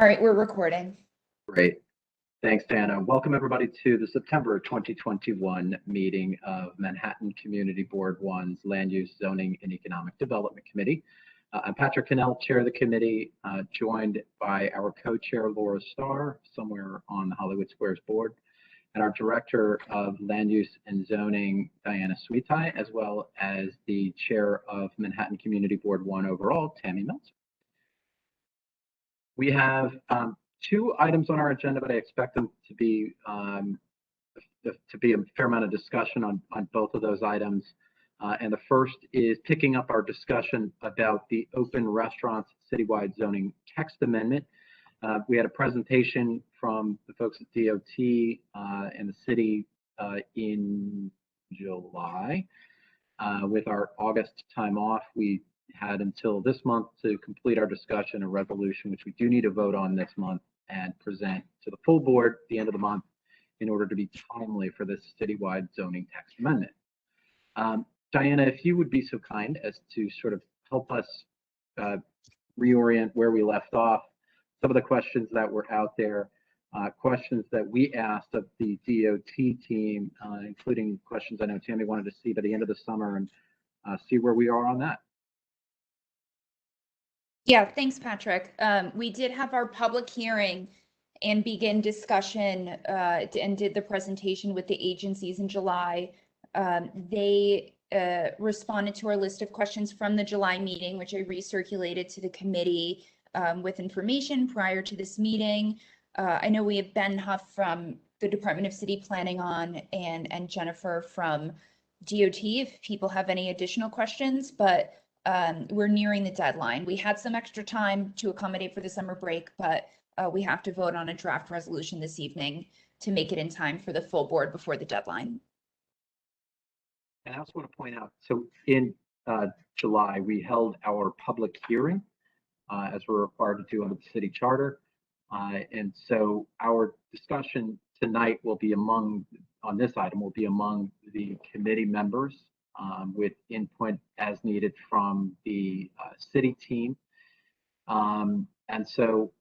All right, we're recording. Great. Thanks, Diana. Welcome everybody to the September 2021 meeting of Manhattan Community Board 1's Land Use, Zoning, and Economic Development Committee. I'm Patrick Cannell, chair of the committee, joined by our co-chair, Laura Starr, somewhere on the Hollywood Squares board, and our director of Land Use and Zoning, Diana Sweetai, as well as the chair of Manhattan Community Board 1 overall, Tammy Mills. We have two items on our agenda, but I expect them to be a fair amount of discussion on both of those items. And the first is picking up our discussion about the open restaurants citywide zoning text amendment. We had a presentation from the folks at DOT and the city in July. With our August time off, we had until this month to complete our discussion and resolution, which we do need to vote on this month and present to the full board at the end of the month in order to be timely for this citywide zoning text amendment. Diana, if you would be so kind as to sort of help us reorient where we left off, some of the questions that were out there, questions that we asked of the DOT team, including questions I know Tammy wanted to see by the end of the summer, and see where we are on that. Yeah, thanks, Patrick. We did have our public hearing and begin discussion and did the presentation with the agencies in July. They responded to our list of questions from the July meeting, which I recirculated to the committee with information prior to this meeting. I know we have Ben Huff from the Department of City Planning on and Jennifer from DOT if people have any additional questions, but we're nearing the deadline. We had some extra time to accommodate for the summer break, but we have to vote on a draft resolution this evening to make it in time for the full board before the deadline. And I also want to point out, so in July, we held our public hearing as we're required to do under the city charter. And so our discussion tonight will be on this item will be among the committee members with input as needed from the city team. And so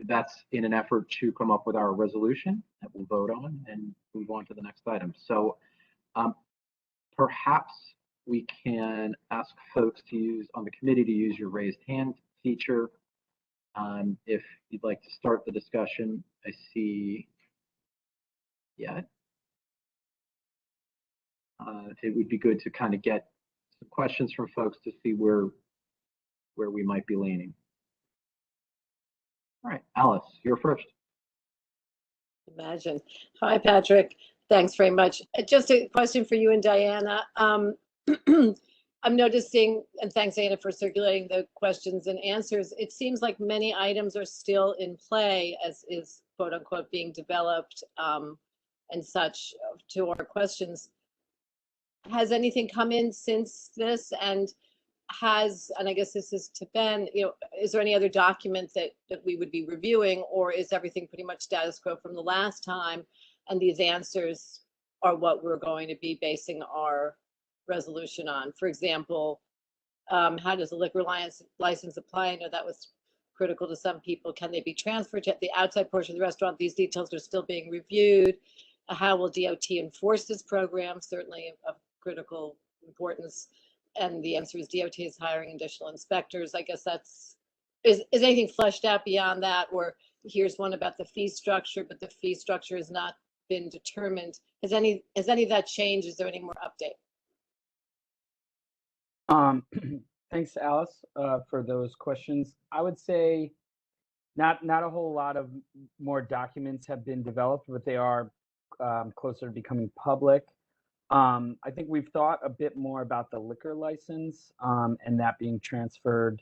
that's in an effort to come up with our resolution that we'll vote on and move on to the next item. So perhaps we can ask folks to use on the committee to use your raised hand feature. If you'd like to start the discussion, I see, yeah. It would be good to kind of get some questions from folks to see where we might be leaning. All right, Alice, you're first. Imagine. Hi, Patrick. Thanks very much. Just a question for you and Diana. I'm noticing, and thanks, Diana, for circulating the questions and answers. It seems like many items are still in play as is, quote unquote, being developed and such to our questions. Has anything come in since this, and I guess this is to Ben, is there any other document that we would be reviewing, or is everything pretty much status quo from the last time, and these answers are what we're going to be basing our resolution on? For example, how does a liquor license apply? I know that was critical to some people. Can they be transferred to the outside portion of the restaurant? These details are still being reviewed. How will DOT enforce this program? Certainly of critical importance. And the answer is DOT is hiring additional inspectors. I guess is anything fleshed out beyond that? Or here's one about the fee structure, but the fee structure has not been determined. Has any of that changed? Is there any more update? Thanks, Alice, for those questions. I would say not a whole lot of more documents have been developed, but they are closer to becoming public. I think we've thought a bit more about the liquor license and that being transferred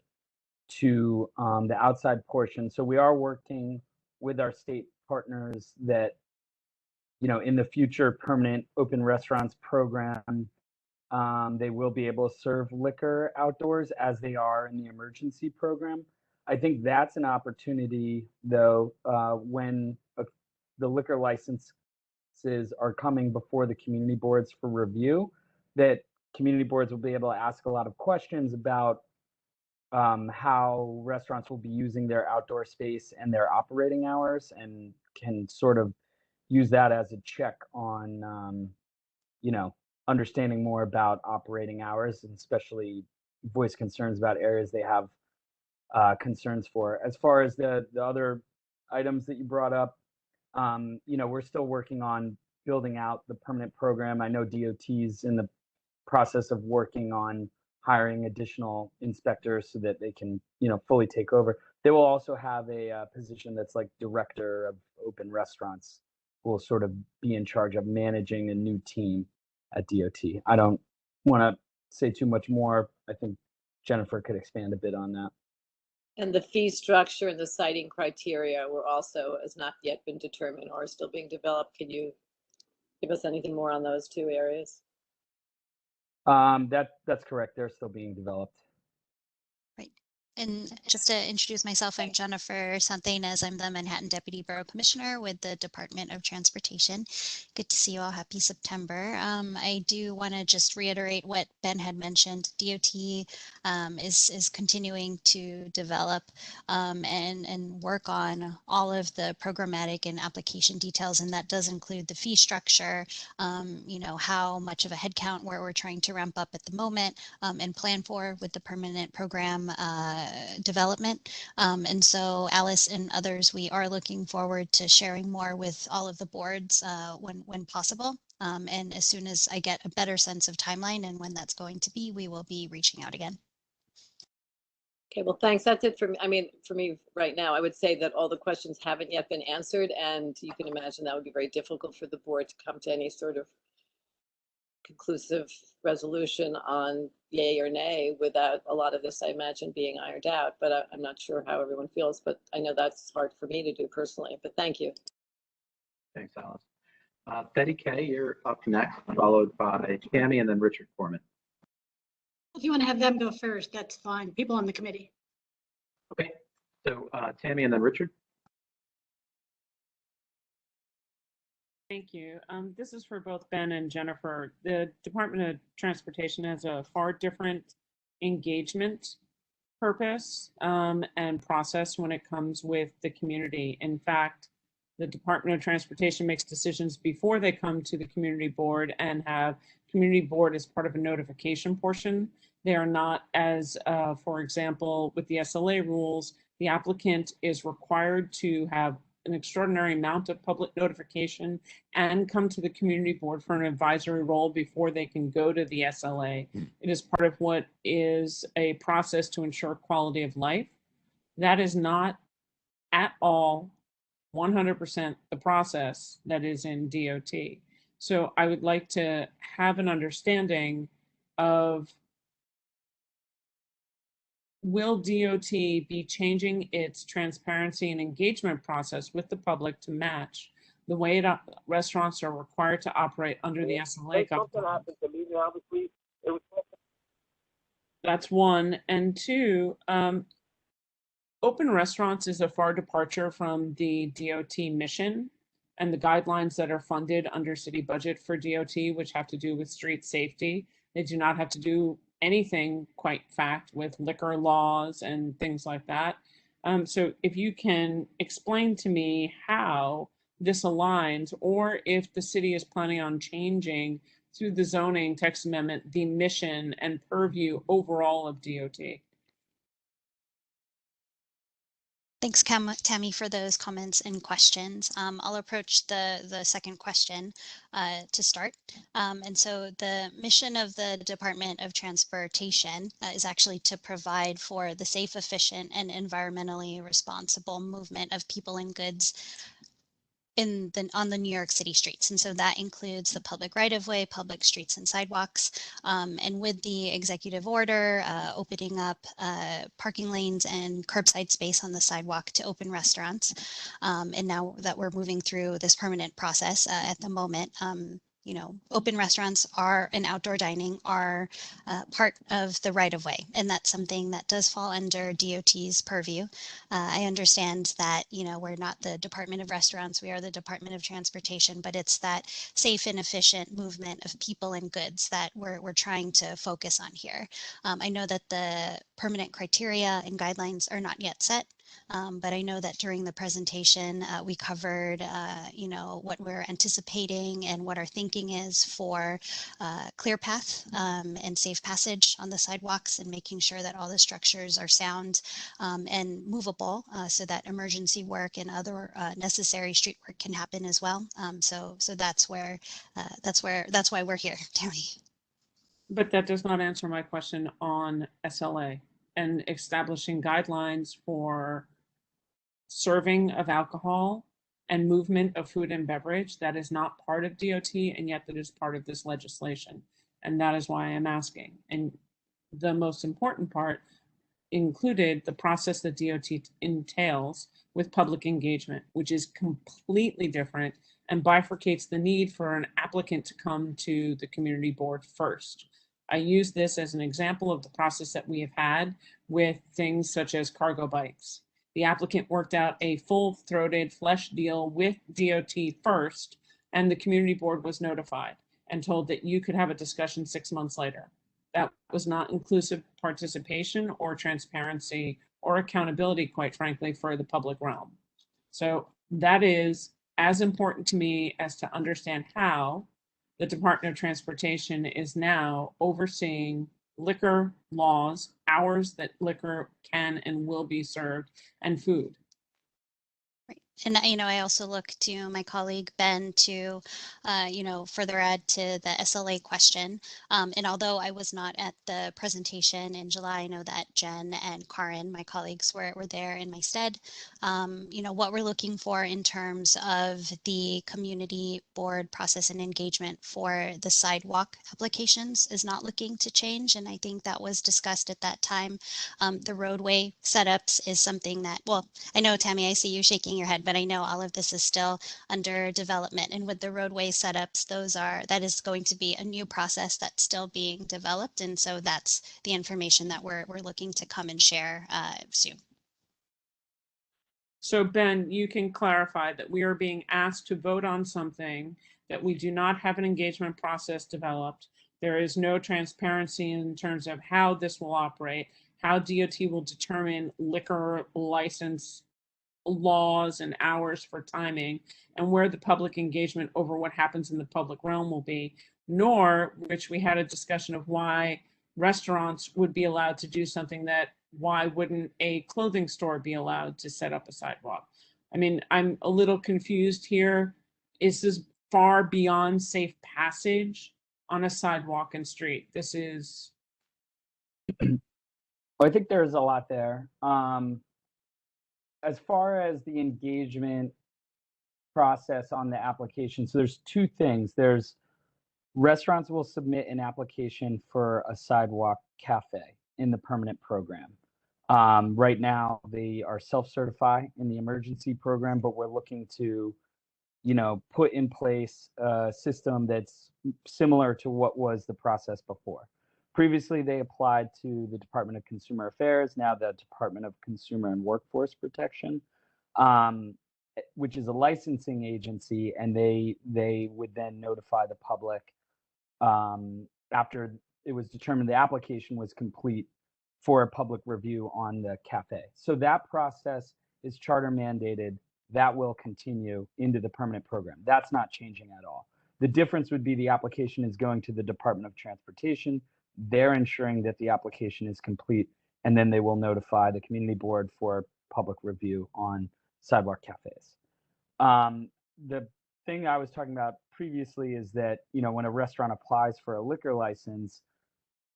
to the outside portion. So we are working with our state partners that, in the future permanent open restaurants program, they will be able to serve liquor outdoors as they are in the emergency program. I think that's an opportunity, though, when the liquor licenses are coming before the community boards for review, that community boards will be able to ask a lot of questions about how restaurants will be using their outdoor space and their operating hours, and can sort of use that as a check on, you know, understanding more about operating hours, and especially voice concerns about areas they have concerns for. As far as the other items that you brought up, you know, we're still working on building out the permanent program. I know DOT's in the process of working on hiring additional inspectors so that they can, you know, fully take over. They will also have a position that's like director of open restaurants, who will sort of be in charge of managing a new team at DOT. I don't want to say too much more. I think Jennifer could expand a bit on that. And the fee structure and the citing criteria were also has not yet been determined or are still being developed. Can you give us anything more on those two areas? That's correct. They're still being developed. And just to introduce myself, I'm Jennifer Santinas. I'm the Manhattan Deputy Borough Commissioner with the Department of Transportation. Good to see you all. Happy September. I do want to just reiterate what Ben had mentioned. DOT is continuing to develop and work on all of the programmatic and application details, and that does include the fee structure, you know, how much of a headcount where we're trying to ramp up at the moment and plan for with the permanent program development. And so Alice and others, we are looking forward to sharing more with all of the boards when possible. And as soon as I get a better sense of timeline and when that's going to be, we will be reaching out again. Okay, well, thanks. That's it for me. I mean, for me right now, I would say that all the questions haven't yet been answered, and you can imagine that would be very difficult for the board to come to any sort of conclusive resolution on yay or nay without a lot of this, I imagine, being ironed out. But I'm not sure how everyone feels, but I know that's hard for me to do personally. But thank you. Thanks, Alice. Betty Kay, you're up next, followed by Tammy and then Richard Foreman. If you want to have them go first, that's fine. People on the committee. Okay, so Tammy and then Richard. Thank you. This is for both Ben and Jennifer. The Department of Transportation has a far different engagement purpose and process when it comes with the community. In fact, the Department of Transportation makes decisions before they come to the community board and have community board as part of a notification portion. They are not as, for example, with the SLA rules, the applicant is required to have an extraordinary amount of public notification and come to the community board for an advisory role before they can go to the SLA. It is part of what is a process to ensure quality of life. That is not at all 100% the process that is in DOT. So I would like to have an understanding of, will DOT be changing its transparency and engagement process with the public to match the way that restaurants are required to operate under the SLA guidelines? That's one. And two, open restaurants is a far departure from the DOT mission and the guidelines that are funded under city budget for DOT, which have to do with street safety. They do not have to do anything, quite fact, with liquor laws and things like that. So if you can explain to me how this aligns, or if the city is planning on changing through the zoning text amendment, the mission and purview overall of DOT. Thanks, Tammy, for those comments and questions. I'll approach the second question to start. And so the mission of the Department of Transportation is actually to provide for the safe, efficient, and environmentally responsible movement of people and goods on the New York City streets. And so that includes the public right-of-way, public streets and sidewalks. And with the executive order opening up parking lanes and curbside space on the sidewalk to open restaurants. And now that we're moving through this permanent process at the moment, open restaurants are and outdoor dining are part of the right of way. And that's something that does fall under DOT's purview. I understand that, we're not the Department of Restaurants, we are the Department of Transportation, but it's that safe and efficient movement of people and goods that we're trying to focus on here. I know that the permanent criteria and guidelines are not yet set. But I know that during the presentation, we covered, what we're anticipating and what our thinking is for clear path and safe passage on the sidewalks, and making sure that all the structures are sound and movable so that emergency work and other necessary street work can happen as well. So that's why we're here, Tammy. But that does not answer my question on SLA and establishing guidelines for serving of alcohol and movement of food and beverage. That is not part of DOT, and yet that is part of this legislation. And that is why I'm asking. And the most important part included the process that DOT entails with public engagement, which is completely different and bifurcates the need for an applicant to come to the community board first. I use this as an example of the process that we have had with things such as cargo bikes. The applicant worked out a full-throated flesh deal with DOT first, and the community board was notified and told that you could have a discussion 6 months later. That was not inclusive participation or transparency or accountability, quite frankly, for the public realm. So that is as important to me as to understand how the Department of Transportation is now overseeing liquor laws, hours that liquor can and will be served, and food. And, I also look to my colleague, Ben, to, further add to the SLA question. And although I was not at the presentation in July, I know that Jen and Karin, my colleagues, were there in my stead. What we're looking for in terms of the community board process and engagement for the sidewalk applications is not looking to change. And I think that was discussed at that time. The roadway setups is something that, well, I know, Tammy, I see you shaking your head, but I know all of this is still under development. And with the roadway setups, that is going to be a new process that's still being developed. And so that's the information that we're looking to come and share soon. So Ben, you can clarify that we are being asked to vote on something that we do not have an engagement process developed. There is no transparency in terms of how this will operate, how DOT will determine liquor license laws and hours for timing, and where the public engagement over what happens in the public realm will be, nor which we had a discussion of why restaurants would be allowed to do something that why wouldn't a clothing store be allowed to set up a sidewalk? I mean, I'm a little confused here. Is this far beyond safe passage on a sidewalk and street? This is. Well, I think there's a lot there. As far as the engagement process on the application, so there's two things. There's restaurants will submit an application for a sidewalk cafe in the permanent program. Right now, they are self-certify in the emergency program, but we're looking to, put in place a system that's similar to what was the process before. Previously, they applied to the Department of Consumer Affairs, now the Department of Consumer and Workforce Protection, which is a licensing agency, and they would then notify the public after it was determined the application was complete for a public review on the cafe. So that process is charter mandated. That will continue into the permanent program. That's not changing at all. The difference would be the application is going to the Department of Transportation. They're ensuring that the application is complete, and then they will notify the community board for public review on sidewalk cafes. The thing I was talking about previously is that, when a restaurant applies for a liquor license,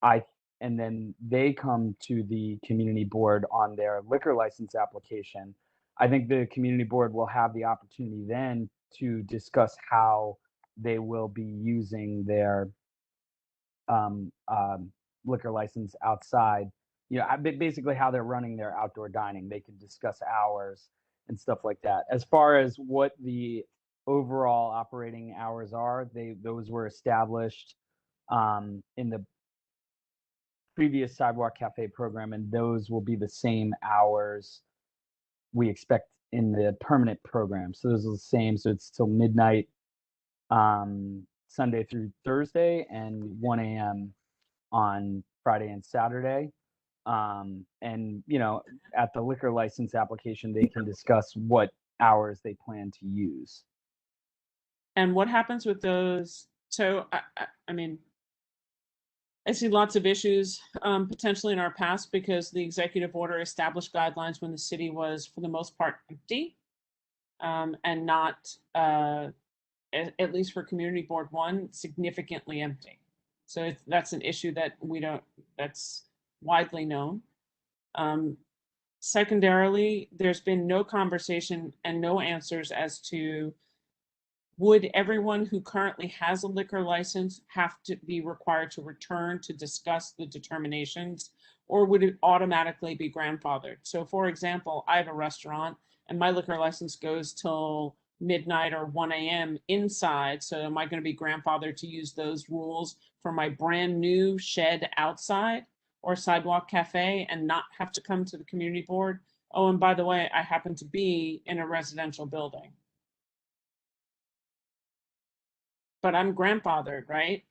and then they come to the community board on their liquor license application, I think the community board will have the opportunity then to discuss how they will be using their liquor license outside, basically how they're running their outdoor dining. They can discuss hours and stuff like that. As far as what the overall operating hours are. Those were established in the previous Sidewalk Cafe program, and those will be the same hours we expect in the permanent program. So those are the same. So it's till midnight, Sunday through Thursday, and 1 a.m. on Friday and Saturday. And at the liquor license application, they can discuss what hours they plan to use. And what happens with those? So, I mean, I see lots of issues potentially in our past because the executive order established guidelines when the city was, for the most part, empty and not, at least for Community Board 1, significantly empty. So that's an issue that that's widely known. Secondarily, there's been no conversation and no answers as to would everyone who currently has a liquor license have to be required to return to discuss the determinations, or would it automatically be grandfathered? So for example, I have a restaurant and my liquor license goes till midnight or 1 a.m. inside. So am I going to be grandfathered to use those rules for my brand new shed outside or Sidewalk Cafe and not have to come to the community board? Oh, and by the way, I happen to be in a residential building. But I'm grandfathered, right?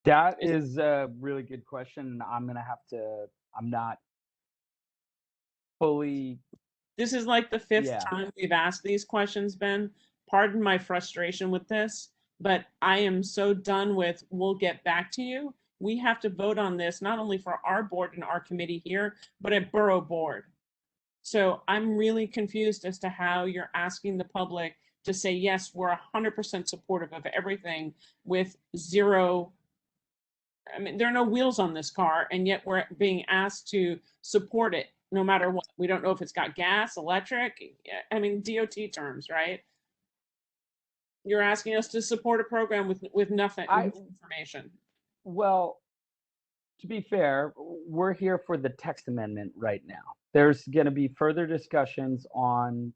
That is a really good question. I'm not fully. This is like the fifth Yeah. time we've asked these questions, Ben. Pardon my frustration with this, but I am so done with, we'll get back to you. We have to vote on this, not only for our board and our committee here, but at borough board. So I'm really confused as to how you're asking the public to say, yes, we're 100% supportive of everything with zero. I mean, there are no wheels on this car, and yet we're being asked to support it no matter what. We don't know if it's got gas, electric. I mean, DOT terms, right? You're asking us to support a program with nothing, with information. Well, to be fair, we're here for the text amendment right now. There's going to be further discussions on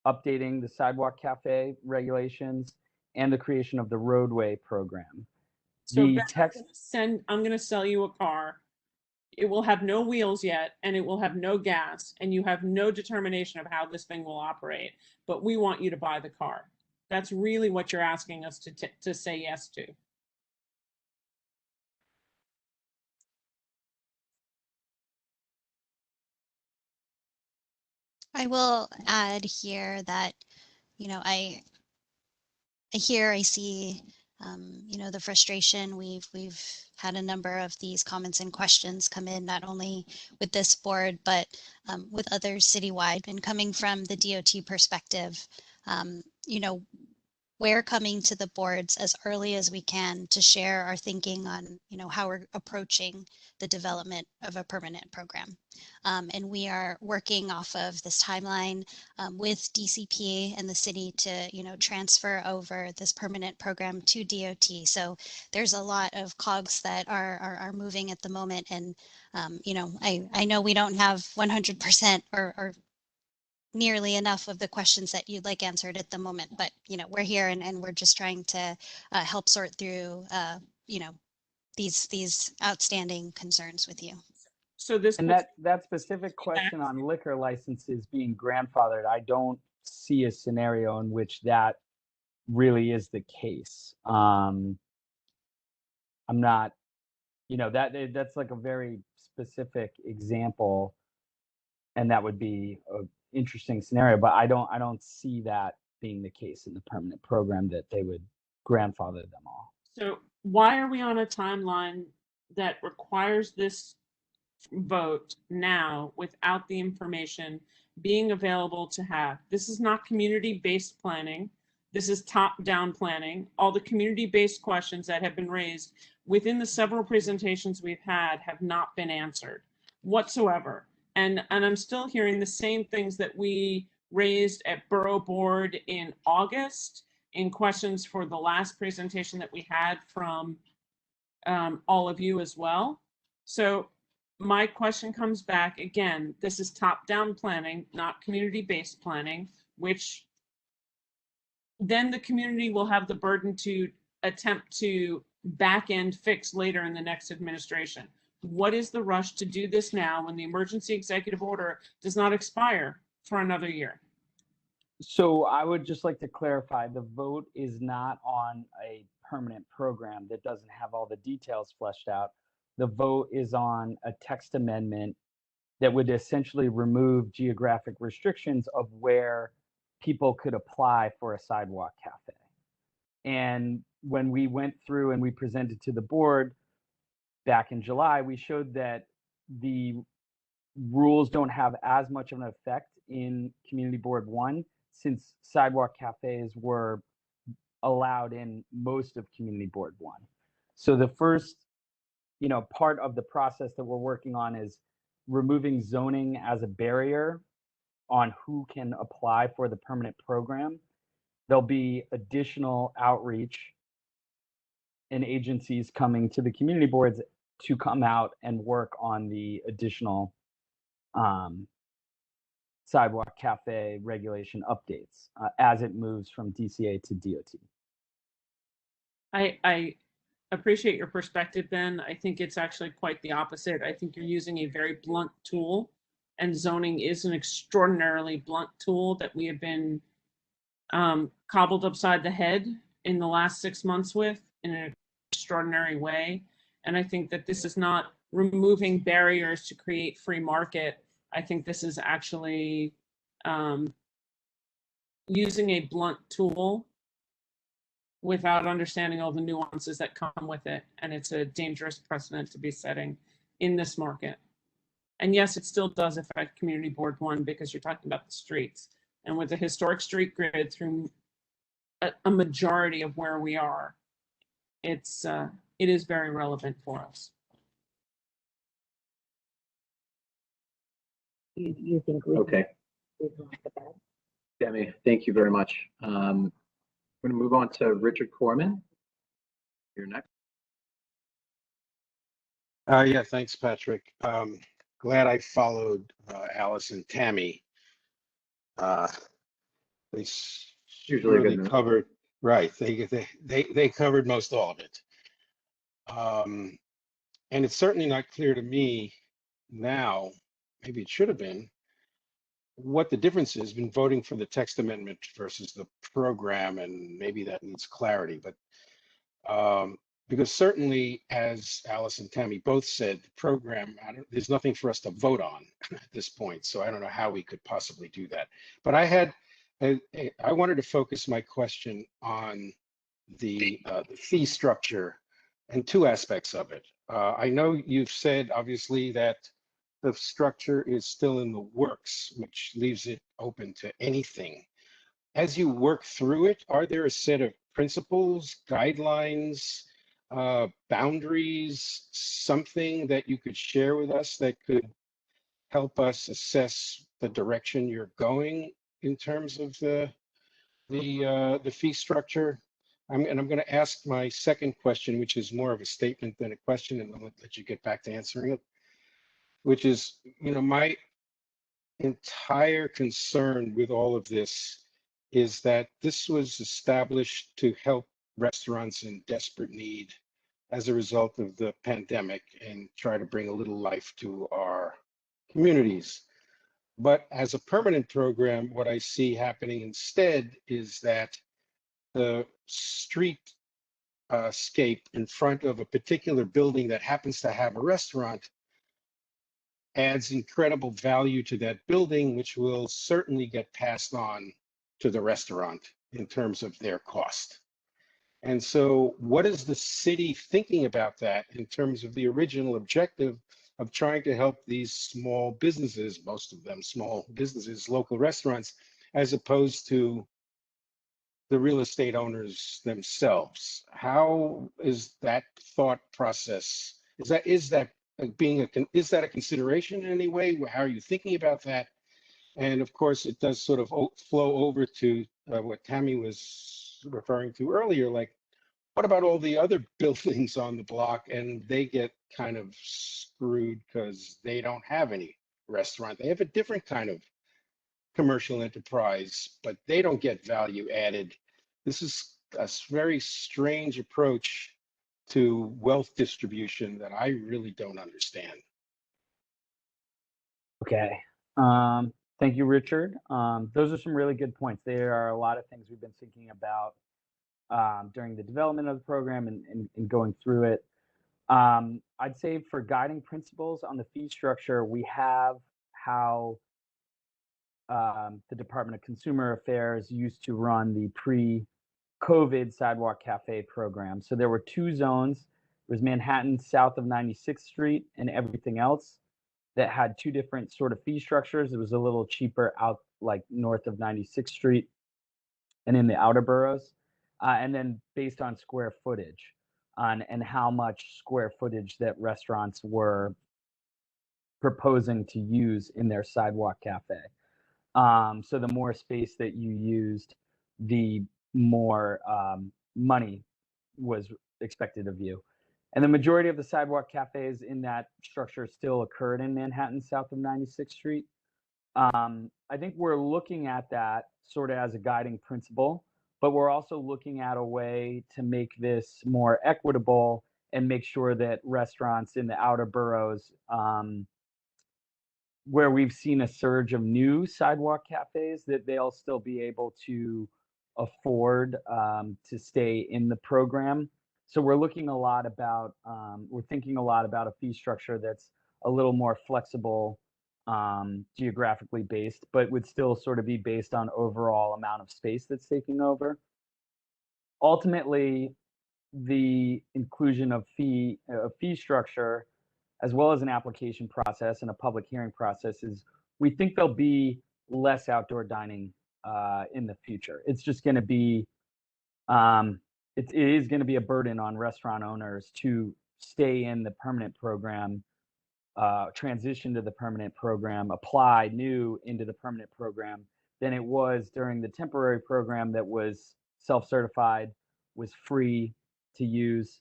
updating the Sidewalk Cafe regulations and the creation of the roadway program. So The Ben, text. I'm going to sell you a car. It will have no wheels yet, and it will have no gas, and you have no determination of how this thing will operate, but we want you to buy the car. That's really what you're asking us to say yes to. I will add here that, I see, the frustration. We've had a number of these comments and questions come in, not only with this board, but with others citywide. And coming from the DOT perspective, we're coming to the boards as early as we can to share our thinking on, how we're approaching the development of a permanent program. And we are working off of this timeline with DCP and the city to, transfer over this permanent program to DOT. So there's a lot of cogs that are moving at the moment. And, I know we don't have 100% or nearly enough of the questions that you'd like answered at the moment, but we're here and we're just trying to help sort through these outstanding concerns with you. So this And that specific question on liquor licenses being grandfathered, I don't see a scenario in which that really is the case. I'm not, that's like a very specific example, and that would be an interesting scenario, but I don't see that being the case in the permanent program, that they would grandfather them all. So why are we on a timeline that requires this vote now without the information being available to have? This is not community-based planning. This is top-down planning. All the community-based questions that have been raised within the several presentations we've had have not been answered whatsoever. And I'm still hearing the same things that we raised at Borough Board in August in questions for the last presentation that we had from all of you as well. So my question comes back again, this is top-down planning, not community-based planning, which then the community will have the burden to attempt to back end fix later in the next administration. What is the rush to do this now when the emergency executive order does not expire for another year? So I would just like to clarify, the vote is not on a permanent program that doesn't have all the details fleshed out. The vote is on a text amendment that would essentially remove geographic restrictions of where people could apply for a sidewalk cafe. And when we went through and we presented to the board back in July, we showed that the rules don't have as much of an effect in Community Board 1 since sidewalk cafes were allowed in most of Community Board 1. So the first, part of the process that we're working on is removing zoning as a barrier on who can apply for the permanent program. There'll be additional outreach and agencies coming to the community boards to come out and work on the additional sidewalk cafe regulation updates as it moves from DCA to DOT. I appreciate your perspective, Ben. I think it's actually quite the opposite. I think you're using a very blunt tool, and zoning is an extraordinarily blunt tool that we have been cobbled upside the head in the last 6 months with in an extraordinary way. And I think that this is not removing barriers to create free market. I think this is actually using a blunt tool without understanding all the nuances that come with it. And it's a dangerous precedent to be setting in this market. And yes, it still does affect Community Board 1 because you're talking about the streets. And with the historic street grid through a majority of where we are, it is very relevant for us. You think we Okay. Demi, thank you very much. We're going to move on to Richard Corman. You're next. Yeah, thanks, Patrick. Glad I followed Alice and Tammy. They Usually really good. covered, right? They covered most all of it. And it's certainly not clear to me now, maybe it should have been, what the difference is been voting for the text amendment versus the program, and maybe that needs clarity. But because certainly, as Alice and Tammy both said, the program, there's nothing for us to vote on at this point. So I don't know how we could possibly do that. But I wanted to focus my question on the fee structure and two aspects of it. I know you've said, obviously, that the structure is still in the works, which leaves it open to anything. As you work through it, are there a set of principles, guidelines, boundaries, something that you could share with us that could help us assess the direction you're going in terms of the fee structure? I'm going to ask my second question, which is more of a statement than a question, and I'll let you get back to answering it, which is, my entire concern with all of this is that this was established to help restaurants in desperate need as a result of the pandemic and try to bring a little life to our communities. But as a permanent program, what I see happening instead is that the street scape in front of a particular building that happens to have a restaurant adds incredible value to that building, which will certainly get passed on to the restaurant in terms of their cost. And so what is the city thinking about that in terms of the original objective of trying to help these small businesses, most of them small businesses, local restaurants, as opposed to the real estate owners themselves? How is that thought process? Is that a consideration in any way? How are you thinking about that? And of course, it does sort of flow over to what Tammy was referring to earlier. Like, what about all the other buildings on the block, and they get kind of screwed because they don't have any restaurant? They have a different kind of commercial enterprise, but they don't get value added this is a very strange approach to wealth distribution that I really don't understand. Okay. Thank you, Richard. Those are some really good points. There are a lot of things we've been thinking about during the development of the program and going through it. I'd say for guiding principles on the fee structure, we have how the Department of Consumer Affairs used to run the pre-COVID sidewalk cafe program. So there were two zones. It was Manhattan south of 96th Street and everything else that had two different sort of fee structures. It was a little cheaper out like north of 96th Street and in the outer boroughs. And then based on square footage and how much square footage that restaurants were proposing to use in their sidewalk cafe. So the more space that you used, the more money was expected of you. And the majority of the sidewalk cafes in that structure still occurred in Manhattan south of 96th Street. I think we're looking at that sort of as a guiding principle, but we're also looking at a way to make this more equitable and make sure that restaurants in the outer boroughs, where we've seen a surge of new sidewalk cafes, that they'll still be able to afford to stay in the program. So we're looking a lot about, we're thinking a lot about a fee structure that's a little more flexible, geographically based, but would still sort of be based on overall amount of space that's taking over. Ultimately, the inclusion of fee structure, as well as an application process and a public hearing process, is we think there'll be less outdoor dining in the future. It's just going to be, it is going to be a burden on restaurant owners to stay in the permanent program, transition to the permanent program, apply new into the permanent program than it was during the temporary program that was self-certified, was free to use.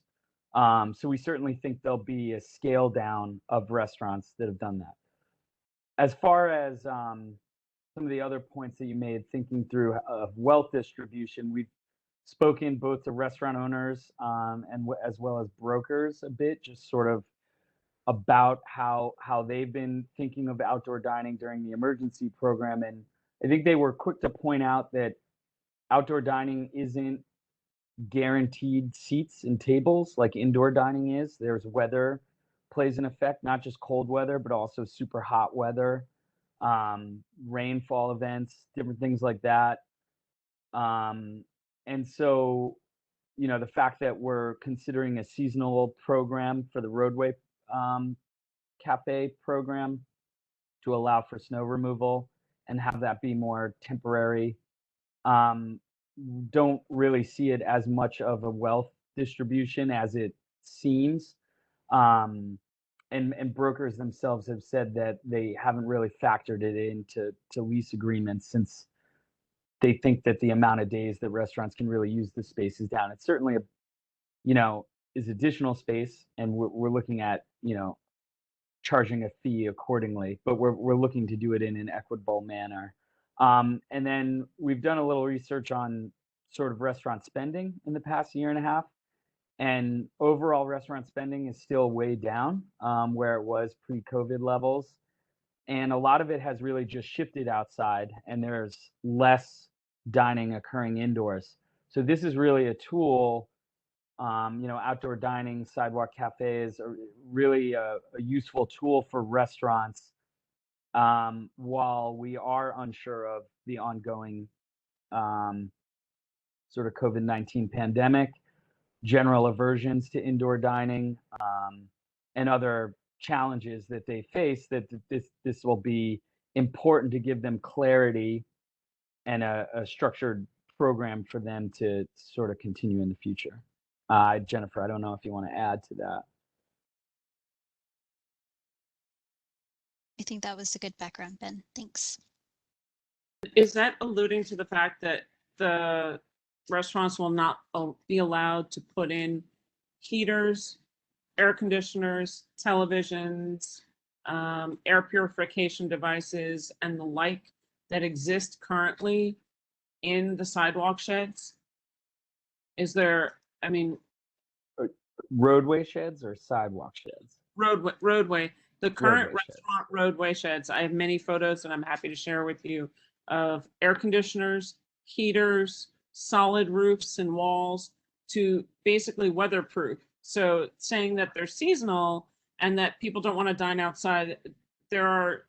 So we certainly think there'll be a scale down of restaurants that have done that. As far as some of the other points that you made, thinking through wealth distribution, we've spoken both to restaurant owners and as well as brokers a bit, just sort of about how they've been thinking of outdoor dining during the emergency program. And I think they were quick to point out that outdoor dining isn't guaranteed seats and tables like indoor dining is. There's weather plays an effect, not just cold weather, but also super hot weather, rainfall events, different things like that. And so, you know, the fact that we're considering a seasonal program for the roadway cafe program to allow for snow removal and have that be more temporary, don't really see it as much of a wealth distribution as it seems. And brokers themselves have said that they haven't really factored it into lease agreements, since they think that the amount of days that restaurants can really use the space is down. It's certainly is additional space, and we're looking at, charging a fee accordingly, but we're looking to do it in an equitable manner. And then we've done a little research on sort of restaurant spending in the past year and a half, and overall restaurant spending is still way down where it was pre-COVID levels. And a lot of it has really just shifted outside, and there's less dining occurring indoors. So this is really a tool, outdoor dining, sidewalk cafes are really a useful tool for restaurants while we are unsure of the ongoing sort of COVID-19 pandemic, general aversions to indoor dining, and other challenges that they face, that this will be important to give them clarity and a structured program for them to sort of continue in the future. Jennifer, I don't know if you want to add to that. I think that was a good background, Ben. Thanks. Is that alluding to the fact that the restaurants will not be allowed to put in heaters, air conditioners, televisions, air purification devices, and the like that exist currently in the sidewalk sheds? Is there, I mean, Roadway sheds or sidewalk sheds? roadway, the current Roadway sheds. restaurant roadway sheds, I have many photos that I'm happy to share with you of air conditioners, heaters, solid roofs and walls to basically weatherproof. So saying that they're seasonal and that people don't want to dine outside, you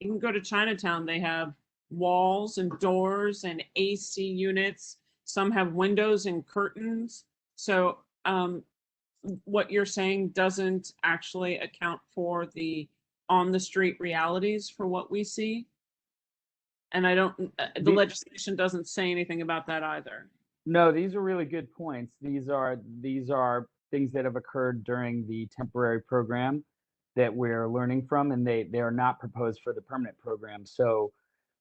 can go to Chinatown, they have walls and doors and AC units. Some have windows and curtains. So what you're saying doesn't actually account for the on the street realities for what we see. And the legislation doesn't say anything about that either. No, these are really good points. These are things that have occurred during the temporary program that we're learning from, and they are not proposed for the permanent program. So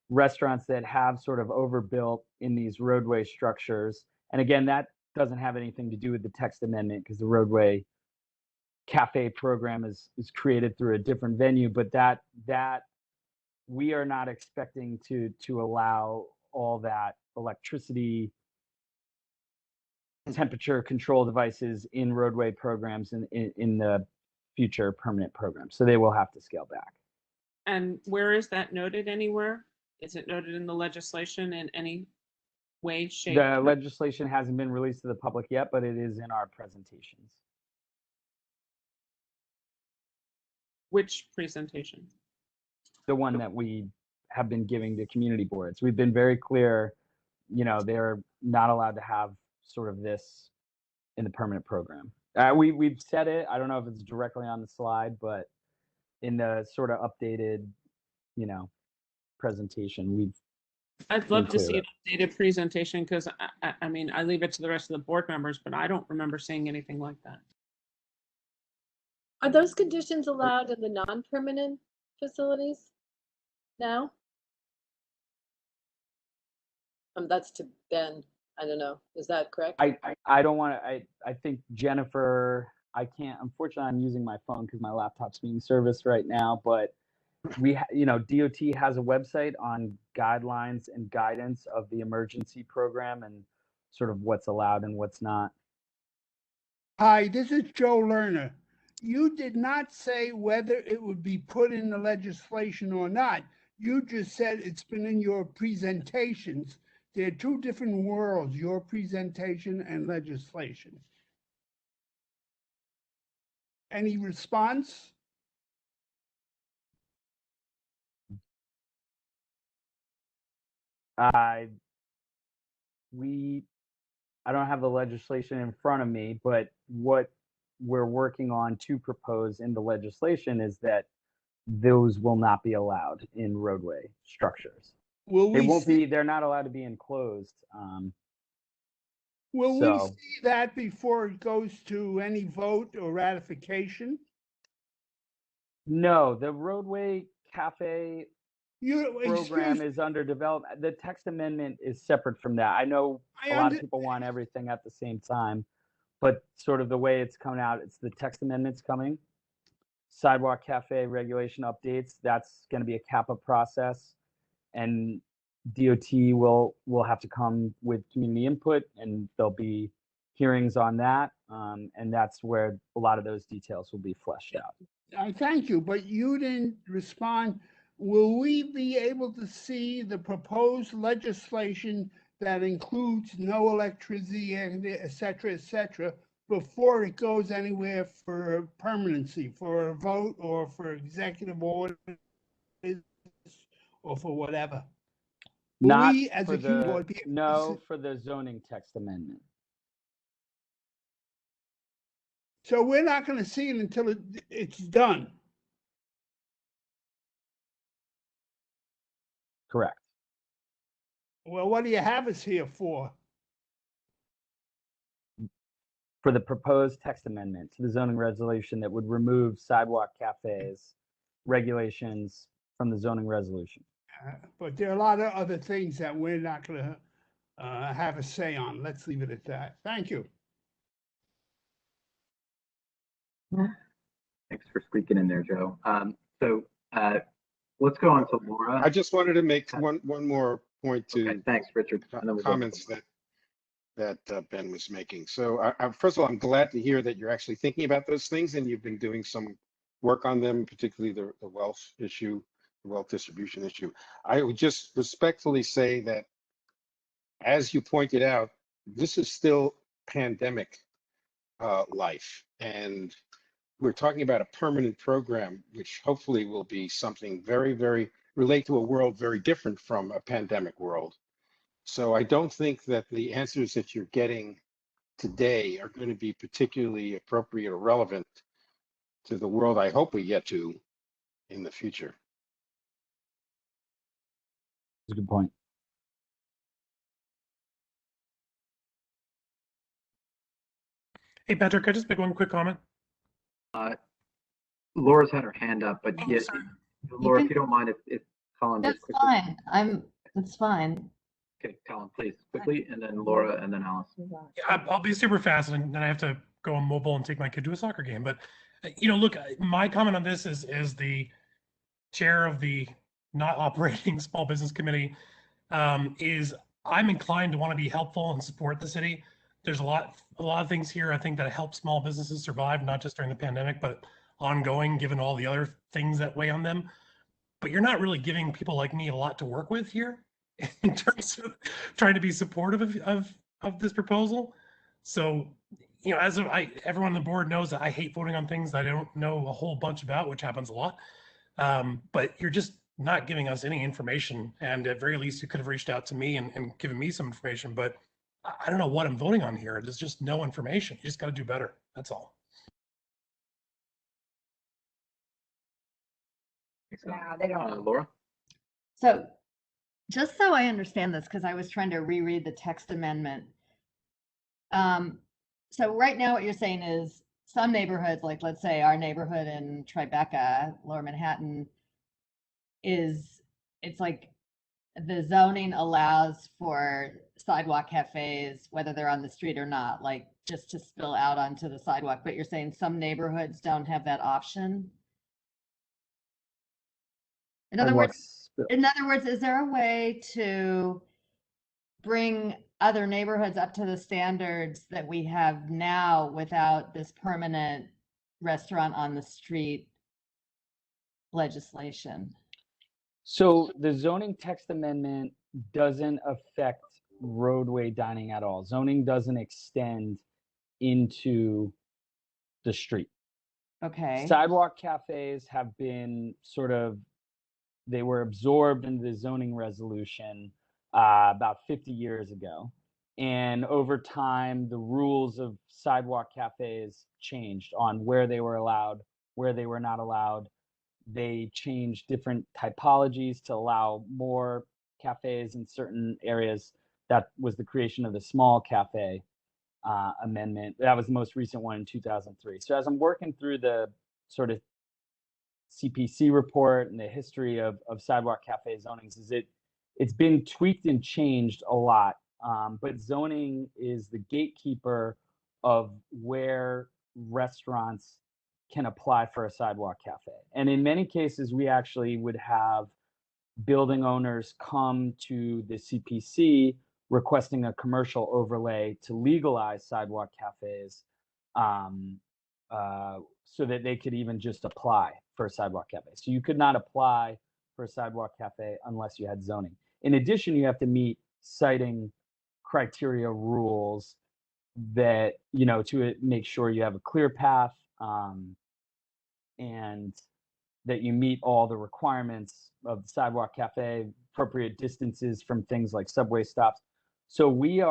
restaurants that have sort of overbuilt in these roadway structures, and again, that doesn't have anything to do with the text amendment because the roadway cafe program is created through a different venue, but that we are not expecting to allow all that electricity, temperature control devices in roadway programs in the future permanent program. So they will have to scale back. And where is that noted anywhere? Is it noted in the legislation in any way, shape? The legislation hasn't been released to the public yet, but it is in our presentations. Which presentation? The one that we have been giving to community boards. We've been very clear, they're not allowed to have sort of this in the permanent program. We've said it. I don't know if it's directly on the slide, but in the sort of updated, presentation, I'd love to see an updated presentation because I mean, I leave it to the rest of the board members, but I don't remember seeing anything like that. Are those conditions allowed in the non-permanent facilities now? That's to Ben. I don't know. Is that correct? I don't want to, I think Jennifer, I can't, unfortunately, I'm using my phone because my laptop's being serviced right now, but DOT has a website on guidelines and guidance of the emergency program and sort of what's allowed and what's not. Hi, this is Joe Lerner. You did not say whether it would be put in the legislation or not. You just said it's been in your presentations. They're two different worlds, your presentation and legislation. Any response? I don't have the legislation in front of me, but what we're working on to propose in the legislation is that those will not be allowed in roadway structures. They're not allowed to be enclosed. Will we see that before it goes to any vote or ratification? No, the roadway cafe program is under development. The text amendment is separate from that. I know a lot of people want everything at the same time, but sort of the way it's coming out, it's the text amendment's coming. Sidewalk cafe regulation updates, that's going to be a CAPA process, and DOT will have to come with community input, and there'll be hearings on that, and that's where a lot of those details will be fleshed out. I thank you, but you didn't respond. Will we be able to see the proposed legislation that includes no electricity, et cetera, before it goes anywhere for permanency, for a vote or for executive order or for whatever? Not we as a community board be able to for the zoning text amendment. So we're not going to see it until it's done. Correct. Well, what do you have us here for? For the proposed text amendment to the zoning resolution that would remove sidewalk cafes regulations from the zoning resolution. But there are a lot of other things that we're not going to have a say on. Let's leave it at that. Thank you. Thanks for squeaking in there, Joe. Let's go on to Laura. I just wanted to make one more point to thanks, Richard. comments that Ben was making. So first of all, I'm glad to hear that you're actually thinking about those things and you've been doing some work on them, particularly the wealth issue, the wealth distribution issue. I would just respectfully say that, as you pointed out, this is still pandemic life. And we're talking about a permanent program, which hopefully will be something very, very relate to a world very different from a pandemic world. So I don't think that the answers that you're getting today are going to be particularly appropriate or relevant to the world I hope we get to in the future. That's a good point. Hey, Patrick, can I just make one quick comment? Laura's had her hand up, but Oh, yeah, sorry. Laura, can- if you don't mind, if Colin That's just quickly. fine. It's fine. Okay, Colin, please, quickly, and then Laura, and then Alice. Yeah, I'll be super fast, and then I have to go on mobile and take my kid to a soccer game. But look, my comment on this is the chair of the not operating small business committee. Is I'm inclined to want to be helpful and support the city. There's a lot of things here I think that help small businesses survive, not just during the pandemic, but ongoing, given all the other things that weigh on them. But you're not really giving people like me a lot to work with here in terms of trying to be supportive of this proposal. So, as everyone on the board knows that I hate voting on things that I don't know a whole bunch about, which happens a lot. But you're just not giving us any information. And at very least, you could have reached out to me and given me some information, but I don't know what I'm voting on here. There's just no information. You just got to do better. That's all. Yeah, they don't. Laura? So just so I understand this, because I was trying to reread the text amendment. So right now what you're saying is some neighborhoods, like let's say our neighborhood in Tribeca, Lower Manhattan, it's like the zoning allows for sidewalk cafes, whether they're on the street or not, like just to spill out onto the sidewalk. But you're saying some neighborhoods don't have that option? In other words, is there a way to bring other neighborhoods up to the standards that we have now without this permanent restaurant on the street legislation? So the zoning text amendment doesn't affect roadway dining at all. Zoning doesn't extend into the street. Okay. Sidewalk cafes have been they were absorbed into the zoning resolution about 50 years ago. And over time, the rules of sidewalk cafes changed on where they were allowed, where they were not allowed. They changed different typologies to allow more cafes in certain areas. That was the creation of the small cafe amendment. That was the most recent one in 2003. So as I'm working through the sort of CPC report and the history of sidewalk cafe zonings, it's been tweaked and changed a lot. But zoning is the gatekeeper of where restaurants can apply for a sidewalk cafe. And in many cases, we actually would have building owners come to the CPC requesting a commercial overlay to legalize sidewalk cafes so that they could even just apply for a sidewalk cafe. So you could not apply for a sidewalk cafe unless you had zoning. In addition, you have to meet siting criteria rules that, to make sure you have a clear path and that you meet all the requirements of the sidewalk cafe, appropriate distances from things like subway stops. So we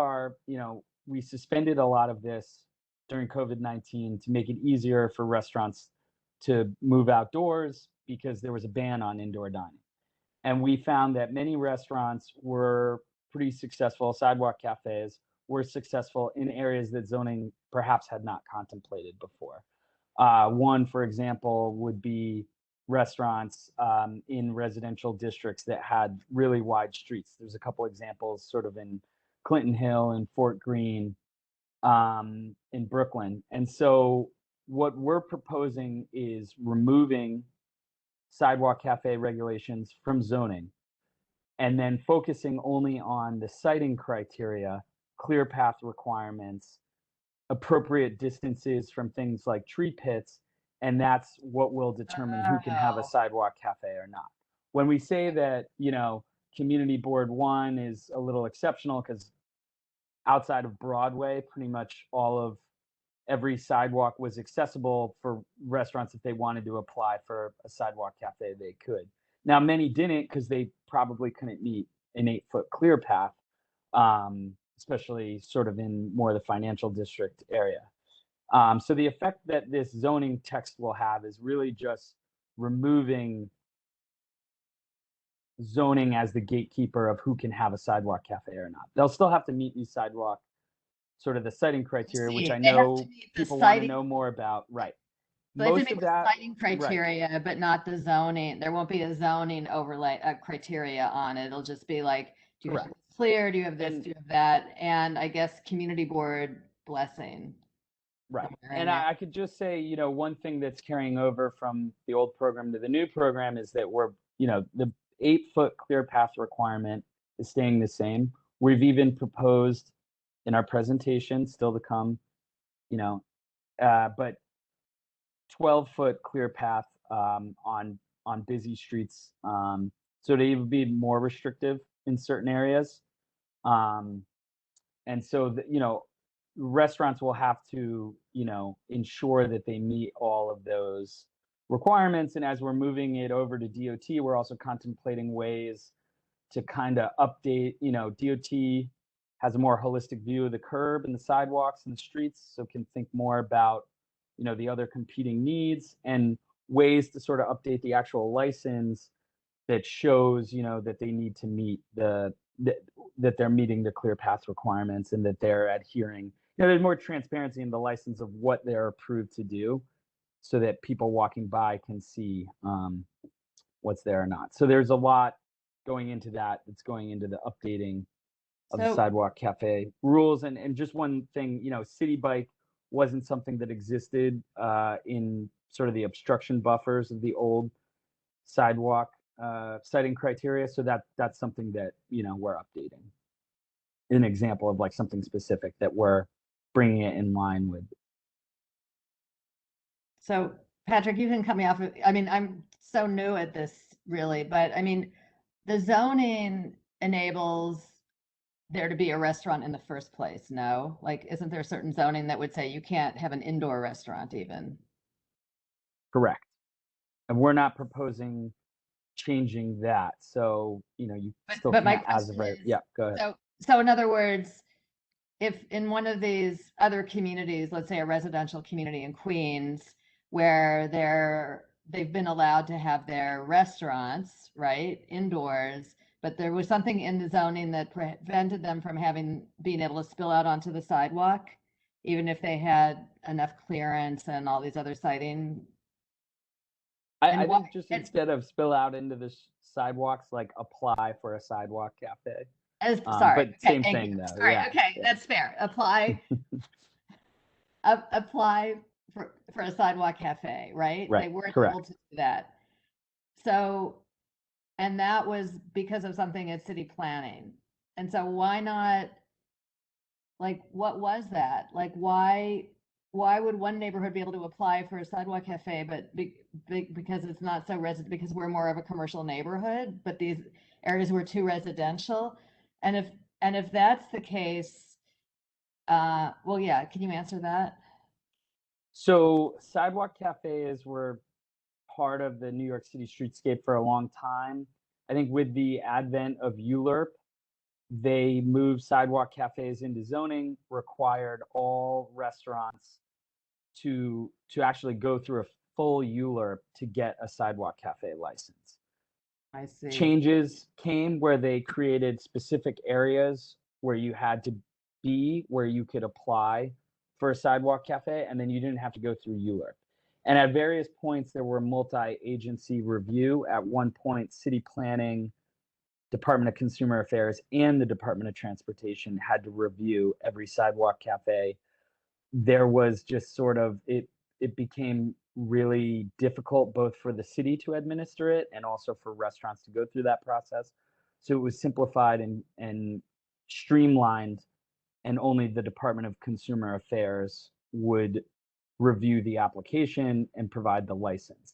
suspended a lot of this during COVID-19 to make it easier for restaurants to move outdoors because there was a ban on indoor dining. And we found that many restaurants were pretty successful, sidewalk cafes were successful in areas that zoning perhaps had not contemplated before. One, for example, would be restaurants in residential districts that had really wide streets. There's a couple examples sort of in Clinton Hill and Fort Greene in Brooklyn. And so what we're proposing is removing sidewalk cafe regulations from zoning and then focusing only on the siting criteria, clear path requirements, appropriate distances from things like tree pits, and that's what will determine who can have a Oh. sidewalk cafe or not. When we say that, Community Board 1 is a little exceptional because outside of Broadway, pretty much all of every sidewalk was accessible for restaurants. If they wanted to apply for a sidewalk cafe, they could. Now, many didn't because they probably couldn't meet an 8-foot clear path, especially sort of in more of the financial district area. So the effect that this zoning text will have is really just removing zoning as the gatekeeper of who can have a sidewalk cafe or not. They'll still have to meet these sidewalk, sort of the citing criteria, which I They have to know meet the people want to citing- know more about. Right. They have to Most meet of the that, citing criteria, but not the zoning. There won't be a zoning overlay criteria on it. It'll just be like, do you have Correct. this clear? Do you have this? And- Do you have that? And I guess community board blessing. right. somewhere in And there. I could just say, one thing that's carrying over from the old program to the new program is that the 8-foot clear path requirement is staying the same. We've even proposed in our presentation, still to come, but 12-foot clear path on busy streets. So they would be more restrictive in certain areas. And so, restaurants will have to, ensure that they meet all of those requirements. And as we're moving it over to DOT, we're also contemplating ways to kind of update, DOT has a more holistic view of the curb and the sidewalks and the streets, so can think more about, the other competing needs and ways to sort of update the actual license that shows, that they need to meet that they're meeting the clear path requirements and that they're adhering. There's more transparency in the license of what they're approved to do so that people walking by can see what's there or not. So there's a lot going into that. That's going into the updating of the So- sidewalk cafe rules. And just one thing, City Bike wasn't something that existed in sort of the obstruction buffers of the old sidewalk citing criteria. So that's something that, we're updating. An example of like something specific that we're bringing it in line with. So Patrick, you can cut me off. I mean, I'm so new at this really, but I mean, the zoning enables there to be a restaurant in the first place. No, like, isn't there certain zoning that would say you can't have an indoor restaurant even? Correct. And we're not proposing changing that. So, you still but my can't as of question right. is, Yeah, go ahead. So in other words, if in one of these other communities, let's say a residential community in Queens, where they've been allowed to have their restaurants, right, indoors, but there was something in the zoning that prevented them from being able to spill out onto the sidewalk, even if they had enough clearance and all these other citing. I think just instead of spill out into the sidewalks, like apply for a sidewalk cafe. Sorry. But same thank thing you. though. Sorry. Yeah, Okay, yeah. that's fair. Apply. Apply for a sidewalk cafe, right? Right, They weren't correct. able to do that. So, and that was because of something at city planning. And so why not, like, what was that? Like, why would one neighborhood be able to apply for a sidewalk cafe, but because it's not so because we're more of a commercial neighborhood, but these areas were too residential? And if that's the case, well, yeah, can you answer that? So sidewalk cafes were part of the New York City streetscape for a long time. I think with the advent of ULURP, they moved sidewalk cafes into zoning, required all restaurants to actually go through a full ULURP to get a sidewalk cafe license. I see. Changes came where they created specific areas where you had to be, where you could apply for a sidewalk cafe, and then you didn't have to go through ULURP. And at various points, there were multi-agency review. At one point, city planning, Department of Consumer Affairs, and the Department of Transportation had to review every sidewalk cafe. There was just sort of, it became really difficult both for the city to administer it and also for restaurants to go through that process. So it was simplified and streamlined and only the Department of Consumer Affairs would review the application and provide the license.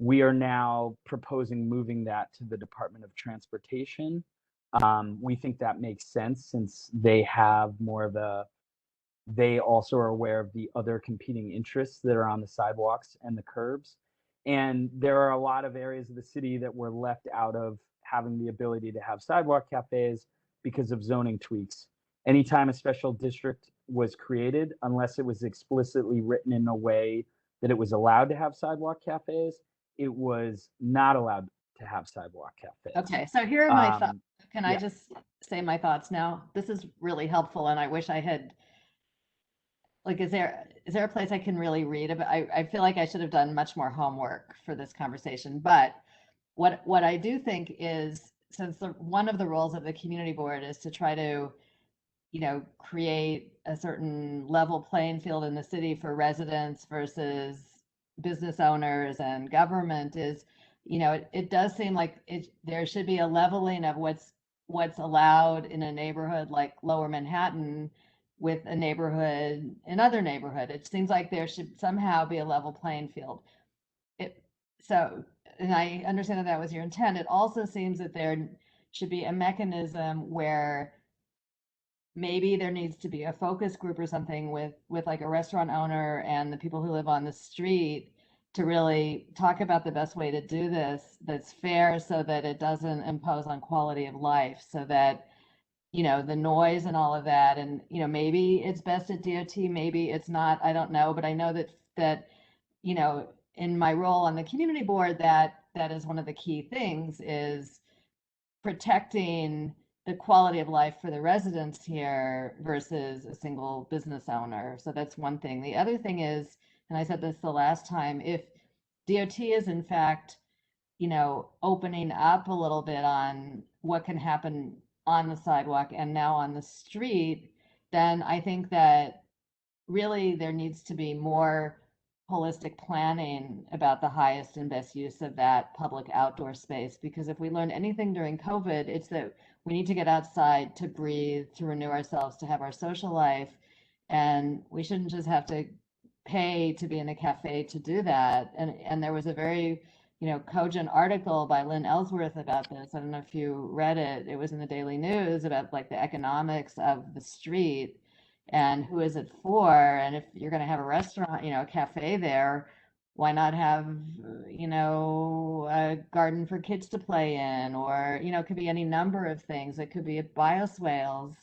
We are now proposing moving that to the Department of Transportation. We think that makes sense since they have more of a, they also are aware of the other competing interests that are on the sidewalks and the curbs. And there are a lot of areas of the city that were left out of having the ability to have sidewalk cafes because of zoning tweaks. Anytime a special district was created, unless it was explicitly written in a way that it was allowed to have sidewalk cafes, it was not allowed to have sidewalk cafes. Okay, so here are my thoughts. Can I yeah. just say my thoughts now? This is really helpful, and I wish I had, like, is there a place I can really read about? I feel like I should have done much more homework for this conversation, but what I do think is, since one of the roles of the community board is to try to, you know, create a certain level playing field in the city for residents versus business owners and government, is, you know, it does seem like there should be a leveling of what's allowed in a neighborhood like Lower Manhattan with a neighborhood, another neighborhood. It seems like there should somehow be a level playing field. So, and I understand that that was your intent. It also seems that there should be a mechanism where maybe there needs to be a focus group or something with like a restaurant owner and the people who live on the street to really talk about the best way to do this that's fair, so that it doesn't impose on quality of life, so that, you know, the noise and all of that, and, you know, maybe it's best at DOT, maybe it's not, I don't know, but I know that, you know, in my role on the community board, that is one of the key things, is protecting the quality of life for the residents here versus a single business owner. So that's one thing. The other thing is, and I said this the last time, if DOT is in fact, you know, opening up a little bit on what can happen on the sidewalk and now on the street, then I think that really there needs to be more holistic planning about the highest and best use of that public outdoor space. Because if we learned anything during COVID, it's that we need to get outside to breathe, to renew ourselves, to have our social life. And we shouldn't just have to pay to be in a cafe to do that. And there was a very, you know, cogent article by Lynn Ellsworth about this. I don't know if you read it. It was in the Daily News about like the economics of the street and who is it for. And if you're going to have a restaurant, you know, a cafe there, why not have, you know, a garden for kids to play in? Or, you know, it could be any number of things. It could be bioswales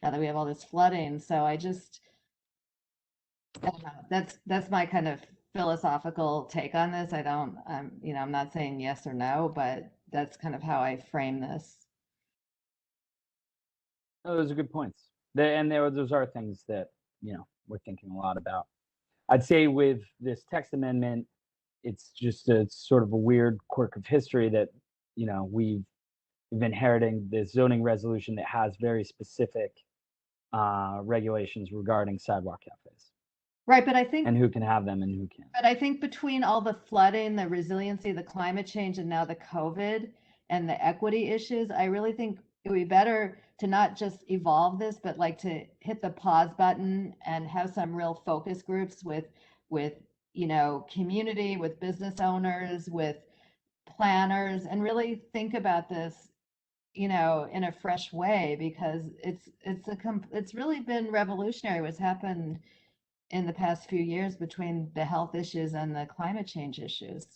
now that we have all this flooding. So I don't know. That's my kind of philosophical take on this. You know, I'm not saying yes or no, but that's kind of how I frame this. Oh, those are good points. Those are things that, you know, we're thinking a lot about. I'd say with this text amendment, it's just a sort of a weird quirk of history that, you know, we've inheriting this zoning resolution that has very specific regulations regarding sidewalk cafes. Right, but I think, and who can have them and who can't. But I think between all the flooding, the resiliency, the climate change, and now the COVID and the equity issues, I really think it would be better to not just evolve this, but like to hit the pause button and have some real focus groups with, you know, community, with business owners, with planners, and really think about this, you know, in a fresh way, because it's really been revolutionary what's happened in the past few years between the health issues and the climate change issues.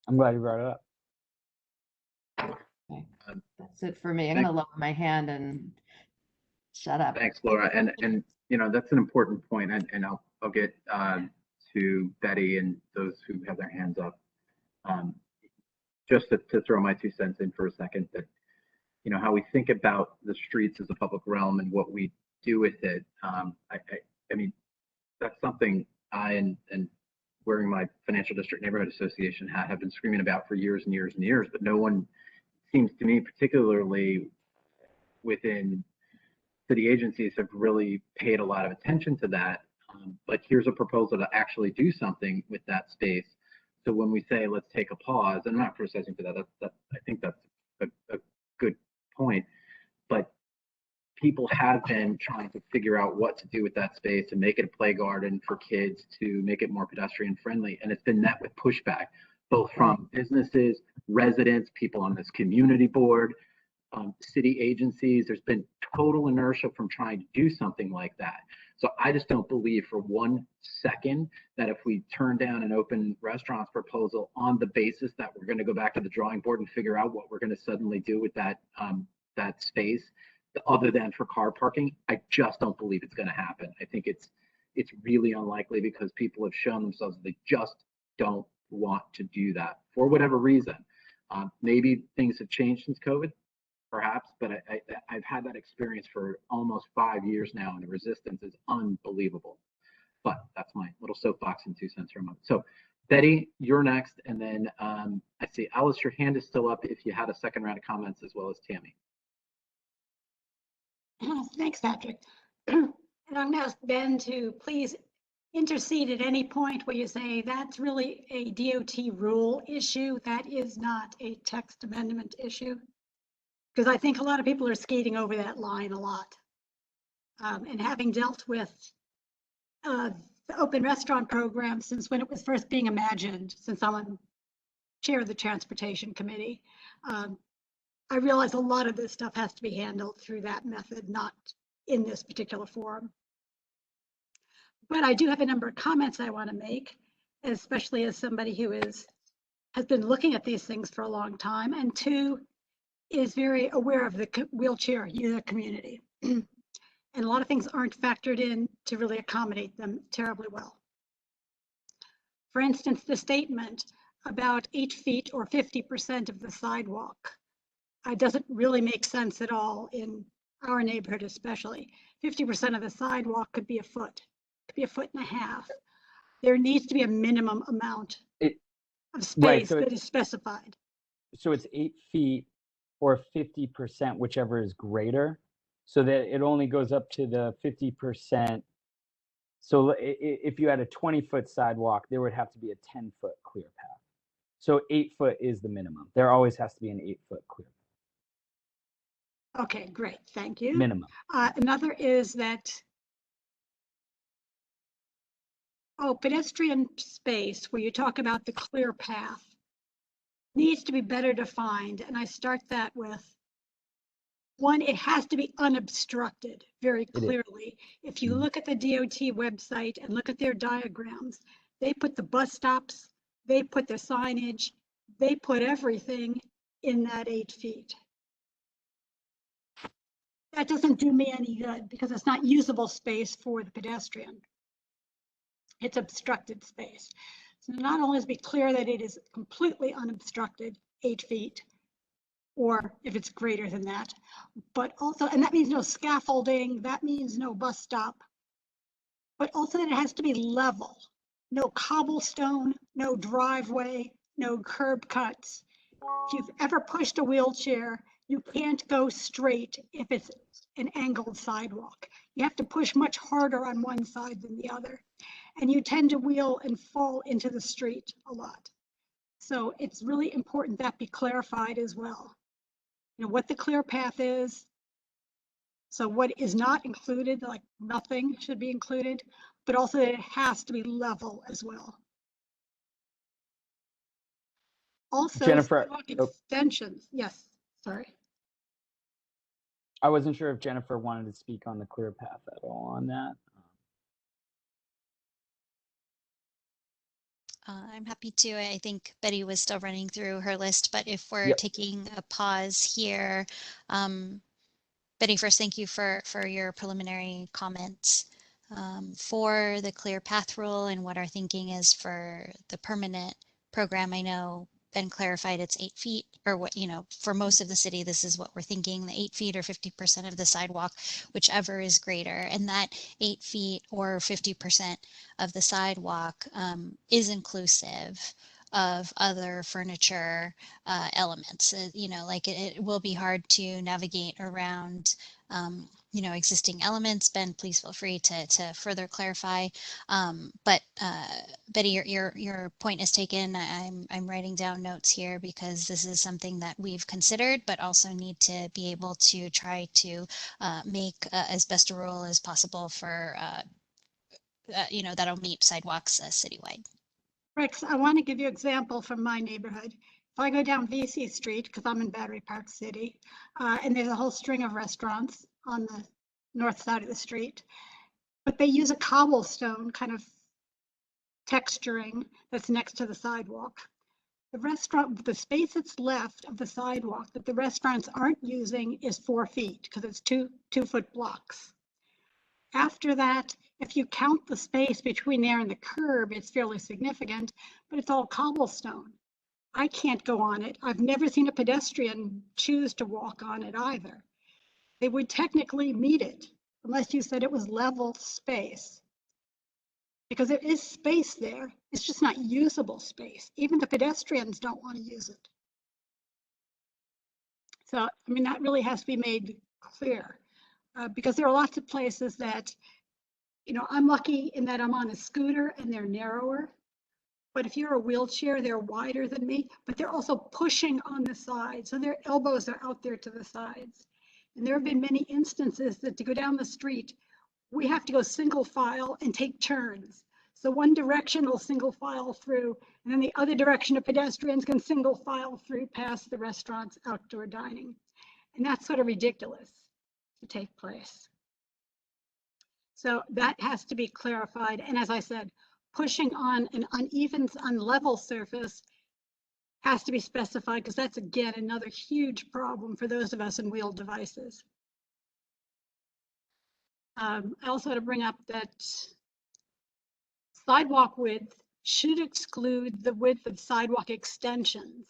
I'm glad you brought it up. Okay. That's it for me. I'm going to lower my hand and shut up. Thanks, Laura. And you know, that's an important point, and I'll get to Betty and those who have their hands up. Just to throw my 2 cents in for a second, that, you know, how we think about the streets as a public realm and what we do with it. I mean, that's something I and wearing my Financial District Neighborhood Association hat have been screaming about for years and years and years, but no one seems to me, particularly within city agencies, have really paid a lot of attention to that. But here's a proposal to actually do something with that space. So when we say let's take a pause, and I'm not criticizing for that, I think that's a good point, but people have been trying to figure out what to do with that space, to make it a play garden for kids, to make it more pedestrian friendly. And it's been met with pushback, both from businesses, residents, people on this community board, city agencies. There's been total inertia from trying to do something like that. So I just don't believe for 1 second that if we turn down an open restaurants proposal on the basis that we're going to go back to the drawing board and figure out what we're going to suddenly do with that that space, other than for car parking, I just don't believe it's going to happen. I think it's really unlikely because people have shown themselves they just don't want to do that for whatever reason. Maybe things have changed since COVID, perhaps, but I've had that experience for almost 5 years now, and the resistance is unbelievable. But that's my little soapbox and 2 cents for a moment. So Betty, you're next, and then I see Alice, your hand is still up if you had a second round of comments, as well as Tammy. Thanks, Patrick. And I'm going to ask Ben to please intercede at any point where you say that's really a DOT rule issue. That is not a text amendment issue. Because I think a lot of people are skating over that line a lot. And having dealt with the open restaurant program since when it was first being imagined, since I'm on chair of the transportation committee, I realize a lot of this stuff has to be handled through that method, not in this particular forum. But I do have a number of comments I want to make, especially as somebody who has been looking at these things for a long time, and two, is very aware of the wheelchair user community. And a lot of things aren't factored in to really accommodate them terribly well. For instance, the statement about 8 feet or 50% of the sidewalk doesn't really make sense at all in our neighborhood, especially. 50% of the sidewalk could be a foot, could be 1.5 feet. There needs to be a minimum amount of space that is specified. So it's 8 feet or 50%, whichever is greater, so that it only goes up to the 50%. So if you had a 20-foot sidewalk, there would have to be a 10-foot clear path. So 8 foot is the minimum. There always has to be an 8-foot clear path. Okay, great, thank you. Minimum. Another is that, pedestrian space, where you talk about the clear path, needs to be better defined. And I start that with, one, it has to be unobstructed very clearly. If you look at the DOT website and look at their diagrams, they put the bus stops, they put the signage, they put everything in that 8 feet. That doesn't do me any good because it's not usable space for the pedestrian. It's obstructed space. So not only is it clear that it is completely unobstructed, 8 feet, or if it's greater than that, but also, and that means no scaffolding, that means no bus stop, but also that it has to be level, no cobblestone, no driveway, no curb cuts. If you've ever pushed a wheelchair, you can't go straight if it's an angled sidewalk. You have to push much harder on one side than the other. And you tend to wheel and fall into the street a lot. So it's really important that be clarified as well. You know, what the clear path is. So what is not included, like nothing should be included, but also that it has to be level as well. Also, Jennifer, extensions. Yes, sorry. I wasn't sure if Jennifer wanted to speak on the clear path at all on that. I'm happy to. I think Betty was still running through her list, but if we're taking a pause here, Betty, first, thank you for your preliminary comments. For the clear path rule and what our thinking is for the permanent program, I know Ben clarified it's 8 feet, or what, you know, for most of the city, this is what we're thinking, the 8 feet or 50% of the sidewalk, whichever is greater. And that 8 feet or 50% of the sidewalk is inclusive of other furniture elements. You know, like it will be hard to navigate around existing elements. Ben, please feel free to further clarify. But Betty, your point is taken. I'm writing down notes here because this is something that we've considered, but also need to be able to try to make as best a rule as possible for that'll meet sidewalks citywide. Rex, I want to give you an example from my neighborhood. If I go down VC Street, because I'm in Battery Park City, and there's a whole string of restaurants on the north side of the street, but they use a cobblestone kind of texturing that's next to the sidewalk. The space that's left of the sidewalk that the restaurants aren't using is 4 feet because it's two-foot blocks. After that, if you count the space between there and the curb, it's fairly significant, but it's all cobblestone. I can't go on it. I've never seen a pedestrian choose to walk on it either. They would technically meet it unless you said it was level space. Because there is space there, it's just not usable space. Even the pedestrians don't want to use it. So, I mean, that really has to be made clear because there are lots of places that, I'm lucky in that I'm on a scooter and they're narrower. But if you're a wheelchair, they're wider than me, but they're also pushing on the sides. So their elbows are out there to the sides. And there have been many instances that to go down the street, we have to go single file and take turns. So one direction will single file through, and then the other direction of pedestrians can single file through past the restaurant's outdoor dining. And that's sort of ridiculous to take place. So that has to be clarified. And as I said, pushing on an uneven, unlevel surface has to be specified because that's, again, another huge problem for those of us in wheeled devices. I also want to bring up that sidewalk width should exclude the width of sidewalk extensions,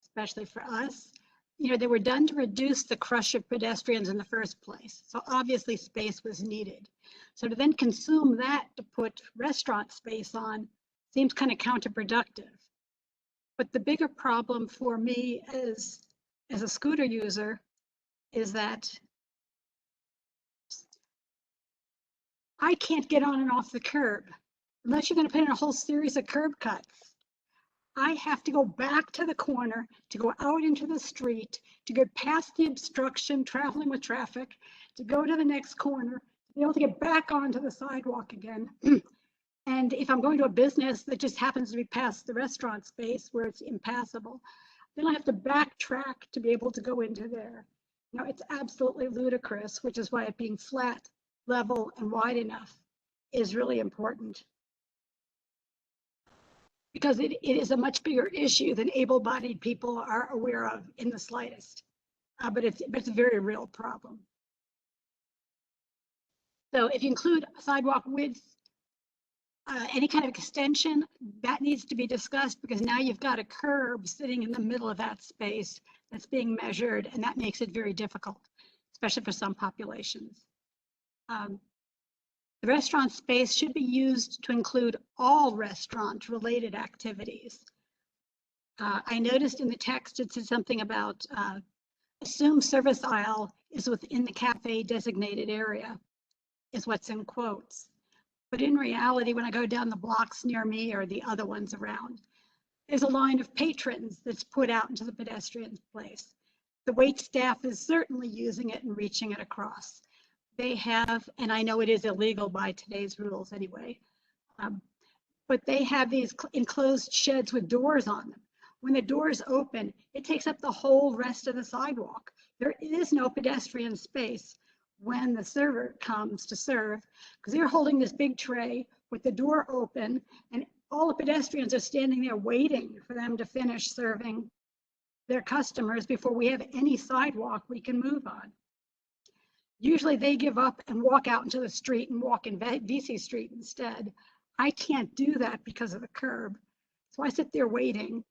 especially for us. They were done to reduce the crush of pedestrians in the first place. So obviously space was needed. So to then consume that to put restaurant space on seems kind of counterproductive. But the bigger problem for me as a scooter user is that I can't get on and off the curb unless you're going to put in a whole series of curb cuts. I have to go back to the corner to go out into the street, to get past the obstruction, traveling with traffic, to go to the next corner, to be able to get back onto the sidewalk again. And if I'm going to a business that just happens to be past the restaurant space where it's impassable, then I have to backtrack to be able to go into there. It's absolutely ludicrous, which is why it being flat, level, and wide enough is really important. Because it is a much bigger issue than able-bodied people are aware of in the slightest. But it's a very real problem. So if you include sidewalk width, any kind of extension, that needs to be discussed because now you've got a curb sitting in the middle of that space that's being measured, and that makes it very difficult, especially for some populations. The restaurant space should be used to include all restaurant-related activities. I noticed in the text it said something about assume service aisle is within the cafe designated area, is what's in quotes. But in reality, when I go down the blocks near me or the other ones around, there's a line of patrons that's put out into the pedestrian place. The wait staff is certainly using it and reaching it across. They have, and I know it is illegal by today's rules anyway, but they have these enclosed sheds with doors on them. When the doors open, it takes up the whole rest of the sidewalk. There is no pedestrian space when the server comes to serve because they're holding this big tray with the door open and all the pedestrians are standing there waiting for them to finish serving their customers before we have any sidewalk we can move on. Usually they give up and walk out into the street and walk in VC Street instead. I can't do that because of the curb. So I sit there waiting.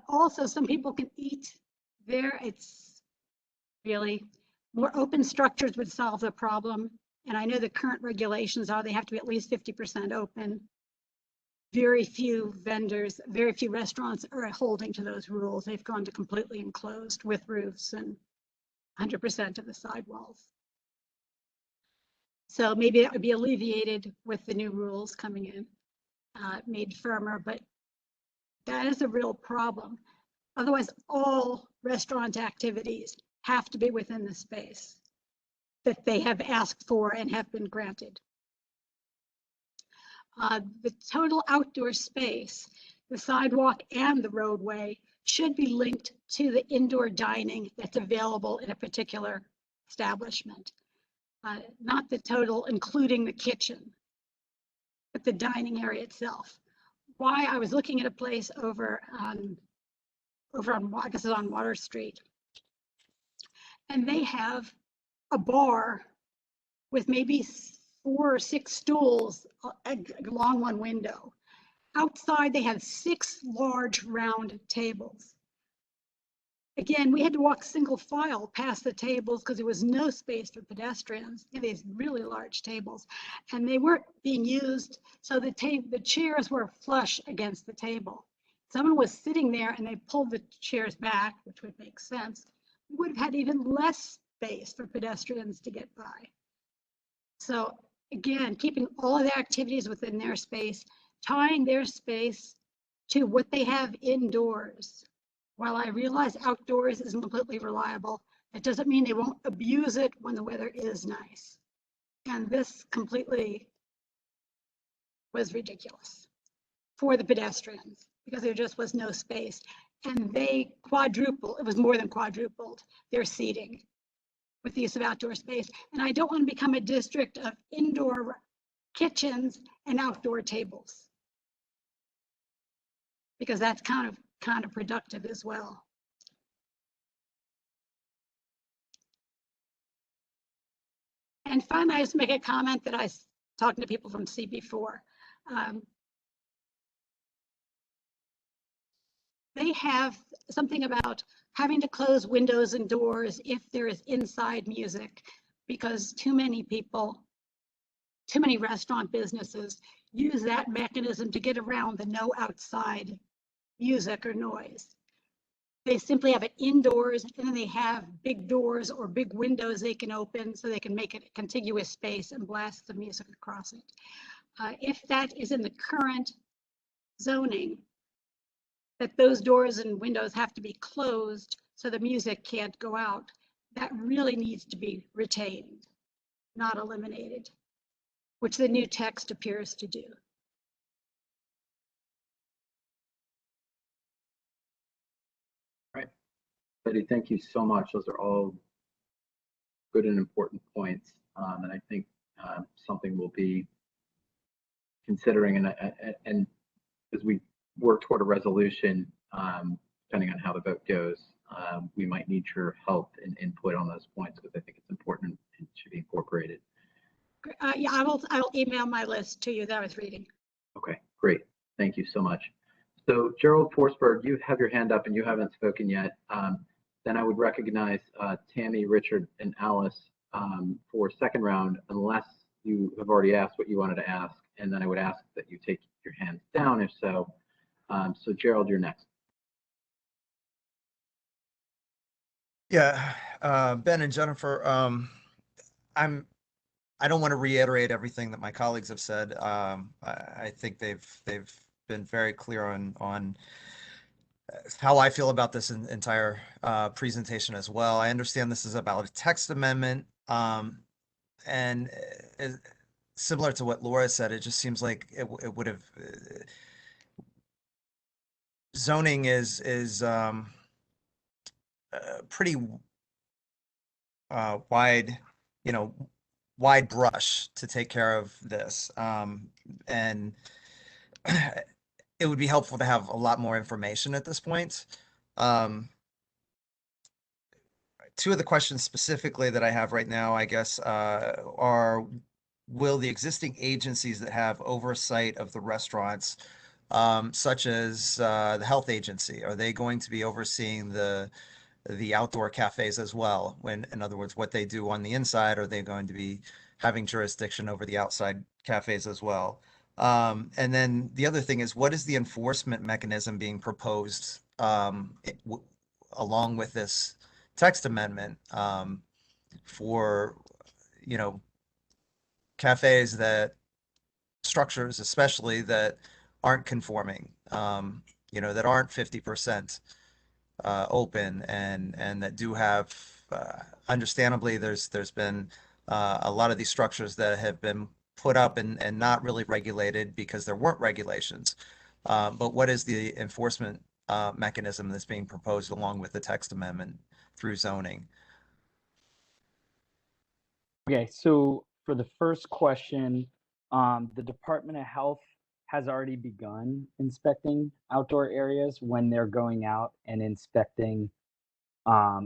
Also, some people can eat there. It's really more open structures would solve the problem. And I know the current regulations are they have to be at least 50% open. Very few vendors, very few restaurants are holding to those rules. They've gone to completely enclosed with roofs and 100% of the sidewalls. So maybe that would be alleviated with the new rules coming in, made firmer, but that is a real problem. Otherwise, all restaurant activities have to be within the space that they have asked for and have been granted. The total outdoor space, the sidewalk and the roadway, should be linked to the indoor dining that's available in a particular establishment. Not the total, including the kitchen, but the dining area itself. Why I was looking at a place over on, I guess it's on Water Street, and they have a bar with maybe 4 or 6 stools along one window. Outside, they have 6 large round tables. Again, we had to walk single file past the tables because there was no space for pedestrians. These really large tables, and they weren't being used, so the chairs were flush against the table. Someone was sitting there and they pulled the chairs back, which would make sense. We would have had even less space for pedestrians to get by. So again, keeping all of their activities within their space, tying their space to what they have indoors. While I realize outdoors isn't completely reliable, it doesn't mean they won't abuse it when the weather is nice. And this completely was ridiculous for the pedestrians because there just was no space. And they quadrupled, it was more than quadrupled, their seating with the use of outdoor space. And I don't want to become a district of indoor kitchens and outdoor tables, because that's kind of counterproductive as well. And finally, I just make a comment that I was talking to people from CB4. They have something about having to close windows and doors if there is inside music, because too many people, too many restaurant businesses use that mechanism to get around the no outside music or noise. They simply have it indoors, and then they have big doors or big windows they can open so they can make it a contiguous space and blast the music across it. If that is in the current zoning, that those doors and windows have to be closed so the music can't go out, that really needs to be retained, not eliminated, which the new text appears to do. Right. Betty, thank you so much. Those are all good and important points. And I think something we'll be considering, and as we work toward a resolution, depending on how the vote goes, we might need your help and input on those points, because I think it's important and should be incorporated. Yeah, I will email my list to you that I was reading. Okay, great. Thank you so much. So Gerald Forsberg, you have your hand up and you haven't spoken yet. Then I would recognize Tammy, Richard, and Alice for second round, unless you have already asked what you wanted to ask. And then I would ask that you take your hands down if so. So Gerald, you're next. Yeah, Ben and Jennifer, I don't want to reiterate everything that my colleagues have said. I think they've been very clear on how I feel about this entire presentation as well. I understand this is about a text amendment, and similar to what Laura said, it just seems like it would have zoning is pretty wide, wide brush to take care of this, and it would be helpful to have a lot more information at this point. Two of the questions specifically that I have right now, I guess, are, will the existing agencies that have oversight of the restaurants, such as the health agency, are they going to be overseeing the outdoor cafes as well? When, in other words, what they do on the inside, are they going to be having jurisdiction over the outside cafes as well? And then the other thing is, what is the enforcement mechanism being proposed along with this text amendment for, cafes that, structures especially, that aren't conforming, that aren't 50% open, and that do have, understandably, there's been a lot of these structures that have been put up and not really regulated because there weren't regulations. But what is the enforcement mechanism that's being proposed along with the text amendment through zoning? Okay, so for the first question, the Department of Health has already begun inspecting outdoor areas when they're going out and inspecting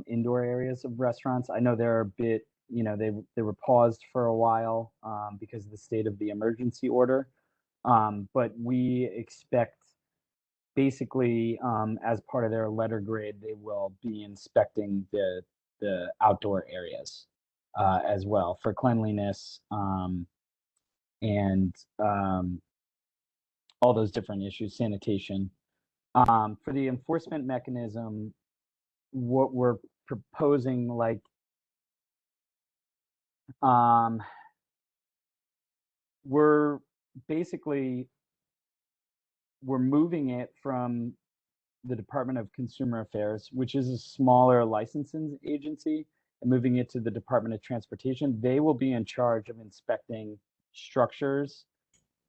indoor areas of restaurants. I know they're a bit, they were paused for a while because of the state of the emergency order. But we expect basically as part of their letter grade, they will be inspecting the outdoor areas as well for cleanliness and all those different issues, sanitation. For the enforcement mechanism, what we're proposing, like, we're basically, we're moving it from the Department of Consumer Affairs, which is a smaller licensing agency, and moving it to the Department of Transportation. They will be in charge of inspecting structures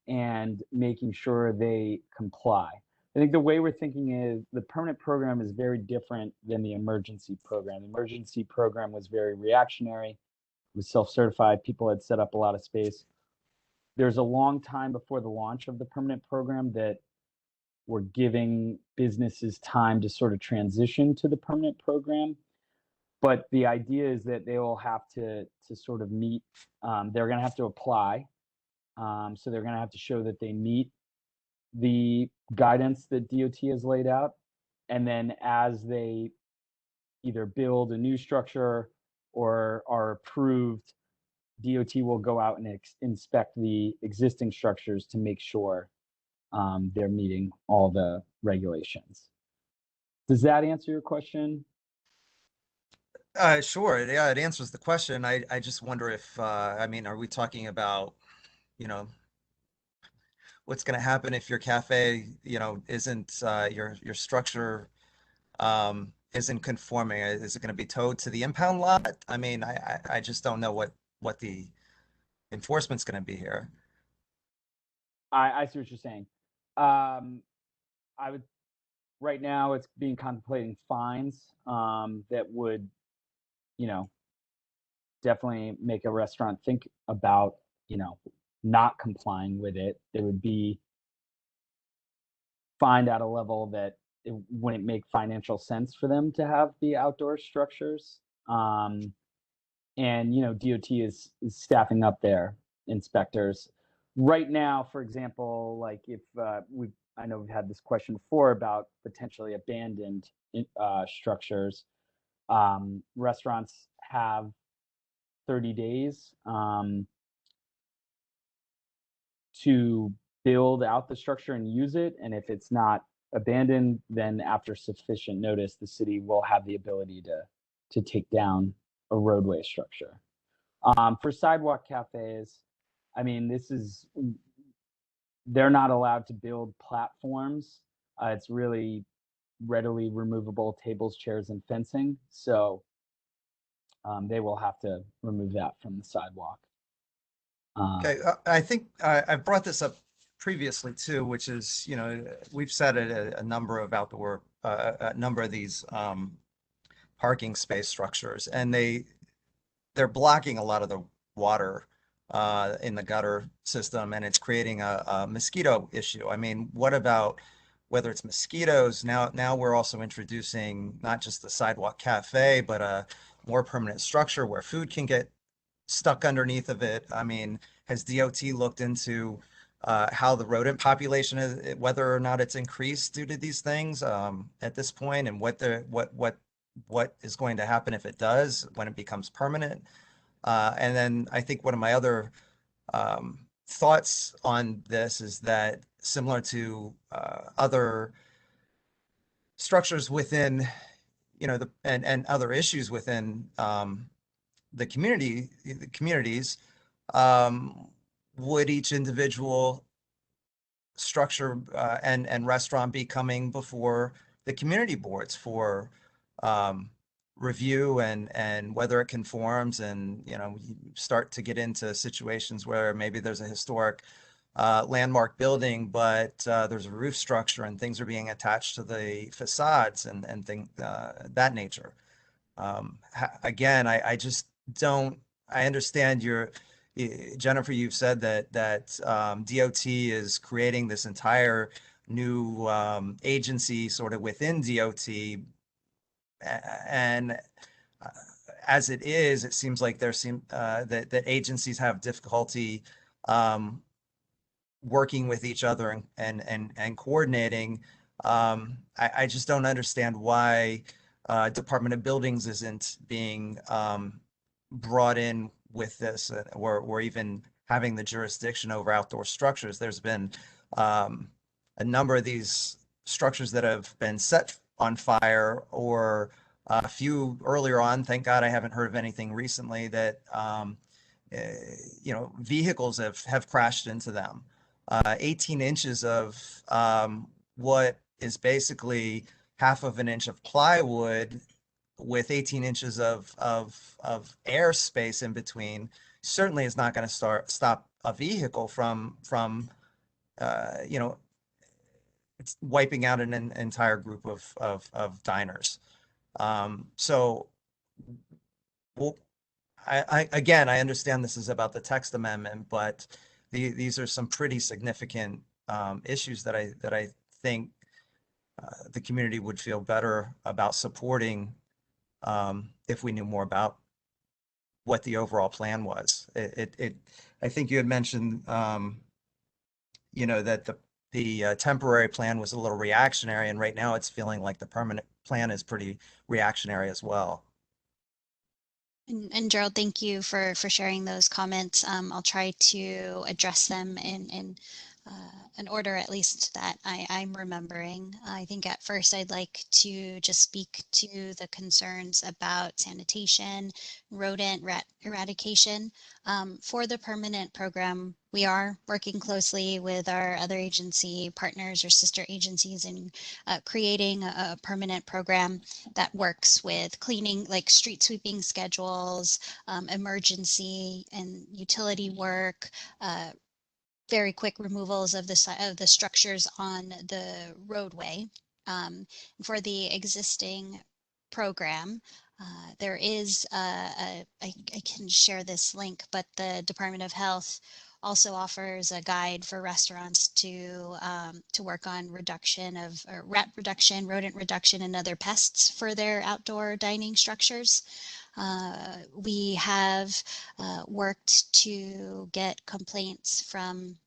and making sure they comply. I think the way we're thinking is the permanent program is very different than the emergency program. The emergency program was very reactionary, it was self-certified, people had set up a lot of space. There's a long time before the launch of the permanent program that we're giving businesses time to sort of transition to the permanent program. But the idea is that they will have to sort of meet, they're going to have to apply. So they're going to have to show that they meet the guidance that DOT has laid out. And then as they either build a new structure or are approved, DOT will go out and inspect the existing structures to make sure they're meeting all the regulations. Does that answer your question? Sure. Yeah, it answers the question. I just wonder if, are we talking about, what's going to happen if your cafe, isn't, your structure isn't conforming? Is it going to be towed to the impound lot? I just don't know what the enforcement's going to be here. I see what you're saying. I would, right now it's being contemplating fines that would, definitely make a restaurant think about, not complying with it. It would be fined at a level that it wouldn't make financial sense for them to have the outdoor structures. And, DOT is staffing up their inspectors. Right now, for example, like if I know we've had this question before about potentially abandoned structures. Restaurants have 30 days to build out the structure and use it. And if it's not abandoned, then after sufficient notice, the city will have the ability to take down a roadway structure. For sidewalk cafes, they're not allowed to build platforms. It's really readily removable tables, chairs, and fencing. So they will have to remove that from the sidewalk. Okay, I think I've brought this up previously too, which is, we've set a number of outdoor, a number of these parking space structures, and they're blocking a lot of the water in the gutter system, and it's creating a mosquito issue. What about whether it's mosquitoes? Now we're also introducing not just the sidewalk cafe, but a more permanent structure where food can get stuck underneath of it. Has DOT looked into how the rodent population is, whether or not it's increased due to these things at this point, and what is going to happen if it does, when it becomes permanent? And then I think one of my other thoughts on this is that, similar to other structures within, and other issues within the communities, would each individual structure and restaurant be coming before the community boards for review and whether it conforms, and you start to get into situations where maybe there's a historic landmark building, but there's a roof structure and things are being attached to the facades and things that nature. Again, I just don't. I understand Jennifer, you've said that DOT is creating this entire new agency sort of within DOT, and as it is, it seems like that agencies have difficulty working with each other and coordinating. I just don't understand why Department of Buildings isn't being brought in with this, or even having the jurisdiction over outdoor structures. There's been a number of these structures that have been set on fire, or a few earlier on. Thank God I haven't heard of anything recently that vehicles have crashed into them. 18 inches of what is basically half of an inch of plywood with 18 inches of air space in between certainly is not going to stop a vehicle from it's wiping out an entire group of diners. So, well, again, I understand this is about the text amendment, but these are some pretty significant issues that I think the community would feel better about supporting if we knew more about what the overall plan was. I think you had mentioned, that the temporary plan was a little reactionary, and right now it's feeling like the permanent plan is pretty reactionary as well. And Gerald, thank you for sharing those comments. I'll try to address them in an order at least that I'm remembering. I think at first I'd like to just speak to the concerns about sanitation, rodent eradication. For the permanent program, we are working closely with our other agency partners or sister agencies in creating a permanent program that works with cleaning, like street sweeping schedules, emergency and utility work, very quick removals of the structures on the roadway. For the existing program, there is I can share this link, but the Department of Health also offers a guide for restaurants to work on reduction of rat reduction, rodent reduction, and other pests for their outdoor dining structures. We have worked to get complaints from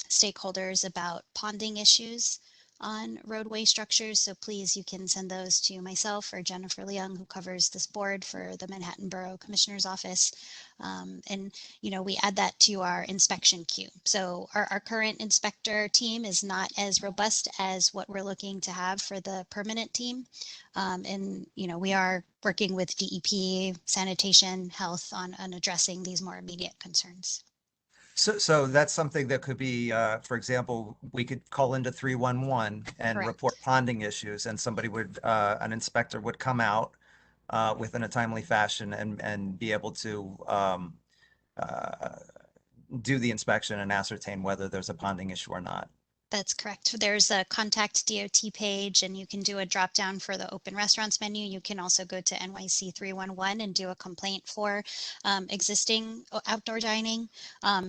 stakeholders about ponding issues on roadway structures. So please, you can send those to myself or Jennifer Leung, who covers this board for the Manhattan Borough Commissioner's Office. And, we add that to our inspection queue. So our current inspector team is not as robust as what we're looking to have for the permanent team. And, we are working with DEP, sanitation, health on addressing these more immediate concerns. So that's something that could be, for example, we could call into 311 and Correct. report ponding issues, and somebody would, an inspector would come out within a timely fashion and be able to do the inspection and ascertain whether there's a ponding issue or not. That's correct. There's a contact DOT page, and you can do a drop down for the open restaurants menu. You can also go to NYC 311 and do a complaint for existing outdoor dining.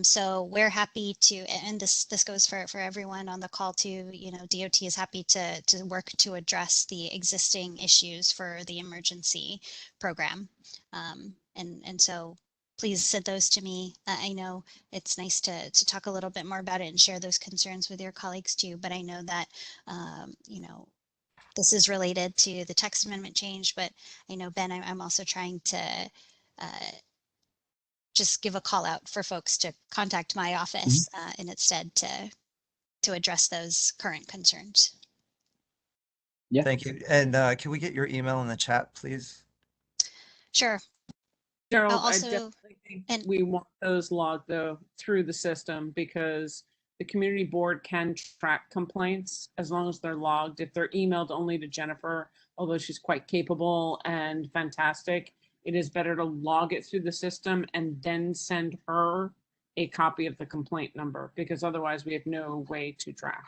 So we're happy to, and this goes for everyone on the call too. DOT is happy to work to address the existing issues for the emergency program, and so. Please send those to me. I know it's nice to talk a little bit more about it and share those concerns with your colleagues too, but I know that, this is related to the text amendment change, but I know, Ben, I'm also trying to just give a call out for folks to contact my office and instead to address those current concerns. Yeah. Thank you. And can we get your email in the chat, please? Sure. Gerald, I also- definitely think and- we want those logged though through the system because the community board can track complaints as long as they're logged. If they're emailed only to Jennifer, although she's quite capable and fantastic, it is better to log it through the system and then send her a copy of the complaint number because otherwise we have no way to track.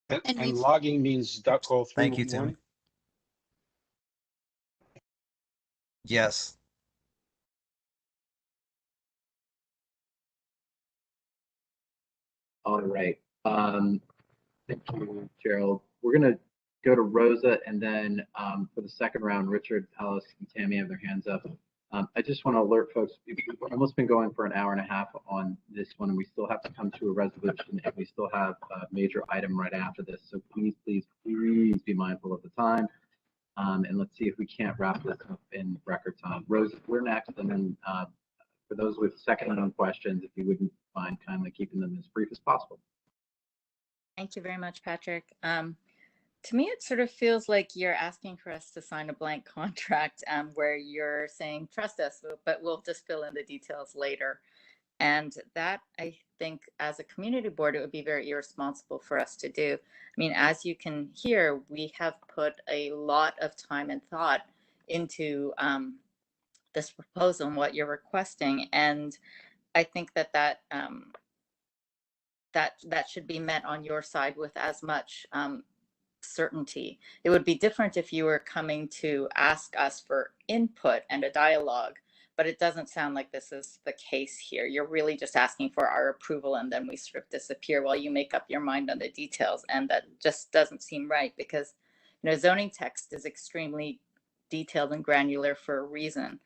And And we've- logging means duck call Thank you, 311. Tim. Yes. All right. Thank you, Gerald. We're gonna go to Rosa and then for the second round, Richard, Alice, and Tammy have their hands up. I just want to alert folks, we've almost been going for an hour and a half on this one, and we still have to come to a resolution, and we still have a major item right after this. So please, please, please be mindful of the time. And let's see if we can't wrap this up in record time. Rosa, we're next, and then for those with second round questions, if you wouldn't mind kindly keeping them as brief as possible. Thank you very much, Patrick. To me, it sort of feels like you're asking for us to sign a blank contract where you're saying, trust us, but we'll just fill in the details later. And that, I think, as a community board, it would be very irresponsible for us to do. I mean, as you can hear, we have put a lot of time and thought into this proposal and what you're requesting. And I think that that should be met on your side with as much certainty. It would be different if you were coming to ask us for input and a dialogue, but it doesn't sound like this is the case here. You're really just asking for our approval and then we sort of disappear while you make up your mind on the details. And that just doesn't seem right because, you know, zoning text is extremely detailed and granular for a reason.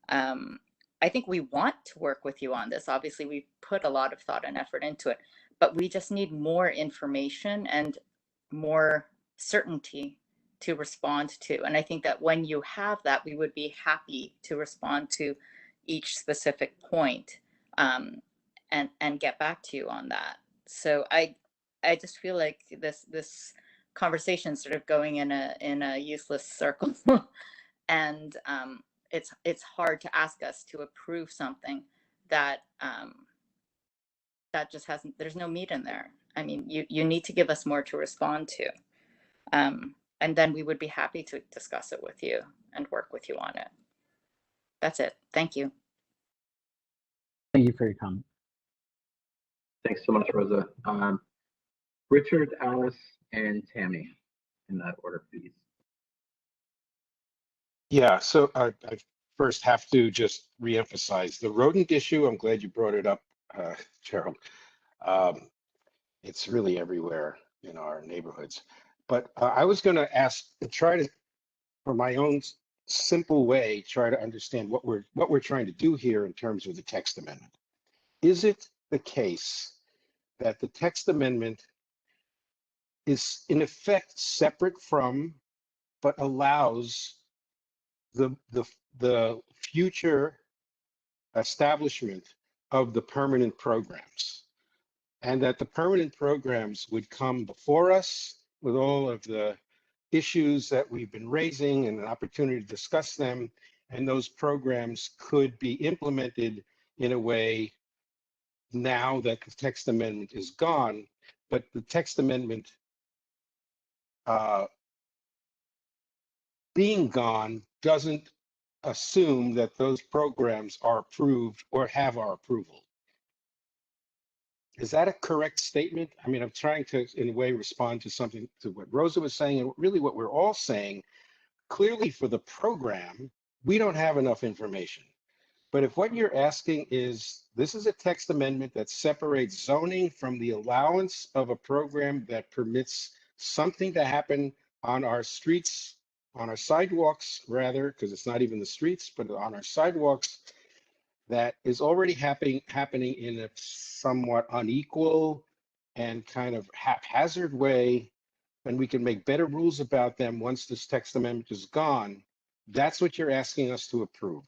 I think we want to work with you on this. Obviously, we've put a lot of thought and effort into it, but we just need more information and more certainty to respond to. And I think that when you have that, we would be happy to respond to each specific point and get back to you on that. So I just feel like this conversation is sort of going in a useless circle, and it's hard to ask us to approve something that that just hasn't. There's no meat in there. I mean, you need to give us more to respond to. And then we would be happy to discuss it with you and work with you on it. That's it. Thank you. Thank you for your comment. Thanks so much, Rosa. Richard, Alice, and Tammy in that order, please. Yeah, so I first have to just reemphasize the rodent issue. I'm glad you brought it up, Gerald. It's really everywhere in our neighborhoods. But I was going to ask, try to, for my own simple way, try to understand what we're trying to do here in terms of the text amendment. Is it the case that the text amendment is in effect separate from, but allows the future establishment of the permanent programs, and that the permanent programs would come before us with all of the issues that we've been raising and an opportunity to discuss them, and those programs could be implemented in a way now that the text amendment is gone, but the text amendment being gone doesn't assume that those programs are approved or have our approval. Is that a correct statement? I mean, I'm trying to, in a way, respond to something, to what Rosa was saying, and really what we're all saying. Clearly for the program, we don't have enough information. But if what you're asking is, this is a text amendment that separates zoning from the allowance of a program that permits something to happen on our streets, on our sidewalks, rather, because it's not even the streets, but on our sidewalks, that is already happening in a somewhat unequal and kind of haphazard way, and we can make better rules about them once this text amendment is gone. That's what you're asking us to approve.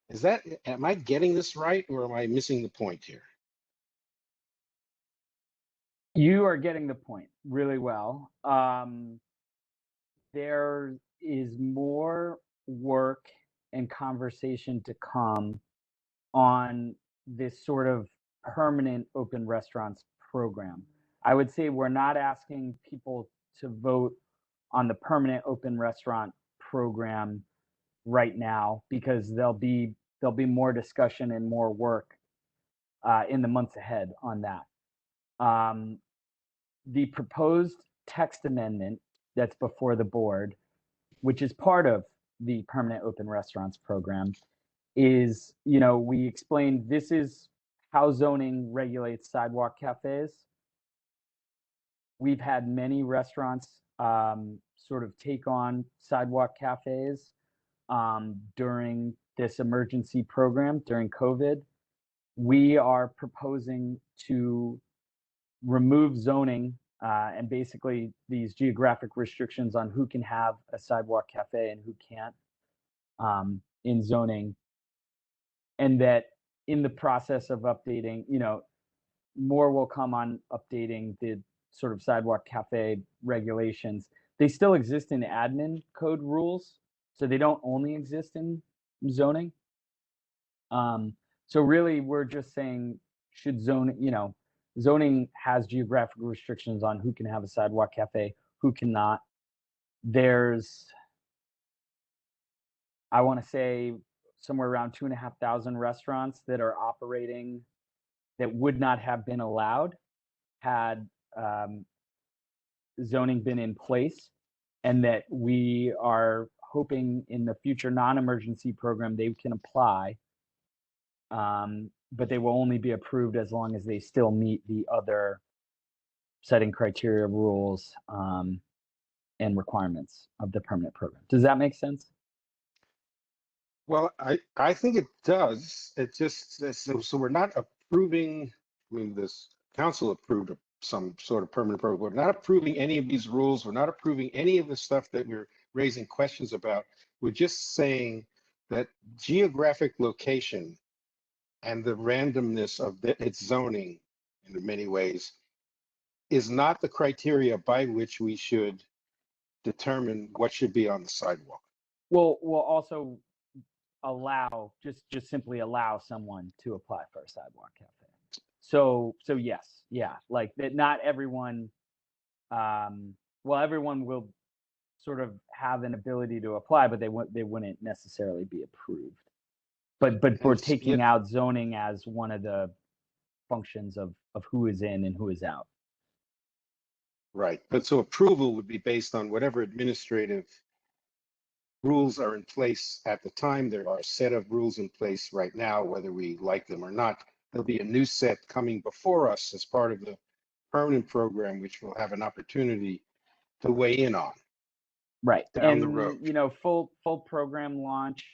Is that, am I getting this right, or am I missing the point here? You are getting the point really well. There is more work and conversation to come on this sort of permanent open restaurants program. I would say we're not asking people to vote on the permanent open restaurant program right now, because there'll be more discussion and more work in the months ahead on that. The proposed text amendment that's before the board, which is part of the permanent open restaurants program, is, we explained this is how zoning regulates sidewalk cafes. We've had many restaurants sort of take on sidewalk cafes during this emergency program during COVID. We are proposing to remove zoning and basically these geographic restrictions on who can have a sidewalk cafe and who can't in zoning. And that in the process of updating, more will come on updating the sort of sidewalk cafe regulations. They still exist in admin code rules, so they don't only exist in zoning. So really, we're just saying, should zoning has geographic restrictions on who can have a sidewalk cafe, who cannot. There's, I want to say, somewhere around 2,500 restaurants that are operating that would not have been allowed had zoning been in place, and that we are hoping in the future non-emergency program they can apply, but they will only be approved as long as they still meet the other setting criteria, rules, and requirements of the permanent program. Does that make sense? Well, I think it does. It just, so we're not approving, I mean, this council approved some sort of permanent program. We're not approving any of these rules. We're not approving any of the stuff that we're raising questions about. We're just saying that geographic location and the randomness of its zoning in many ways is not the criteria by which we should determine what should be on the sidewalk. We'll also allow, just simply allow someone to apply for a sidewalk cafe. So yes, yeah, like that. Not everyone, everyone will sort of have an ability to apply, but they wouldn't necessarily be approved. But we're taking out zoning as one of the functions of who is in and who is out. Right, but so approval would be based on whatever administrative rules are in place at the time. There are a set of rules in place right now, whether we like them or not. There'll be a new set coming before us as part of the permanent program, which we'll have an opportunity to weigh in on. Right, down the road. Full program launch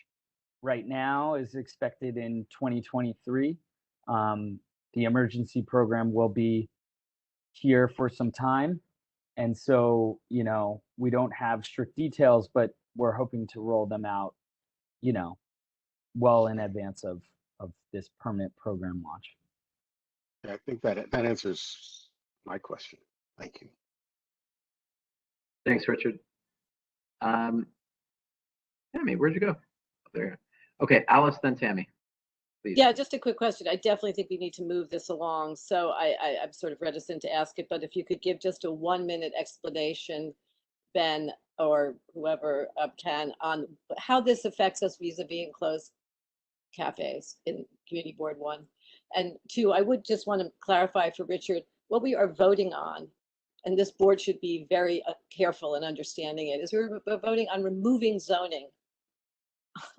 right now is expected in 2023. The emergency program will be here for some time. And so, we don't have strict details, but we're hoping to roll them out, well in advance of this permanent program launch. I think that answers my question. Thank you. Thanks, Richard. Tammy, where'd you go? There you go. Okay, Alice, then Tammy. Please. Yeah, just a quick question. I definitely think we need to move this along. So I'm sort of reticent to ask it, but if you could give just a 1-minute explanation, Ben, or whoever can, on how this affects us vis-a-vis enclosed cafes in Community Board 1. And 2, I would just want to clarify for Richard what we are voting on, and this board should be very careful in understanding it, is we're voting on removing zoning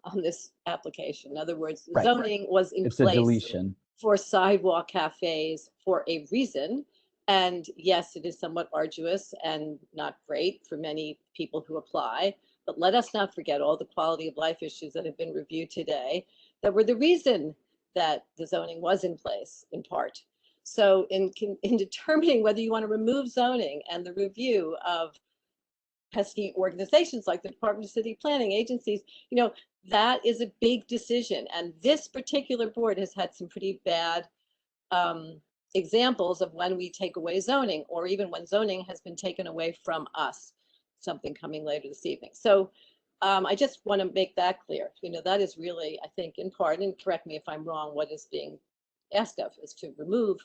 on this application. In other words, zoning was in place. It's a deletion for sidewalk cafes for a reason. And yes, it is somewhat arduous and not great for many people who apply, but let us not forget all the quality of life issues that have been reviewed today that were the reason that the zoning was in place, in part. So in determining whether you want to remove zoning and the review of pesky organizations like the Department of City Planning agencies, that is a big decision. And this particular board has had some pretty bad examples of when we take away zoning, or even when zoning has been taken away from us, something coming later this evening. So I just want to make that clear. That is really, I think, in part, and correct me if I'm wrong, what is being asked of is to remove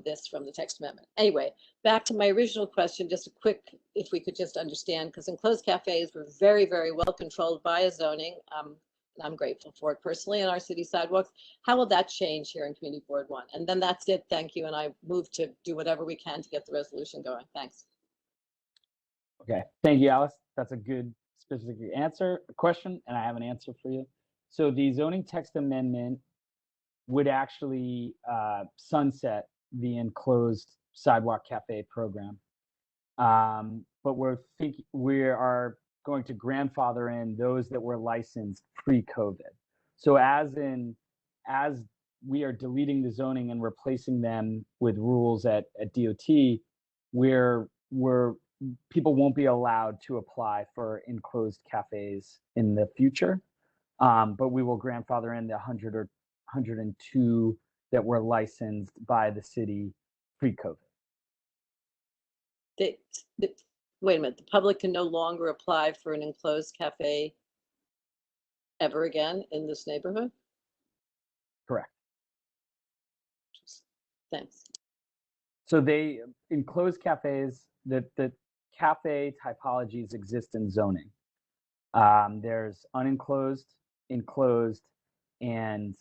this from the text amendment. Anyway, back to my original question, just a quick, if we could just understand, because enclosed cafes were very, very well controlled by a zoning. And I'm grateful for it personally in our city sidewalks. How will that change here in Community Board 1? And then that's it. Thank you. And I move to do whatever we can to get the resolution going. Thanks. Okay, thank you, Alice. That's a good specific question, and I have an answer for you. So the zoning text amendment would actually sunset the enclosed sidewalk cafe program. But we are going to grandfather in those that were licensed pre-COVID. So as we are deleting the zoning and replacing them with rules at DOT, people won't be allowed to apply for enclosed cafes in the future. But we will grandfather in the 100 or 102 that were licensed by the city pre-COVID. Wait a minute, the public can no longer apply for an enclosed cafe ever again in this neighborhood? Correct. Thanks. So enclosed cafes, the cafe typologies exist in zoning. There's unenclosed, enclosed, and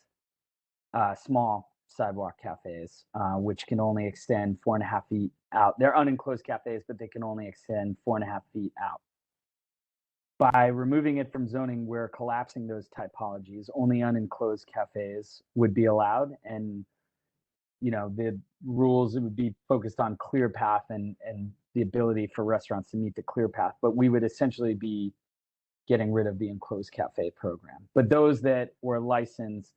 small sidewalk cafes, which can only extend 4.5 feet out. They're unenclosed cafes, but they can only extend 4.5 feet out. By removing it from zoning, we're collapsing those typologies. Only unenclosed cafes would be allowed, and the rules would be focused on clear path and the ability for restaurants to meet the clear path. But we would essentially be getting rid of the enclosed cafe program. But those that were licensed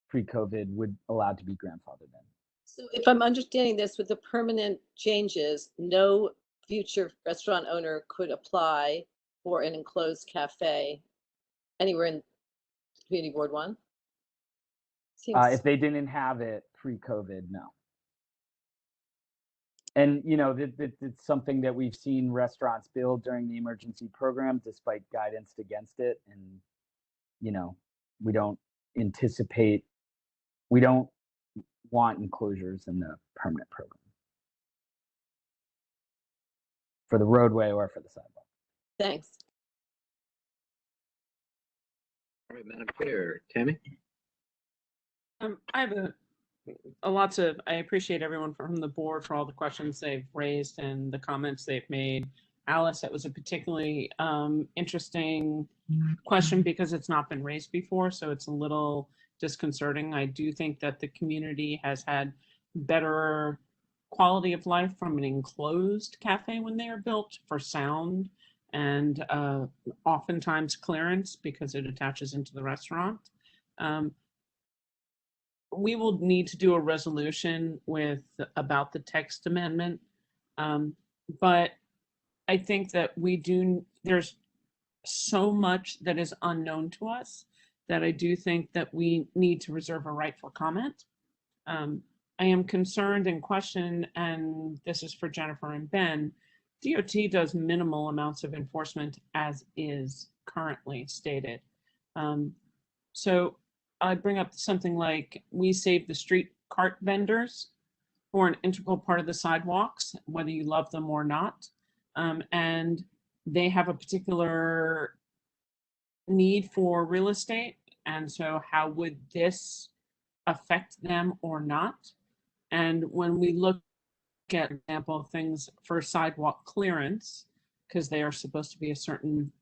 pre-COVID would allowed to be grandfathered in. So if I'm understanding this, with the permanent changes, no future restaurant owner could apply for an enclosed cafe anywhere in Community Board 1? If they didn't have it pre-COVID, no. And it's something that we've seen restaurants build during the emergency program, despite guidance against it. And we don't want enclosures in the permanent program for the roadway or for the sidewalk. Thanks. All right, Madam Chair, Tammy? I have I appreciate everyone from the board for all the questions they've raised and the comments they've made. Alice, that was a particularly interesting question because it's not been raised before, so it's a little disconcerting. I do think that the community has had better quality of life from an enclosed cafe when they are built for sound and oftentimes clearance because it attaches into the restaurant. We will need to do a resolution about the text amendment, but I think that there's so much that is unknown to us that I do think that we need to reserve a right for comment. I am concerned and question, and this is for Jennifer and Ben, DOT does minimal amounts of enforcement as is currently stated. So I bring up something like we save the street cart vendors for an integral part of the sidewalks, whether you love them or not. And they have a particular need for real estate. And so how would this affect them or not? And when we look at, for example, things for sidewalk clearance, because they are supposed to be a certain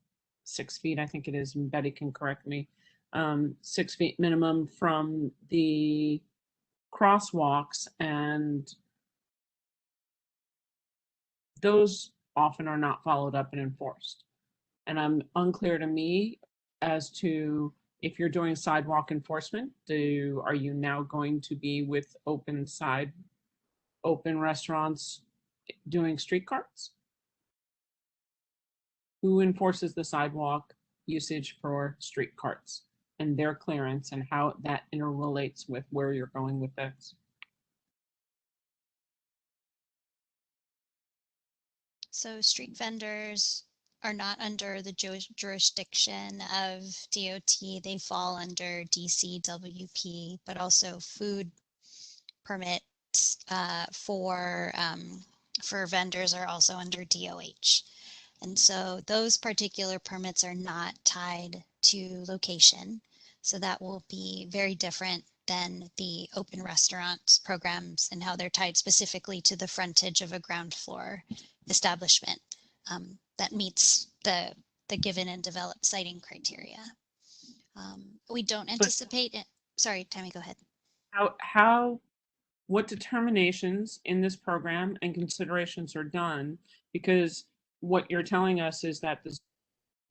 6 feet, I think it is, and Betty can correct me, 6 feet minimum from the crosswalks, and those often are not followed up and enforced. And I'm unclear to me as to if you're doing sidewalk enforcement, are you now going to be with open restaurants doing street carts? Who enforces the sidewalk usage for street carts and their clearance and how that interrelates with where you're going with this? So street vendors are not under the jurisdiction of DOT. They fall under DCWP, but also food permits for vendors are also under DOH. And so those particular permits are not tied to location. So that will be very different than the open restaurant programs and how they're tied specifically to the frontage of a ground floor establishment that meets the given and developed siting criteria. We don't anticipate it. Sorry, Tammy, go ahead. What determinations in this program and considerations are done? Because what you're telling us is that the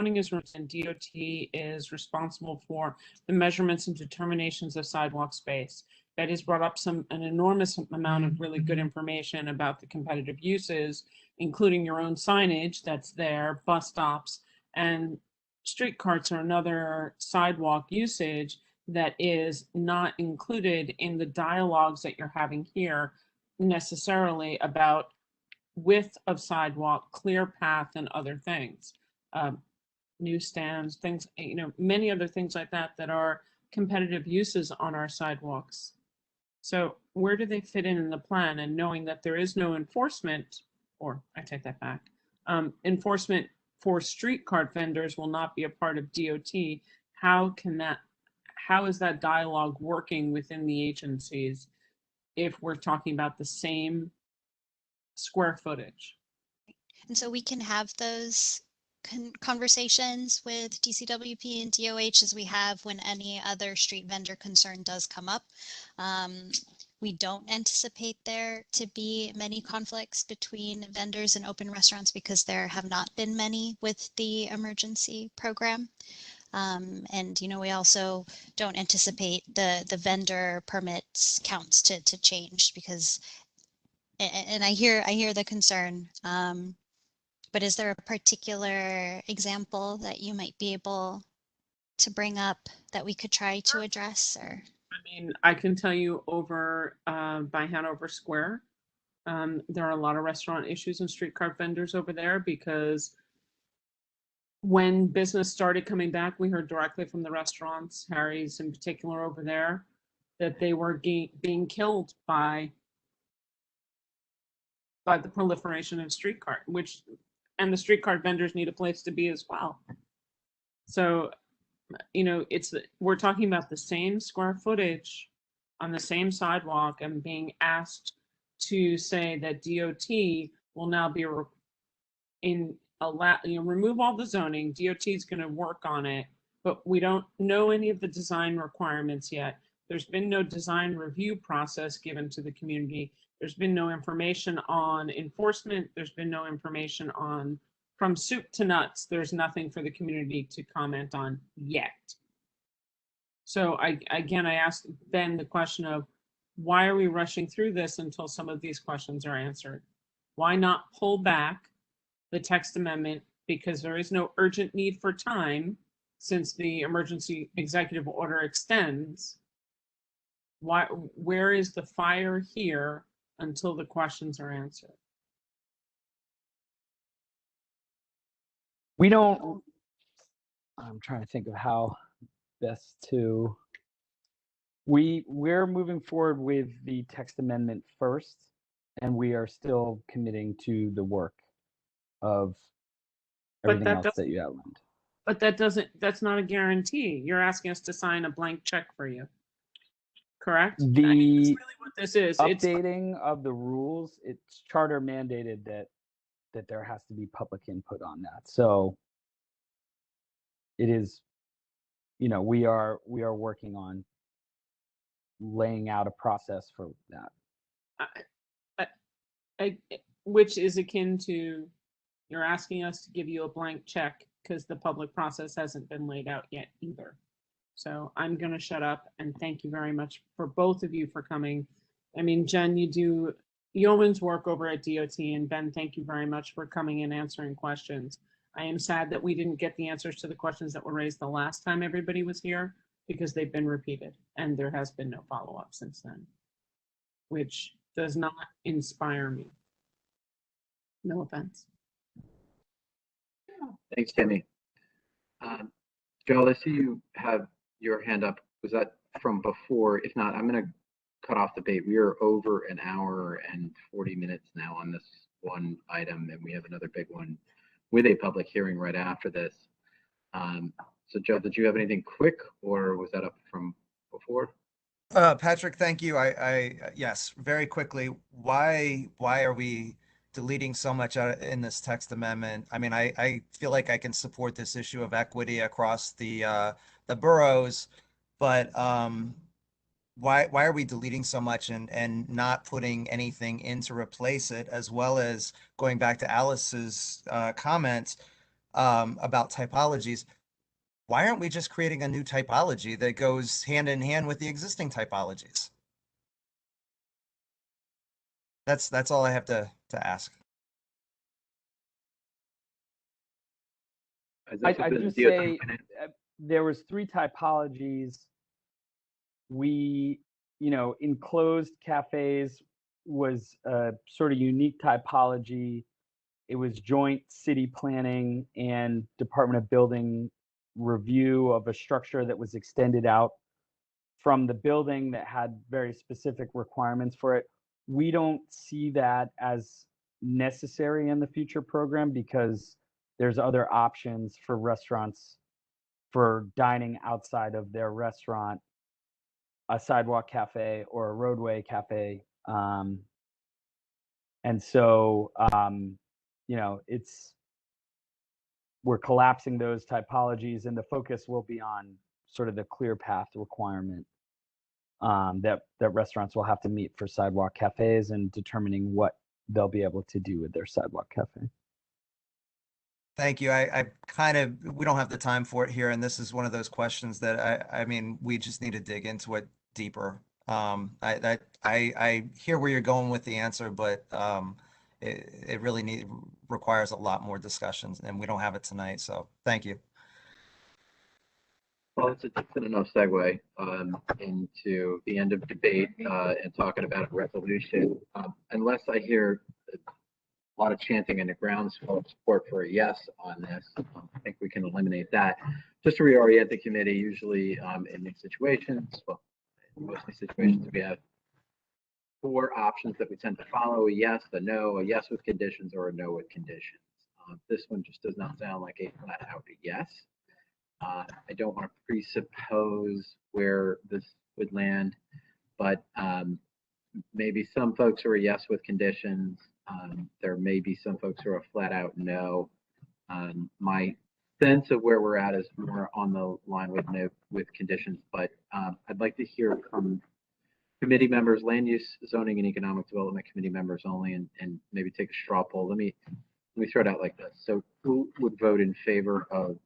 zoning is and DOT is responsible for the measurements and determinations of sidewalk space. That has brought up an enormous amount of really good information about the competitive uses, including your own signage that's there, bus stops, and street carts are another sidewalk usage that is not included in the dialogues that you're having here necessarily about width of sidewalk, clear path, and other things. Newsstands, things, many other things like that that are competitive uses on our sidewalks. So where do they fit in the plan? And knowing that there is no enforcement, or I take that back, enforcement for street cart vendors will not be a part of DOT. How is that dialogue working within the agencies if we're talking about the same square footage? And so we can have those conversations with DCWP and DOH as we have when any other street vendor concern does come up. We don't anticipate there to be many conflicts between vendors and open restaurants because there have not been many with the emergency program. And we also don't anticipate the vendor permits counts to change because, and I hear the concern. But is there a particular example that you might be able to bring up that we could try to address? Or I mean, I can tell you over by Hanover Square, there are a lot of restaurant issues and street cart vendors over there because when business started coming back, we heard directly from the restaurants, Harry's in particular over there, that they were being killed by the proliferation of street cart, and the street cart vendors need a place to be as well. So, we're talking about the same square footage on the same sidewalk and being asked to say that DOT will now be remove all the zoning. DOT is going to work on it, but we don't know any of the design requirements yet. There's been no design review process given to the community. There's been no information on enforcement. There's been no information on, from soup to nuts, there's nothing for the community to comment on yet. So I asked Ben the question of, why are we rushing through this until some of these questions are answered? Why not pull back the text amendment? Because there is no urgent need for time since the emergency executive order extends. Where is the fire here until the questions are answered? I'm trying to think of how best to, we're moving forward with the text amendment first, and we are still committing to the work of everything else that you outlined. But that's not a guarantee. You're asking us to sign a blank check for you. Correct? The that's really what this is. Updating of the rules, it's charter mandated that there has to be public input on that. So it is, we are working on laying out a process for that. Which is akin to, you're asking us to give you a blank check because the public process hasn't been laid out yet either. So I'm going to shut up and thank you very much for both of you for coming. I mean, Jen, you do yeoman's work over at DOT, and Ben, thank you very much for coming and answering questions. I am sad that we didn't get the answers to the questions that were raised the last time everybody was here because they've been repeated and there has been no follow-up since then, which does not inspire me. No offense. Thanks, Tammy. Joel, I see you have your hand up. Was that from before? If not, I'm going to cut off the debate. We are over an hour and 40 minutes now on this one item, and we have another big one with a public hearing right after this. So Joe, did you have anything quick, or was that up from before? Patrick, thank you. Yes, very quickly. Why are we deleting so much in this text amendment? I mean, I feel like I can support this issue of equity across the boroughs, but why are we deleting so much and not putting anything in to replace it, as well as going back to Alice's comments about typologies? Why aren't we just creating a new typology that goes hand in hand with the existing typologies? That's all I have to ask. I'd just say there was 3 typologies. We, enclosed cafes was a sort of unique typology. It was joint city planning and Department of Building review of a structure that was extended out from the building that had very specific requirements for it. We don't see that as necessary in the future program because there's other options for restaurants for dining outside of their restaurant, a sidewalk cafe or a roadway cafe. And so, we're collapsing those typologies, and the focus will be on sort of the clear path requirement that restaurants will have to meet for sidewalk cafes and determining what they'll be able to do with their sidewalk cafe. Thank you. We don't have the time for it here, and this is one of those questions that I mean, we just need to dig into it deeper. I hear where you're going with the answer, but it really requires a lot more discussions, and we don't have it tonight. So thank you. Well, it's an enough segue into the end of debate and talking about a resolution. Unless I hear a lot of chanting and a groundswell of support for a yes on this, I think we can eliminate that. Just to reorient the committee, usually in these situations, well, in most of these situations, we have 4 options that we tend to follow: a yes, a no, a yes with conditions, or a no with conditions. This one just does not sound like a flat out yes. I don't want to presuppose where this would land, but maybe some folks are a yes with conditions. There may be some folks who are a flat out no. My sense of where we're at is more on the line with no with conditions, but I'd like to hear from committee members, land use, zoning, and economic development committee members only, and maybe take a straw poll. Let me throw it out like this. So who would vote in favor of,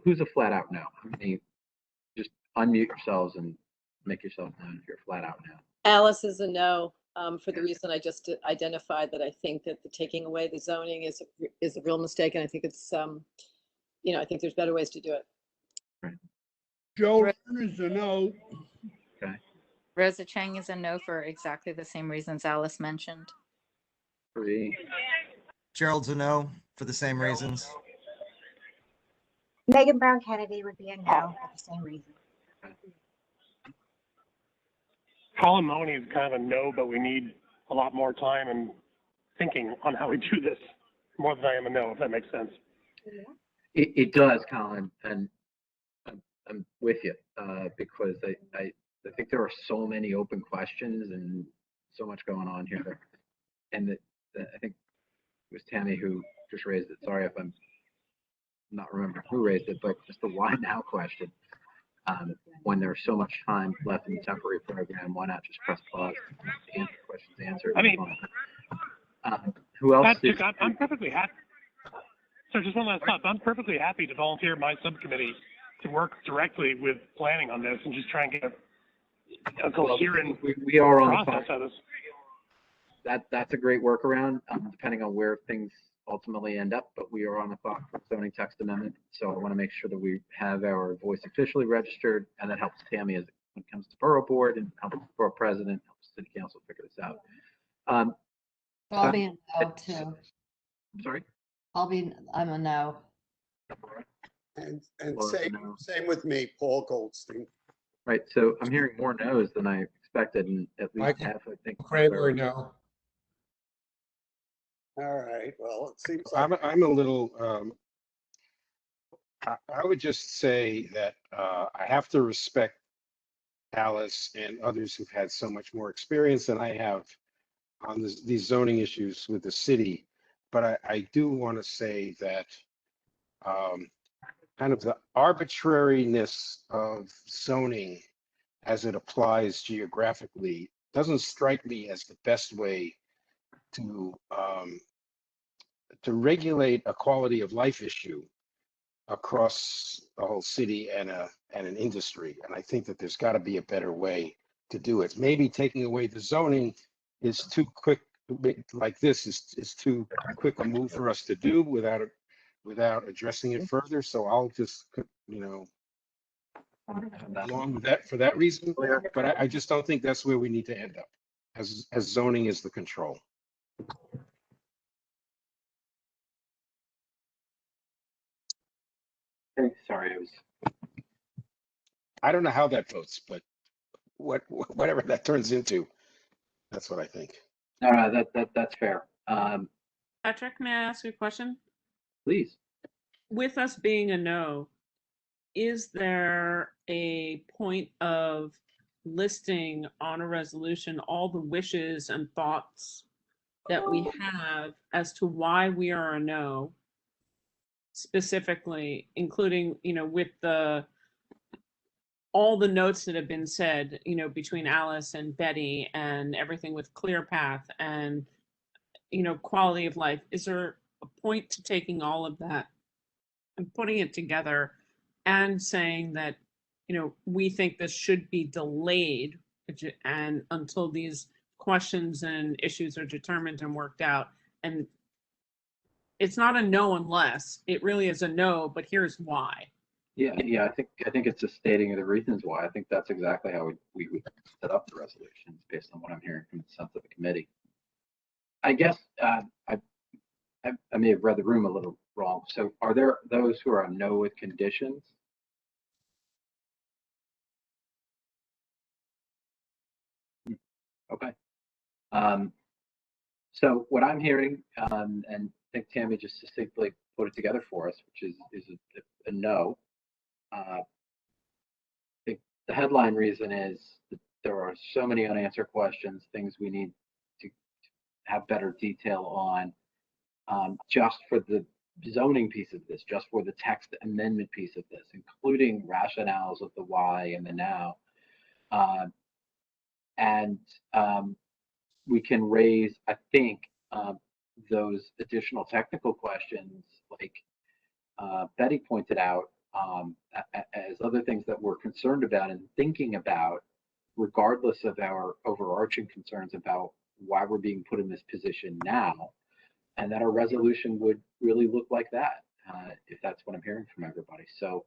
who's a flat out no? Just unmute yourselves and make yourself known if you're flat out no. Alice is a no, for the reason I just identified, that I think that the taking away the zoning is a real mistake, and I think it's I think there's better ways to do it. Right. Joe is a no. Okay. Rosa Chang is a no for exactly the same reasons Alice mentioned. 3. Gerald's a no for the same reasons. Megan Brown Kennedy would be a no for the same reason. Colin Mahoney is kind of a no, but we need a lot more time and thinking on how we do this, more than I am a no, if that makes sense. It does, Colin, and I'm with you because I think there are so many open questions and so much going on here, and I think it was Tammy who just raised it. Sorry if I'm not remembering who raised it, but just the why now question. When there's so much time left in the temporary program, why not just press pause and answer questions answered? I mean, who else? Patrick, I'm perfectly happy. So just one last thought. I'm perfectly happy to volunteer my subcommittee to work directly with planning on this and just try and get a coherent we are on process out of this. That's a great workaround, depending on where things ultimately end up, but we are on the clock for zoning text amendment. So I want to make sure that we have our voice officially registered, and that helps Tammy when it comes to borough board, and helps the borough president, helps city council figure this out. I'll be a no too. Sorry? I'm a no. And Laura, same, no. same with me, Paul Goldstein. Right, so I'm hearing more no's than I expected, and at least Michael half, I think. Kramer, no. All right, well, it seems like. I'm a little, I would just say that I have to respect Alice and others who've had so much more experience than I have on these zoning issues with the city. But I do want to say that kind of the arbitrariness of zoning as it applies geographically doesn't strike me as the best way to regulate a quality of life issue across the whole city and an industry. And I think that there's got to be a better way to do it. Maybe taking away the zoning is too quick, like this is too quick a move for us to do without addressing it further. So I'll just, along with that for that reason. But I just don't think that's where we need to end up, as zoning is the control. Sorry, I don't know how that votes, but whatever that turns into, that's what I think. No, that's fair. Patrick, may I ask you a question? Please. With us being a no, is there a point of listing on a resolution all the wishes and thoughts that we have as to why we are a no, specifically, including, with all the notes that have been said, between Alice and Betty and everything with ClearPath and, quality of life? Is there a point to taking all of that and putting it together and saying that, we think this should be delayed and until these questions and issues are determined and worked out? And it's not a no unless, it really is a no, but here's why. Yeah, I think it's just stating the reasons why. I think that's exactly how we would set up the resolutions based on what I'm hearing from the sense of the committee. I guess I may have read the room a little wrong. So are there those who are a no with conditions? Okay. So what I'm hearing, and I think Tammy just succinctly put it together for us, which is a no. The headline reason is that there are so many unanswered questions, things we need to have better detail on, just for the zoning piece of this, just for the text amendment piece of this, including rationales of the why and the now. And we can raise, I think, those additional technical questions, like Betty pointed out, as other things that we're concerned about and thinking about, regardless of our overarching concerns about why we're being put in this position now, and that our resolution would really look like that, if that's what I'm hearing from everybody. So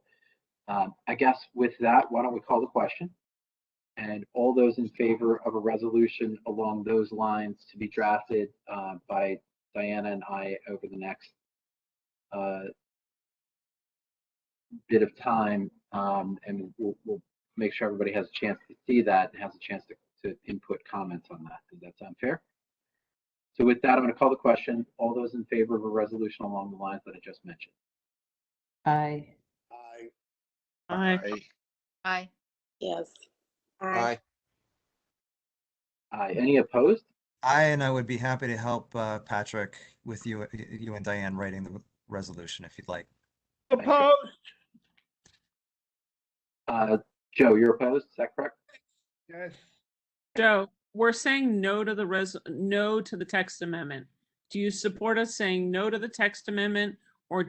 I guess with that, why don't we call the question? And all those in favor of a resolution along those lines to be drafted by Diana and I over the next bit of time, and we'll make sure everybody has a chance to see that and has a chance to input comments on that. Does that sound fair? So with that, I'm going to call the question. All those in favor of a resolution along the lines that I just mentioned? Aye. Aye. Aye. Yes. Aye. Aye. Any opposed? I would be happy to help Patrick with you and Diane writing the resolution if you'd like. Opposed? Joe, you're opposed, is that correct? Yes. Joe, we're saying no to the text amendment. Do you support us saying no to the text amendment, or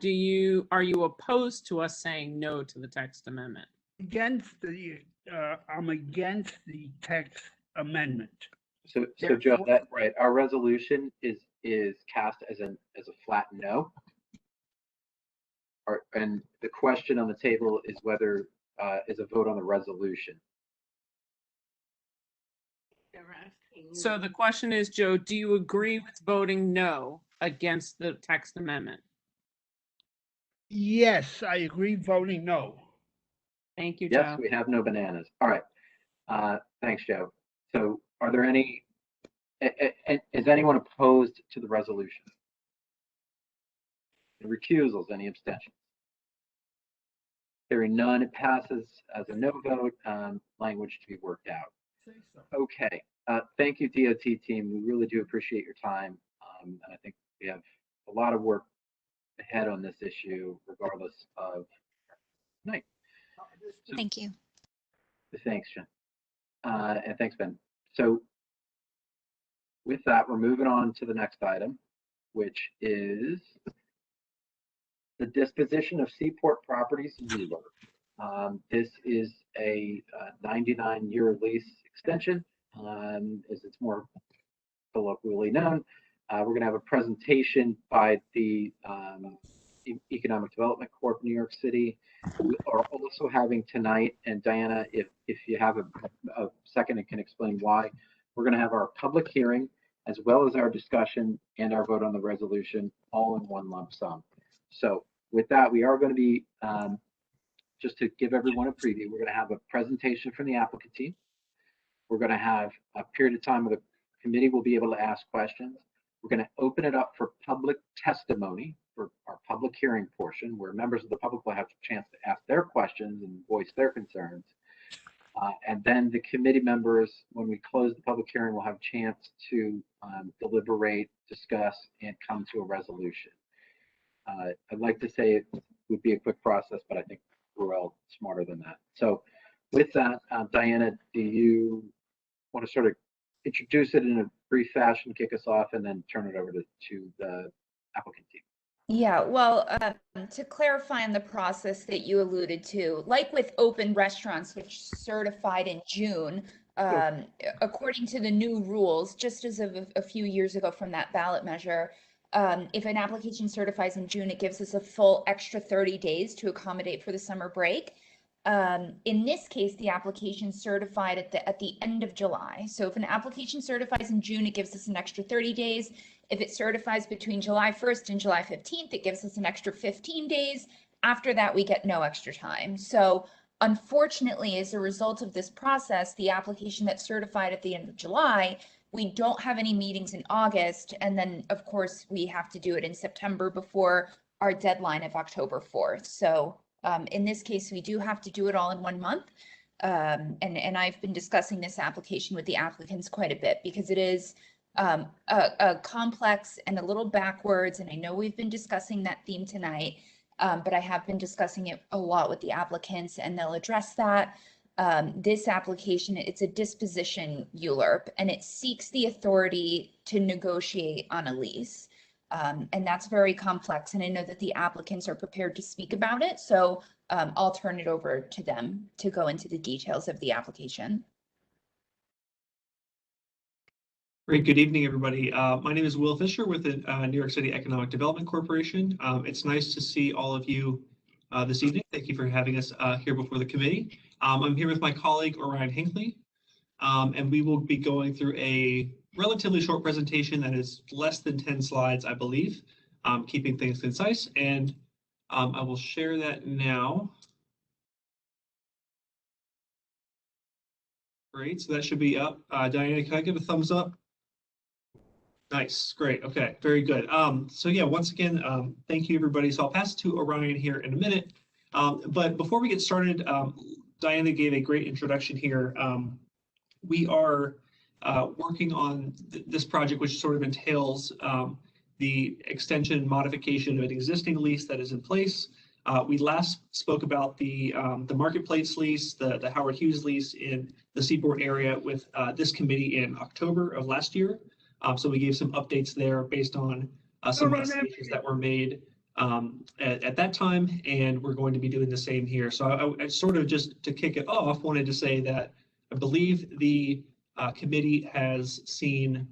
are you opposed to us saying no to the text amendment? I'm against the text amendment. So Joe, that right, our resolution is cast as a flat no. And the question on the table is whether is a vote on the resolution. So the question is, Joe, do you agree with voting no against the text amendment? Yes, I agree, voting no. Thank you, Yes, Joe. we have no bananas. All right. Thanks, Joe. So are there any, is anyone opposed to the resolution? Any recusals, any abstentions? Hearing none, it passes as a no vote, language to be worked out. Okay. Thank you, DOT team. We really do appreciate your time. And I think we have a lot of work ahead on this issue, regardless of night. So, Thank you. thanks, Jen. And thanks, Ben. So with that, we're moving on to the next item, which is the disposition of Seaport Properties ULURP. This is a 99-year lease extension, as it's more colloquially known. We're going to have a presentation by the Economic Development Corp of New York City. We are also having tonight, and Diana, if you have a second and can explain why, we're going to have our public hearing as well as our discussion and our vote on the resolution all in one lump sum. So with that, we are going to be, just to give everyone a preview, we're going to have a presentation from the applicant team. We're going to have a period of time where the committee will be able to ask questions. We're going to open it up for public testimony for our public hearing portion, where members of the public will have a chance to ask their questions and voice their concerns. And then the committee members, when we close the public hearing, will have a chance to deliberate, discuss, and come to a resolution. I'd like to say it would be a quick process, but I think we're all smarter than that. So with that, Diana, do you want to sort of introduce it in a brief fashion, kick us off, and then turn it over to the applicant team? Yeah, well, to clarify on the process that you alluded to, like with open restaurants, which certified in June, according to the new rules, just as of a few years ago from that ballot measure, if an application certifies in June, it gives us a full extra 30 days to accommodate for the summer break. In this case, the application certified at the end of July. So if an application certifies in June, it gives us an extra 30 days. If it certifies between July 1st and July 15th, it gives us an extra 15 days. After that, we get no extra time. So unfortunately, as a result of this process, the application that's certified at the end of July, we don't have any meetings in August. And then, of course, we have to do it in September before our deadline of October 4th. So in this case, we do have to do it all in 1 month. And I've been discussing this application with the applicants quite a bit because it is a complex and a little backwards. And I know we've been discussing that theme tonight, but I have been discussing it a lot with the applicants and they'll address that. This application, it's a disposition ULURP and it seeks the authority to negotiate on a lease. And that's very complex. And I know that the applicants are prepared to speak about it. So I'll turn it over to them to go into the details of the application. Great. Good evening, everybody. My name is Will Fisher with the New York City Economic Development Corporation. It's nice to see all of you this evening. Thank you for having us here before the committee. I'm here with my colleague, Orion Hinckley, and we will be going through a relatively short presentation that is less than 10 slides, I believe, keeping things concise. And I will share that now. Great, so that should be up. Diana, can I get a thumbs up? Nice, great, okay, very good. So yeah, once again, thank you everybody. So I'll pass it to Orion here in a minute. But before we get started, Diana gave a great introduction here. We are working on this project, which sort of entails the extension modification of an existing lease that is in place. We last spoke about the Marketplace lease, the Howard Hughes lease in the Seaport area with this committee in October of last year. So we gave some updates there based on some investigations that were made at that time, and we're going to be doing the same here. So I sort of just to kick it off, wanted to say that I believe the committee has seen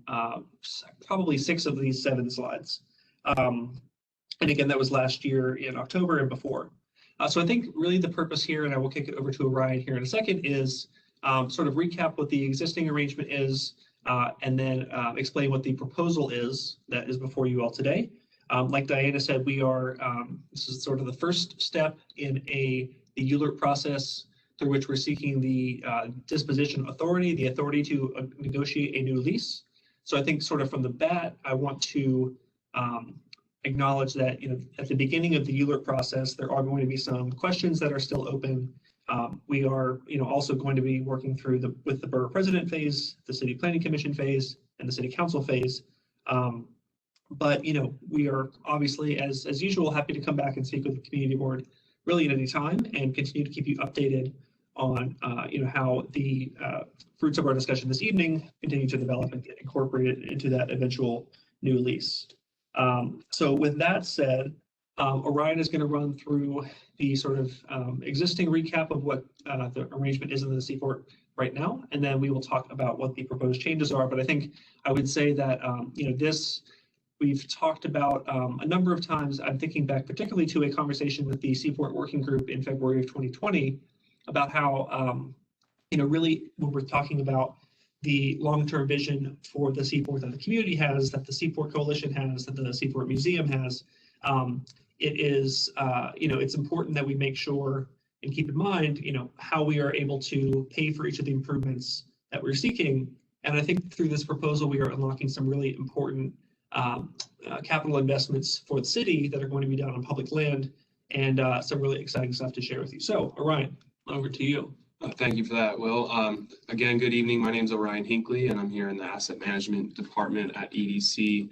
probably 6 of these 7 slides. And again, that was last year in October and before. So I think really the purpose here, and I will kick it over to Orion here in a second, is sort of recap what the existing arrangement is, and then explain what the proposal is that is before you all today. Like Diana said, we are, this is sort of the first step in the ULURP process through which we're seeking the disposition authority, the authority to negotiate a new lease. So I think sort of from the bat, I want to acknowledge that, at the beginning of the ULURP process, there are going to be some questions that are still open. We are, also going to be working through with the borough president phase, the city planning commission phase, and the city council phase. But, we are obviously, as usual, happy to come back and speak with the community board really at any time and continue to keep you updated on, how the fruits of our discussion this evening continue to develop and get incorporated into that eventual new lease. So with that said, Orion is going to run through the sort of existing recap of what the arrangement is in the Seaport right now, and then we will talk about what the proposed changes are. But I think I would say that, this we've talked about a number of times. I'm thinking back particularly to a conversation with the Seaport Working Group in February of 2020 about how, really when we're talking about the long-term vision for the Seaport that the community has, that the Seaport Coalition has, that the Seaport Museum has, it is, it's important that we make sure and keep in mind, how we are able to pay for each of the improvements that we're seeking. And I think through this proposal, we are unlocking some really important capital investments for the city that are going to be done on public land, and some really exciting stuff to share with you. So Orion, over to you. Thank you for that, Will. Again, good evening. My name is Orion Hinckley, and I'm here in the Asset Management Department at EDC,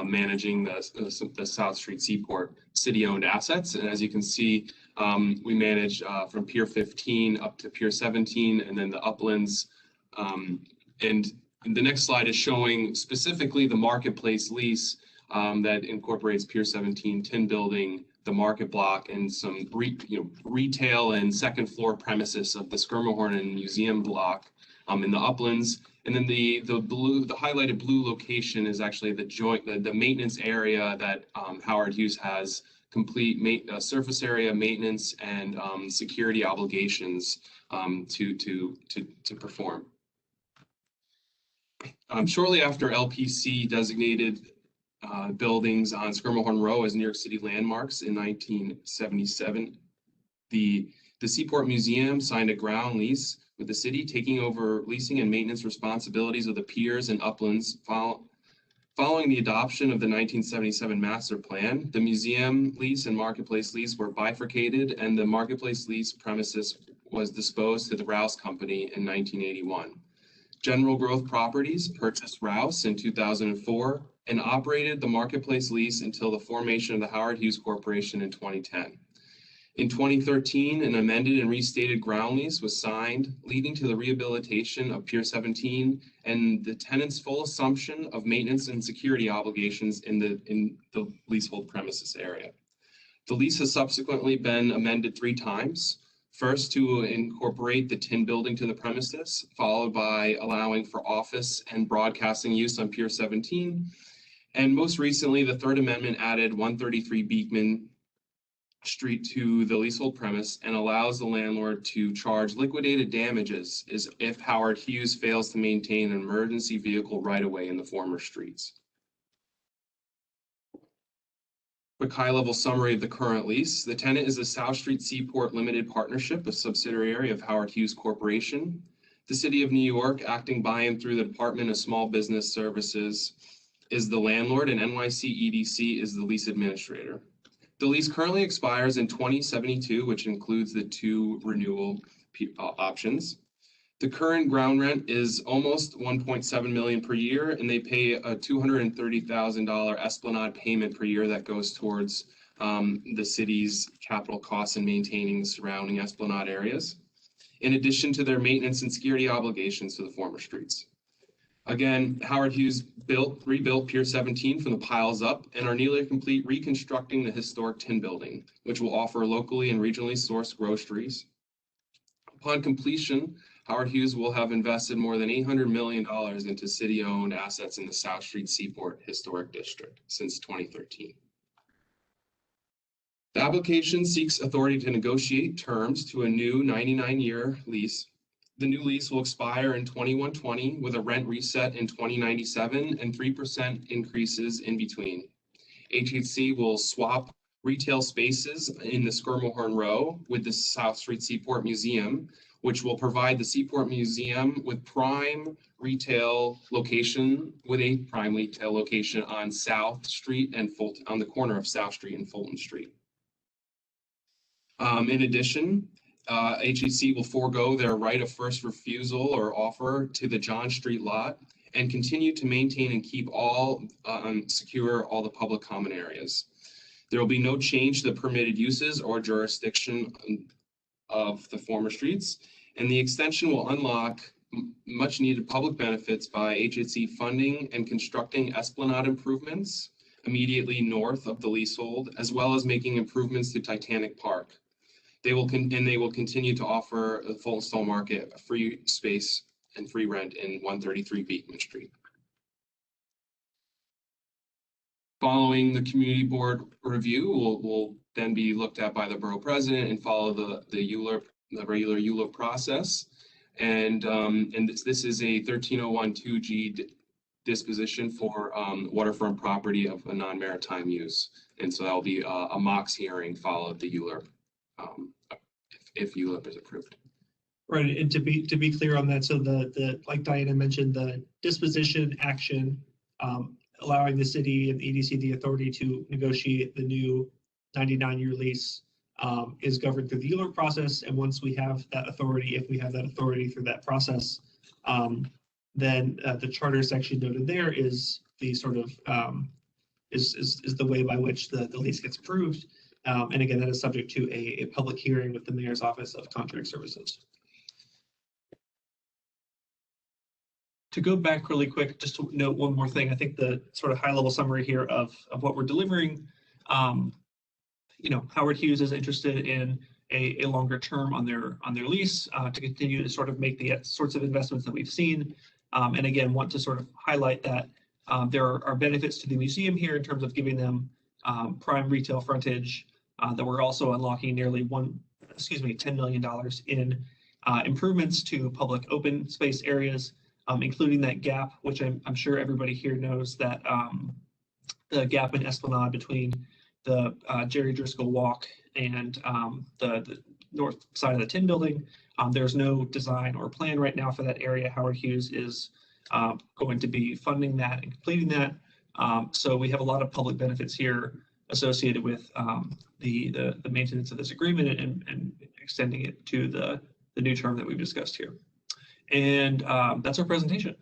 managing the South Street Seaport city-owned assets. And as you can see, we manage from Pier 15 up to Pier 17, and then the uplands. And the next slide is showing specifically the marketplace lease that incorporates Pier 17 tin building, the market block, and some retail and second floor premises of the Schermerhorn and Museum block in the uplands. And then the highlighted blue location is actually the maintenance area that Howard Hughes has complete surface area maintenance and security obligations to perform. Shortly after LPC designated buildings on Schermerhorn Row as New York City landmarks in 1977, the Seaport Museum signed a ground lease with the city, taking over leasing and maintenance responsibilities of the piers and uplands. Following the adoption of the 1977 master plan, the museum lease and marketplace lease were bifurcated, and the marketplace lease premises was disposed to the Rouse Company in 1981. General Growth Properties purchased Rouse in 2004 and operated the marketplace lease until the formation of the Howard Hughes Corporation in 2010. In 2013, an amended and restated ground lease was signed, leading to the rehabilitation of Pier 17 and the tenant's full assumption of maintenance and security obligations in the leasehold premises area. The lease has subsequently been amended 3 times. First, to incorporate the tin building to the premises, followed by allowing for office and broadcasting use on Pier 17. And most recently, the Third Amendment added 133 Beekman Street to the leasehold premise and allows the landlord to charge liquidated damages if Howard Hughes fails to maintain an emergency vehicle right-of-way in the former streets. Quick high-level summary of the current lease. The tenant is the South Street Seaport Limited Partnership, a subsidiary of Howard Hughes Corporation. The City of New York, acting by and through the Department of Small Business Services, is the landlord, and NYC EDC is the lease administrator. The lease currently expires in 2072, which includes the 2 renewal options. The current ground rent is almost $1.7 million per year, and they pay a $230,000 Esplanade payment per year that goes towards the city's capital costs in maintaining the surrounding Esplanade areas, in addition to their maintenance and security obligations to the former streets. Again, Howard Hughes rebuilt Pier 17 from the piles up and are nearly complete reconstructing the historic tin building, which will offer locally and regionally sourced groceries. Upon completion, Howard Hughes will have invested more than $800 million into city-owned assets in the South Street Seaport Historic District since 2013. The application seeks authority to negotiate terms to a new 99-year lease. The new lease will expire in 2120 with a rent reset in 2097 and 3% increases in between. HHC will swap retail spaces in the Skirmalhorn Row with the South Street Seaport Museum, which will provide the Seaport Museum with a prime retail location on South Street and Fulton, on the corner of South Street and Fulton Street. In addition, HHC will forego their right of first refusal or offer to the John Street lot and continue to maintain and keep all secure all the public common areas. There will be no change to the permitted uses or jurisdiction of the former streets, and the extension will unlock much needed public benefits by HHC funding and constructing Esplanade improvements immediately north of the leasehold, as well as making improvements to Titanic Park. They will continue to offer the Fulton Stone Market a free space and free rent in 133 Beekman Street. Following the community board review, will then be looked at by the borough president and follow the regular ULURP process. And this is a 13012G disposition for waterfront property of a non-maritime use. And so that will be a MOX hearing followed the ULURP if ULURP is approved. Right, and to be clear on that, so the like Diana mentioned, the disposition action allowing the city and EDC the authority to negotiate the new 99-year lease is governed through the ULURP process. And once we have that authority, if we have that authority through that process, then the charter section noted there is the sort of is the way by which the lease gets approved. And again, that is subject to a public hearing with the Mayor's Office of Contract Services. To go back really quick, just to note one more thing, I think the sort of high level summary here of what we're delivering, Howard Hughes is interested in a longer term on their lease to continue to sort of make the sorts of investments that we've seen. And again, want to sort of highlight that there are benefits to the museum here in terms of giving them prime retail frontage, that we're also unlocking nearly $10 million in improvements to public open space areas, including that gap, which I'm sure everybody here knows that the gap in Esplanade between the Jerry Driscoll Walk and the north side of the Tin Building. There's no design or plan right now for that area. Howard Hughes is going to be funding that and completing that. So we have a lot of public benefits here associated with the maintenance of this agreement and extending it to the new term that we've discussed here. And that's our presentation.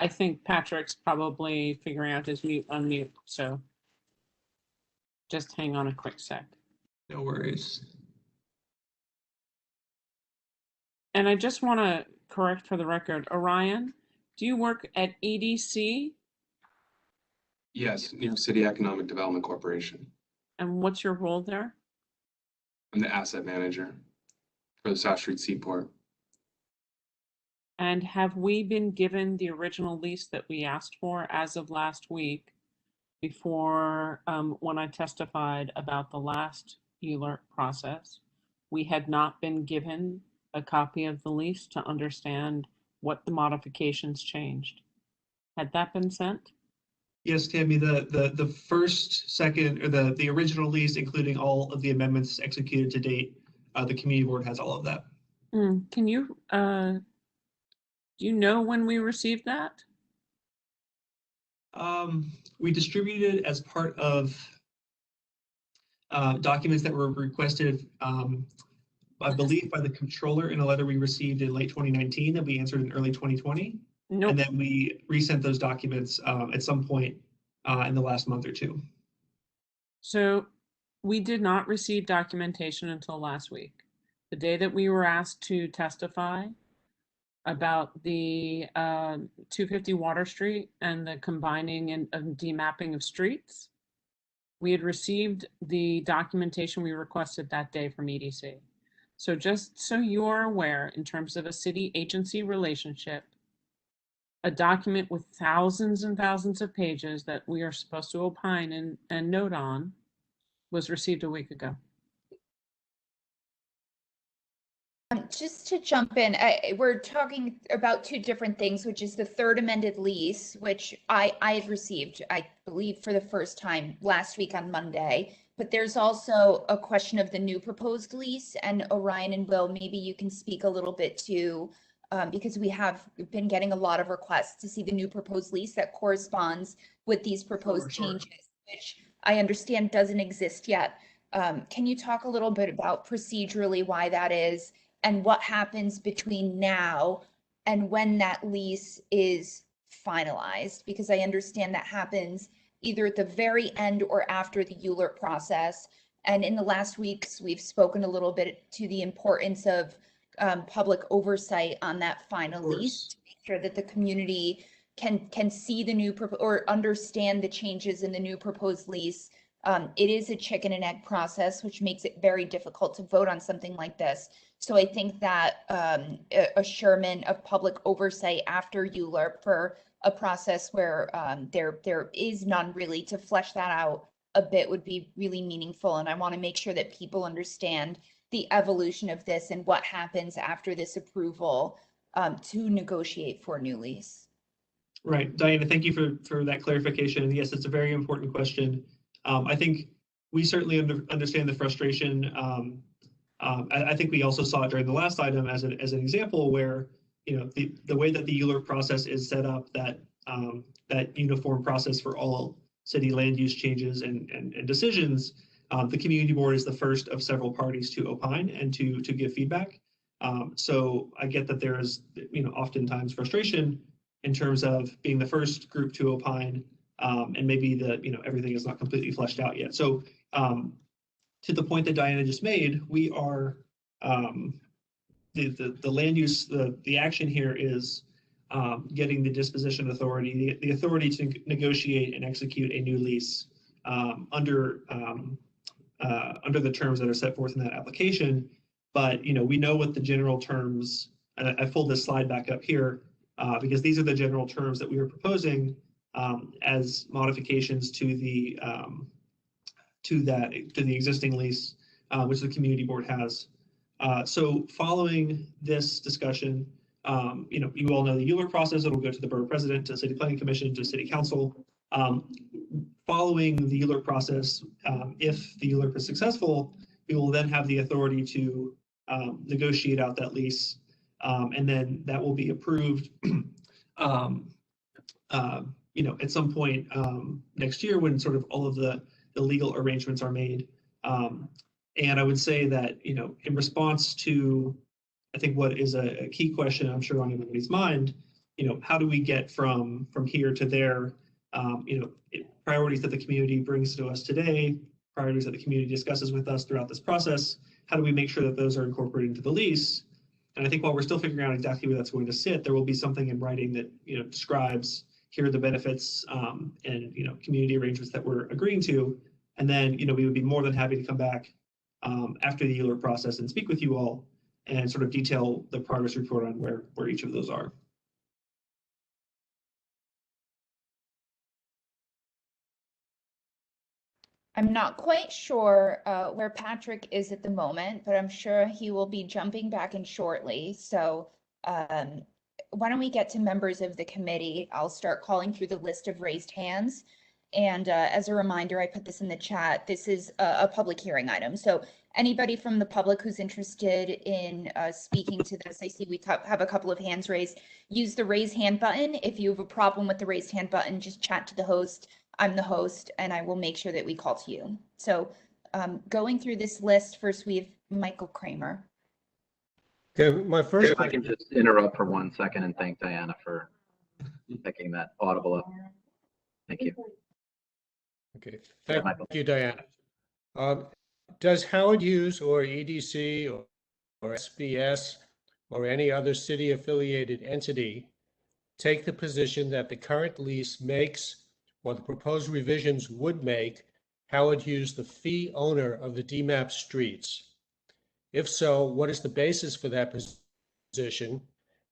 I think Patrick's probably figuring out his mute unmute, so just hang on a quick sec. No worries. And I just want to correct for the record, Orion, do you work at EDC? Yes, New York City Economic Development Corporation. And what's your role there? I'm the asset manager for the South Street Seaport. And have we been given the original lease that we asked for as of last week before when I testified about the last ULURP process? We had not been given a copy of the lease to understand what the modifications changed. Had that been sent? Yes, Tammy, the first, second, or the original lease, including all of the amendments executed to date, the community board has all of that. Can you, do you know when we received that? We distributed as part of documents that were requested, I believe, by the controller in a letter we received in late 2019 that we answered in early 2020. Nope. And then we resent those documents at some point in the last month or two. So we did not receive documentation until last week, the day that we were asked to testify about the 250 Water Street and the combining and demapping of streets. We had received the documentation we requested that day from EDC. So just so you are aware, in terms of a city-agency relationship, a document with thousands and thousands of pages that we are supposed to opine and note on was received a week ago. Just to jump in, we're talking about two different things, which is the third amended lease, which I had received, I believe, for the first time last week on Monday. But there's also a question of the new proposed lease, and Orion and Will, maybe you can speak a little bit to, because we have been getting a lot of requests to see the new proposed lease that corresponds with these proposed changes, which I understand doesn't exist yet. Can you talk a little bit about procedurally why that is, and what happens between now and when that lease is finalized? Because I understand that happens either at the very end or after the ULURP process. And in the last weeks, we've spoken a little bit to the importance of public oversight on that final lease to make sure that the community can see the new or understand the changes in the new proposed lease. It is a chicken and egg process, which makes it very difficult to vote on something like this. So I think that assurement of public oversight after ULURP for a process where there is none really to flesh that out a bit would be really meaningful. And I want to make sure that people understand the evolution of this and what happens after this approval to negotiate for a new lease. Right, Diana, thank you for that clarification. And yes, it's a very important question. I think we certainly understand the frustration. I think we also saw it during the last item as an example where, you know, the way that the ULURP process is set up, that that uniform process for all city land use changes and decisions, the community board is the first of several parties to opine and to give feedback. So I get that there is, you know, oftentimes frustration in terms of being the first group to opine, and maybe everything is not completely fleshed out yet. So to the point that Diana just made, we are the land use, the action here is getting the disposition authority, the authority to negotiate and execute a new lease under the terms that are set forth in that application. But we know what the general terms, and I pulled this slide back up here because these are the general terms that we were proposing as modifications to the existing lease, which the community board has. So following this discussion, you all know the ULURP process. It'll go to the borough president, to the city planning commission, to city council. Following the ULURP process, if the ULURP is successful, we will then have the authority to negotiate out that lease, and then that will be approved. At some point next year when sort of all of the legal arrangements are made. And I would say that, in response to, I think what is a key question, I'm sure on everybody's mind, how do we get from here to there? Priorities that the community brings to us today, priorities that the community discusses with us throughout this process, how do we make sure that those are incorporated into the lease? And I think while we're still figuring out exactly where that's going to sit, there will be something in writing that, describes here are the benefits and, community arrangements that we're agreeing to. And then, we would be more than happy to come back after the ULURP process and speak with you all and sort of detail the progress report on where each of those are. I'm not quite sure where Patrick is at the moment, but I'm sure he will be jumping back in shortly. So why don't we get to members of the committee? I'll start calling through the list of raised hands. And as a reminder, I put this in the chat. This is a public hearing item. So anybody from the public who's interested in speaking to this, I see we have a couple of hands raised. Use the raise hand button. If you have a problem with the raised hand button, just chat to the host. I'm the host, and I will make sure that we call to you. So going through this list, first we have Michael Kramer. Okay, if I can just interrupt for 1 second and thank Diana for picking that audible up. Thank you. Okay, thank you, Diana. Does Howard Hughes or EDC or SBS or any other city affiliated entity take the position that the current lease makes or the proposed revisions would make Howard Hughes the fee owner of the DMAP streets? If so, what is the basis for that position?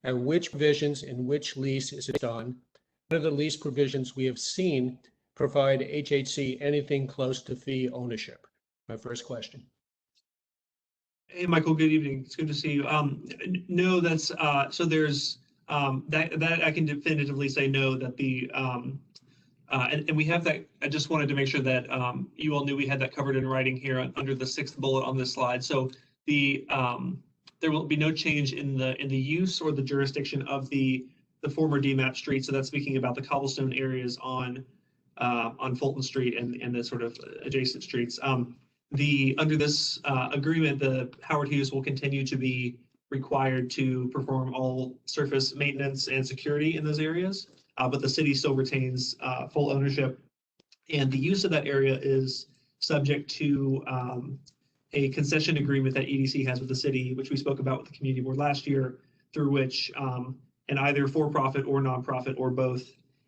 And which provisions in which lease is it on? What are the lease provisions we have seen provide HHC anything close to fee ownership? My first question. Hey, Michael, good evening. It's good to see you. No, that's, so there's, that I can definitively say no, that the, and we have that. I just wanted to make sure that you all knew we had that covered in writing here under the 6th bullet on this slide. So the there will be no change in the use or the jurisdiction of the former DMAP street. So that's speaking about the cobblestone areas on Fulton Street and the sort of adjacent streets. Under this agreement, the Howard Hughes will continue to be required to perform all surface maintenance and security in those areas, but the city still retains full ownership, and the use of that area is subject to a concession agreement that EDC has with the city, which we spoke about with the community board last year, through which and either for-profit or nonprofit or both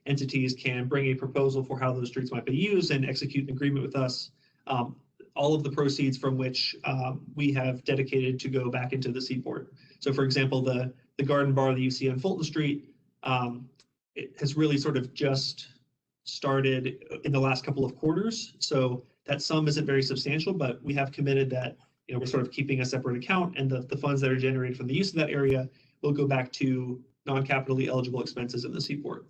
entities can bring a proposal for how those streets might be used and execute an agreement with us. All of the proceeds from which we have dedicated to go back into the Seaport. So for example, the garden bar that you see on Fulton Street, it has really sort of just started in the last couple of quarters. So that sum isn't very substantial, but we have committed that, you know, we're sort of keeping a separate account, and the funds that are generated from the use of that area will go back to non-capitally eligible expenses in the Seaport.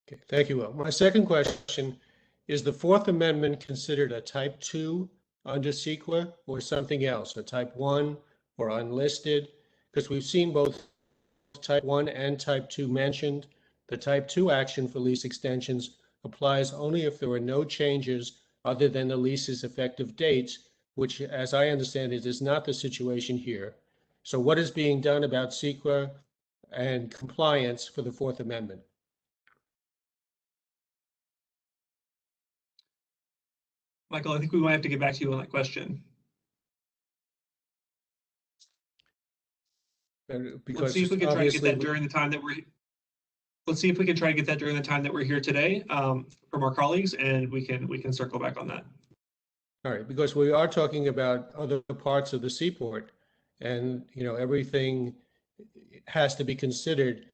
Okay, thank you, Will. My second question, is the Fourth Amendment considered a type 2 under CEQA or something else, a type 1 or unlisted? Because we've seen both type 1 and type 2 mentioned. The type 2 action for lease extensions applies only if there are no changes other than the lease's effective dates, which, as I understand it, is not the situation here. So what is being done about CEQA and compliance for the Fourth Amendment? Michael, I think we might have to get back to you on that question. Because let's see if we can try to get that during the time that we're. Let's see if we can try to get that during the time that we're here today from our colleagues, and we can circle back on that. All right, because we are talking about other parts of the Seaport, and you know everything has to be considered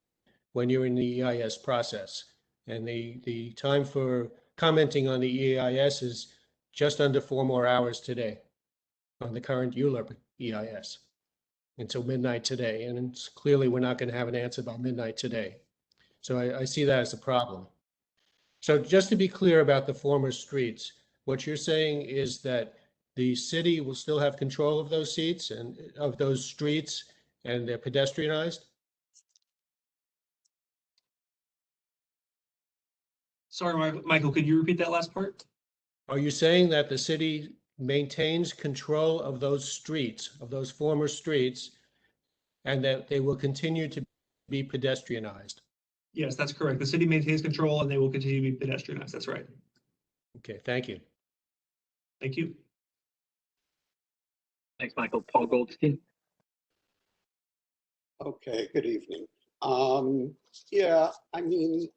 when you're in the EIS process, and the time for commenting on the EIS is just under 4 more hours today on the current ULURP EIS until midnight today. And it's clearly we're not going to have an answer by midnight today. So I see that as a problem. So just to be clear about the former streets, what you're saying is that the city will still have control of those seats and of those streets, and they're pedestrianized? Sorry, Michael, could you repeat that last part? Are you saying that the city maintains control of those streets, of those former streets, and that they will continue to be pedestrianized? Yes, that's correct. The city maintains control and they will continue to be pedestrianized. That's right. Okay, thank you. Thank you. Thanks, Michael. Paul Goldstein. Okay, good evening. Yeah, I mean,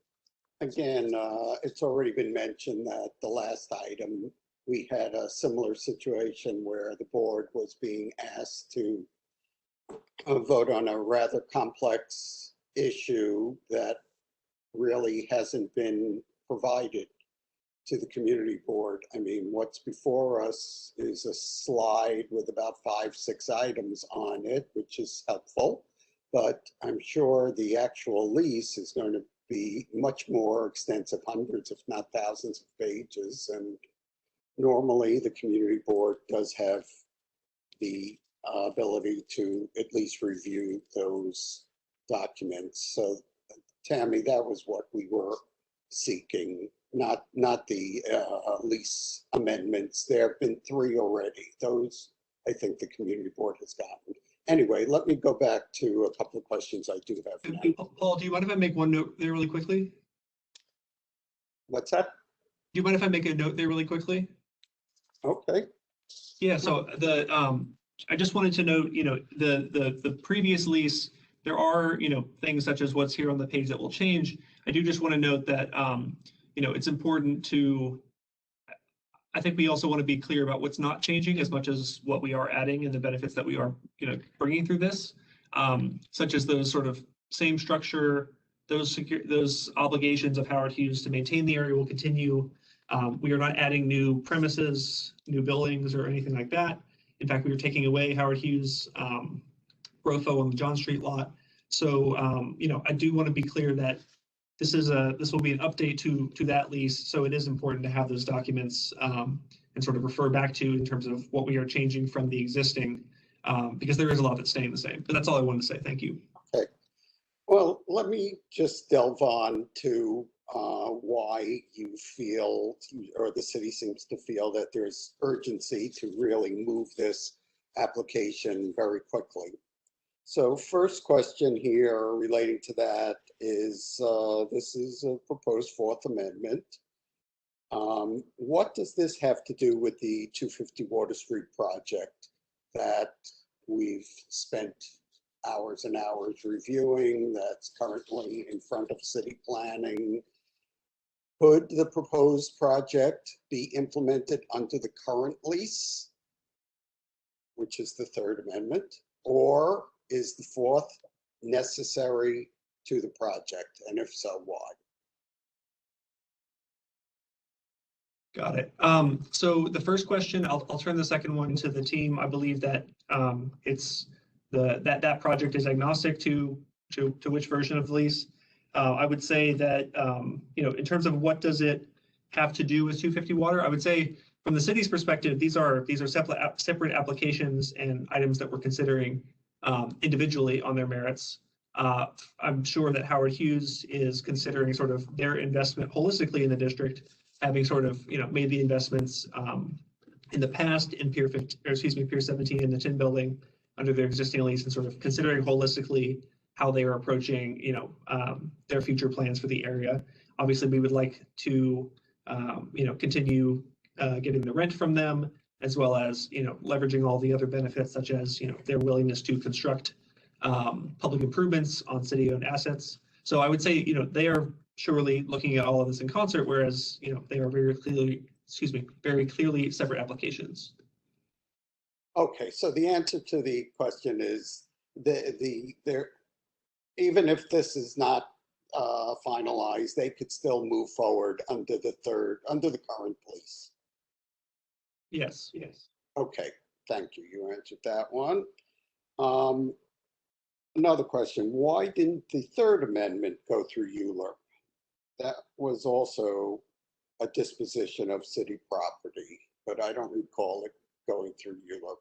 again, it's already been mentioned that the last item, we had a similar situation where the board was being asked to vote on a rather complex issue that really hasn't been provided to the community board. I mean, what's before us is a slide with about 5-6 items on it, which is helpful, but I'm sure the actual lease is going to be much more extensive, hundreds, if not thousands of pages. And normally the community board does have the ability to at least review those documents. So Tammy, that was what we were seeking, not the lease amendments. There have been 3 already. Those, I think the community board has gotten. Anyway, let me go back to a couple of questions I do have now. Paul, do you mind if I make one note there really quickly? What's that? Do you mind if I make a note there really quickly? Okay. Yeah, so I just wanted to note, you know, the previous lease, there are, you know, things such as what's here on the page that will change. I do just want to note that, you know, it's important to, I think we also want to be clear about what's not changing as much as what we are adding and the benefits that we are, bringing through this, such as those sort of same structure, those obligations of Howard Hughes to maintain the area will continue. We are not adding new premises, new buildings, or anything like that. In fact, we are taking away Howard Hughes' GrowFo on the John Street lot. So, I do want to be clear that this will be an update to that lease. So it is important to have those documents and sort of refer back to in terms of what we are changing from the existing, because there is a lot that's staying the same. But that's all I wanted to say. Thank you. Okay. Well, let me just delve on to why you feel, or the city seems to feel, that there's urgency to really move this application very quickly. So first question here relating to that is, this is a proposed Fourth Amendment. What does this have to do with the 250 Water Street project that we've spent hours and hours reviewing, that's currently in front of city planning? Could the proposed project be implemented under the current lease, which is the Third Amendment, or is the Fourth necessary to the project? And if so, why? Got it. So the first question, I'll turn the second one to the team. I believe that it's that project is agnostic to which version of the lease. I would say that in terms of what does it have to do with 250 Water, I would say from the city's perspective, these are separate applications and items that we're considering individually on their merits. I'm sure that Howard Hughes is considering sort of their investment holistically in the district, having sort of made the investments in the past in Pier 17 in the Tin Building under their existing lease, and sort of considering holistically how they are approaching their future plans for the area. Obviously, we would like to continue getting the rent from them, as well as leveraging all the other benefits, such as their willingness to construct public improvements on city-owned assets. So I would say they are surely looking at all of this in concert, whereas they are very clearly separate applications. Okay, so the answer to the question is even if this is not finalized, they could still move forward under the current lease. Yes. Okay, thank you. You answered that one. Another question, why didn't the Third Amendment go through ULURP? That was also a disposition of city property, but I don't recall it going through ULURP.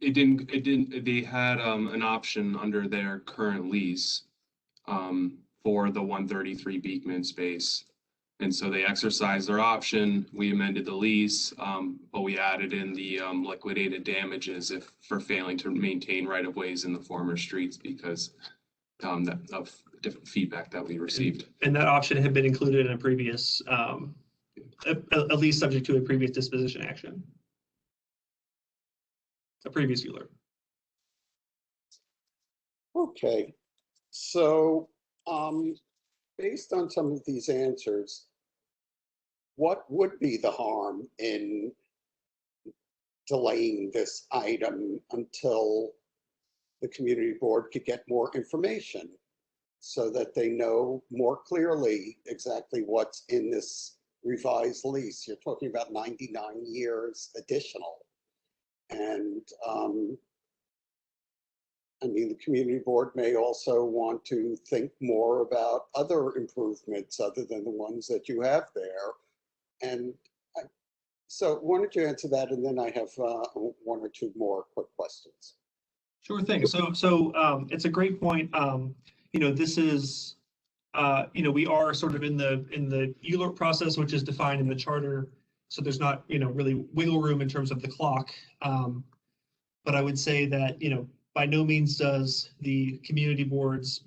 It didn't, they had an option under their current lease for the 133 Beekman space. And so they exercised their option. We amended the lease, but we added in the liquidated damages for failing to maintain right-of-ways in the former streets because of different feedback that we received. And that option had been included in a previous, at least subject to a previous disposition action. A previous ULURP. Okay, so based on some of these answers, what would be the harm in delaying this item until the community board could get more information so that they know more clearly exactly what's in this revised lease? You're talking about 99 years additional. And I mean, the community board may also want to think more about other improvements other than the ones that you have there. And so why don't you answer that? And then I have one or two more quick questions. Sure thing. So it's a great point. This is, we are sort of in the ULURP process, which is defined in the charter. So there's not, really wiggle room in terms of the clock. But I would say that, by no means does the community board's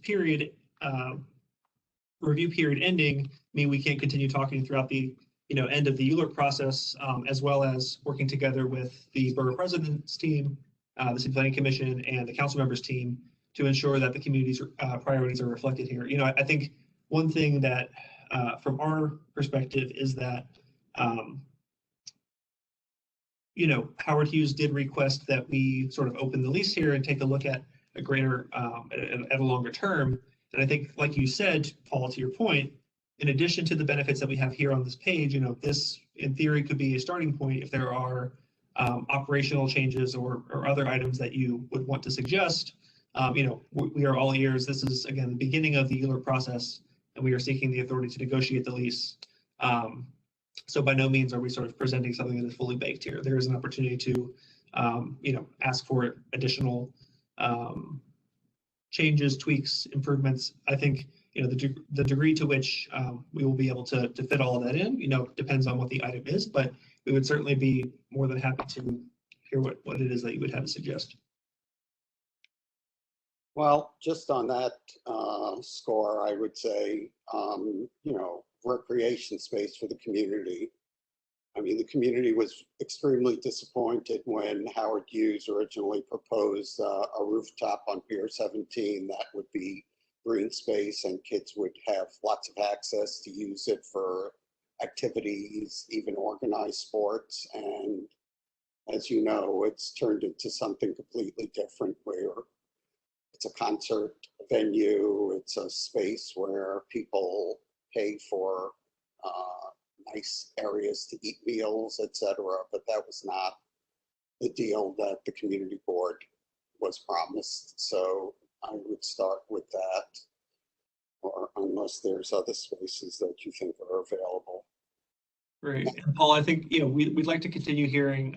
review period ending mean we can't continue talking throughout the, end of the ULURP process, as well as working together with the borough president's team, the city planning commission, and the council members team to ensure that the community's priorities are reflected here. I think one thing that, from our perspective, is that you know, Howard Hughes did request that we sort of open the lease here and take a look at a greater, at a longer term. And I think, like you said, Paul, to your point, in addition to the benefits that we have here on this page, you know, this in theory could be a starting point if there are operational changes or other items that you would want to suggest. You know, we are all ears. This is, again, the beginning of the ULURP process, and we are seeking the authority to negotiate the lease. So by no means are we sort of presenting something that is fully baked here. There is an opportunity to, you know, ask for additional changes, tweaks, improvements. I think, you know, the degree to which we will be able to fit all of that in, you know, depends on what the item is, but we would certainly be more than happy to hear what it is that you would have to suggest. Well, just on that score, I would say, you know, recreation space for the community. I mean, the community was extremely disappointed when Howard Hughes originally proposed a rooftop on Pier 17 that would be green space and kids would have lots of access to use it for activities, even organized sports. And as you know, it's turned into something completely different where it's a concert venue, it's a space where people pay for nice areas to eat meals, etc. But that was not the deal that the community board was promised. So I would start with that, or unless there's other spaces that you think are available. Great. And Paul, I think, you know, we'd like to continue hearing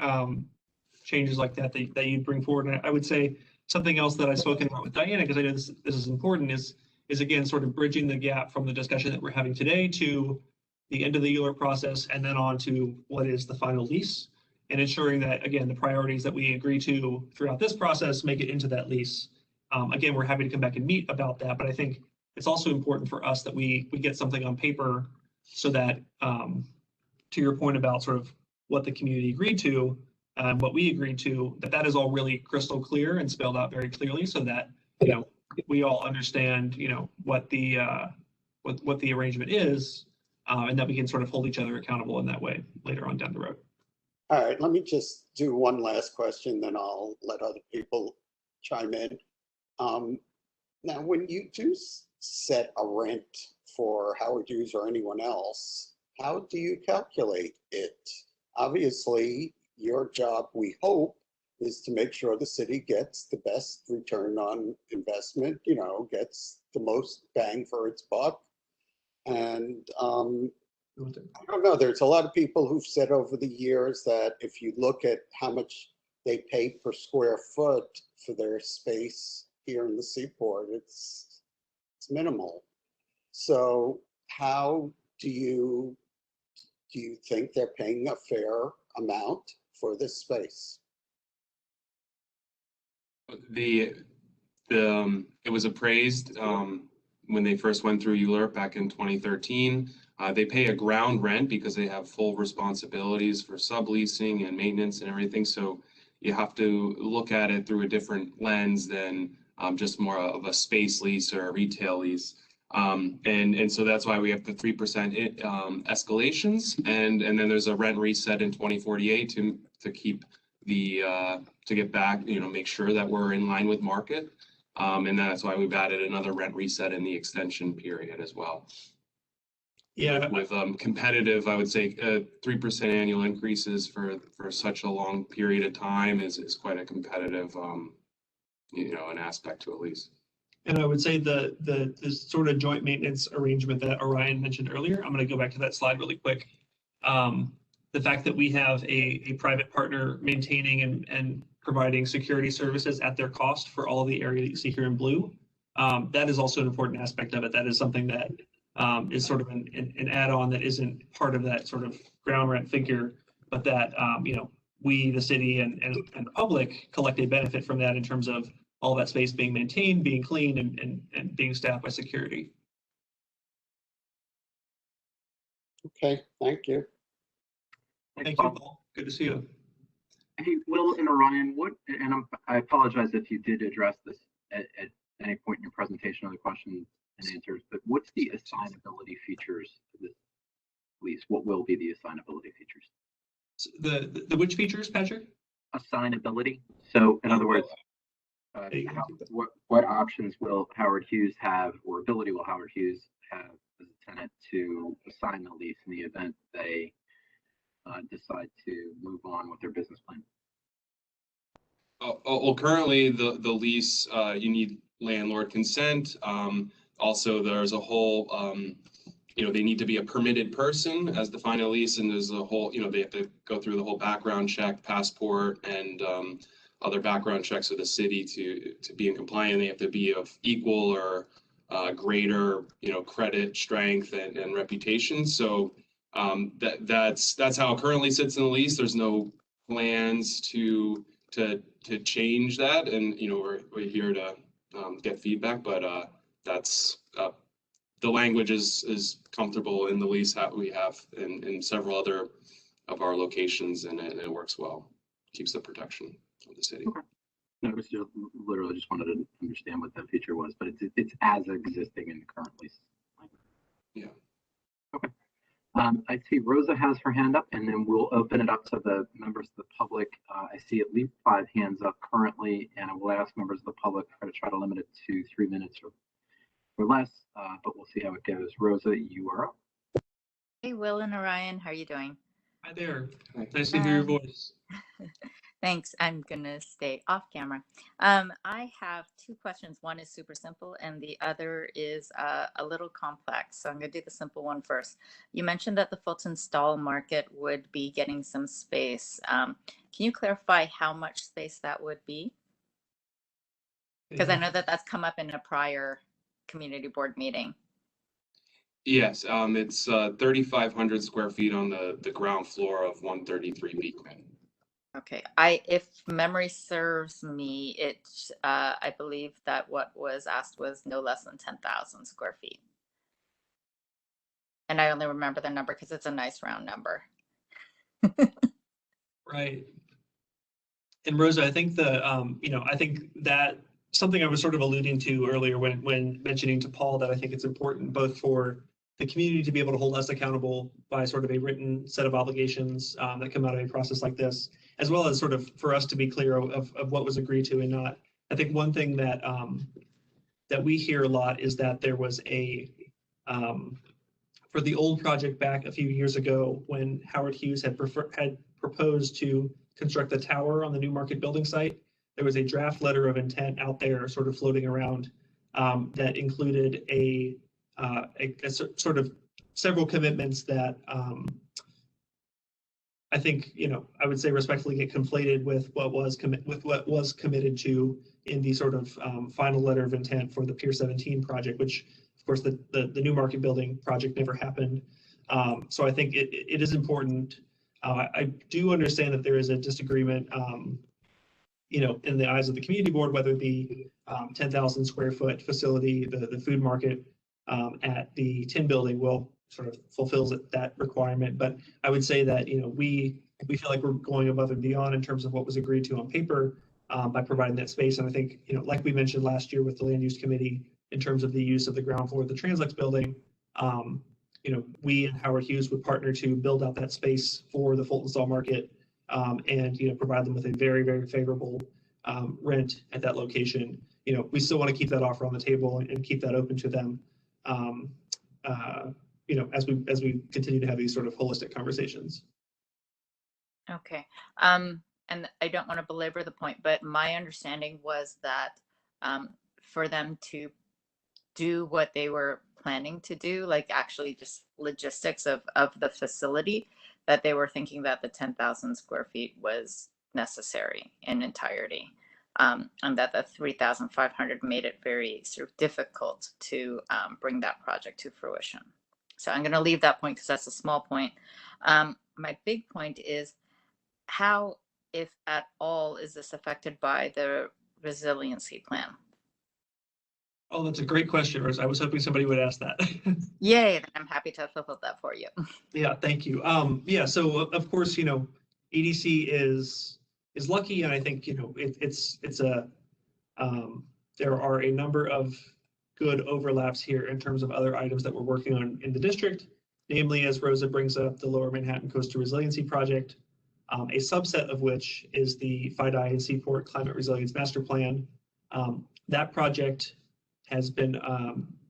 changes like that you'd bring forward. And I would say something else that I've spoken about with Diana, because I know this is important, is again sort of bridging the gap from the discussion that we're having today to the end of the ULURP process and then on to what is the final lease, and ensuring that, again, the priorities that we agree to throughout this process make it into that lease. Again, we're happy to come back and meet about that, but I think it's also important for us that we get something on paper so that, to your point about sort of what the community agreed to, what we agreed to, that is all really crystal clear and spelled out very clearly, so that, you know, we all understand, you know, what the arrangement is, and that we can sort of hold each other accountable in that way later on down the road. All right, let me just do one last question, then I'll let other people chime in. Now, when you do set a rent for Howard Hughes or anyone else, how do you calculate it? Obviously, your job, we hope, is to make sure the city gets the best return on investment, you know, gets the most bang for its buck. And I don't know, there's a lot of people who've said over the years that if you look at how much they pay per square foot for their space here in the Seaport, it's minimal. So how do you think they're paying a fair amount for this space? It was appraised when they first went through ULURP back in 2013. They pay a ground rent because they have full responsibilities for subleasing and maintenance and everything. So you have to look at it through a different lens than just more of a space lease or a retail lease. And so that's why we have the 3% escalations, and then there's a rent reset in 2048 to keep the to get back, you know, make sure that we're in line with market. And that's why we've added another rent reset in the extension period as well. Yeah, with competitive, I would say 3% annual increases for such a long period of time is quite a competitive, you know, an aspect to a lease. And I would say the sort of joint maintenance arrangement that Orion mentioned earlier, I'm going to go back to that slide really quick. The fact that we have a private partner maintaining and providing security services at their cost for all of the area that you see here in blue, that is also an important aspect of it. That is something that is sort of an add-on that isn't part of that sort of ground rent figure, but that, you know, we, the city and the public collect a benefit from that in terms of all that space being maintained, being clean, and being staffed by security. Okay, thank you. Thank you, Paul. Good to see you. Hey, Will and Orion, I apologize if you did address this at any point in your presentation on the questions and answers, but what's the assignability features to this lease? What will be the assignability features? The which features, Patrick? Assignability. So in other words, what options will Howard Hughes have, or ability will Howard Hughes have as a tenant to assign the lease in the event they decide to move on with their business plan? Well, currently the lease, you need landlord consent. Also, there's a whole, they need to be a permitted person as defined in a lease, and there's a whole, they have to go through the whole background check, passport, and other background checks of the city to be in compliance. They have to be of equal or greater, credit strength and reputation. So that's how it currently sits in the lease. There's no plans to change that, and we're here to get feedback, but that's the language is comfortable in the lease that we have in several other of our locations, and it works well. Keeps the protection of the city. Okay. No, it was just literally just wanted to understand what that feature was, but it's as existing in the current lease. Yeah. Okay. I see Rosa has her hand up, and then we'll open it up to the members of the public. I see at least 5 hands up currently, and I will ask members of the public to try to limit it to 3 minutes or less, but we'll see how it goes. Rosa, you are up. Hey, Will and Orion, how are you doing? Hi there. Nice to hear your voice. Thanks. I'm going to stay off camera. I have 2 questions. One is super simple and the other is a little complex. So I'm going to do the simple one first. You mentioned that the Fulton Stall Market would be getting some space. Can you clarify how much space that would be? Because I know that that's come up in a prior community board meeting. Yes, it's 3,500 square feet on the ground floor of 133 Beekman. Okay, if memory serves me, I believe that what was asked was no less than 10,000 square feet. And I only remember the number because it's a nice round number. Right. And Rosa, I think I think that something I was sort of alluding to earlier when mentioning to Paul that I think it's important both for the community to be able to hold us accountable by sort of a written set of obligations that come out of a process like this, as well as sort of for us to be clear of what was agreed to and not. I think one thing that that we hear a lot is that there was for the old project back a few years ago when Howard Hughes had proposed to construct the tower on the New Market building site, there was a draft letter of intent out there sort of floating around that included a sort of several commitments that I think, I would say respectfully get conflated with what was committed to in the sort of final letter of intent for the Pier 17 project, which of course the New Market building project never happened. So I think it is important. I do understand that there is a disagreement, in the eyes of the community board, whether the 10,000 square foot facility, the food market at the Tin building will sort of fulfills that requirement. But I would say that, we feel like we're going above and beyond in terms of what was agreed to on paper by providing that space. And I think, like we mentioned last year with the land use committee, in terms of the use of the ground floor of the Translex building, we and Howard Hughes would partner to build out that space for the Fulton Stall Market and, provide them with a very, very favorable rent at that location. We still want to keep that offer on the table and keep that open to them. As we continue to have these sort of holistic conversations. Okay. And I don't want to belabor the point, but my understanding was that for them to do what they were planning to do, like actually just logistics of the facility, that they were thinking that the 10,000 square feet was necessary in entirety. And that the 3,500 made it very sort of difficult to bring that project to fruition. So I'm going to leave that point because that's a small point. My big point is how, if at all, is this affected by the resiliency plan? Oh, that's a great question, Rose. I was hoping somebody would ask that. Yay, then I'm happy to fulfill that for you. Yeah, thank you. Yeah, so of course, EDC is lucky, and I think there are a number of good overlaps here in terms of other items that we're working on in the district, namely, as Rosa brings up, the Lower Manhattan Coastal Resiliency Project, a subset of which is the FIDI and Seaport Climate Resilience Master Plan. That project has been,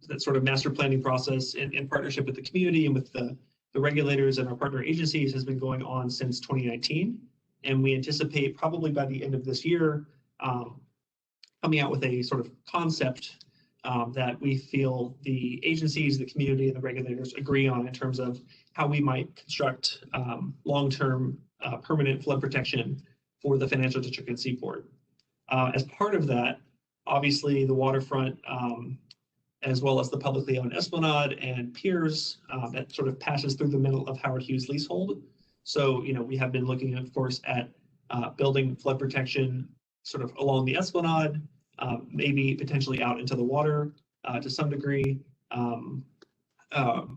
that sort of master planning process in partnership with the community and with the regulators and our partner agencies has been going on since 2019. And we anticipate probably by the end of this year, coming out with a sort of concept that we feel the agencies, the community, and the regulators agree on in terms of how we might construct long-term permanent flood protection for the financial district and Seaport. As part of that, obviously the waterfront, as well as the publicly owned Esplanade and piers that sort of passes through the middle of Howard Hughes leasehold. So, you know, we have been looking, of course, at building flood protection sort of along the Esplanade, maybe potentially out into the water to some degree,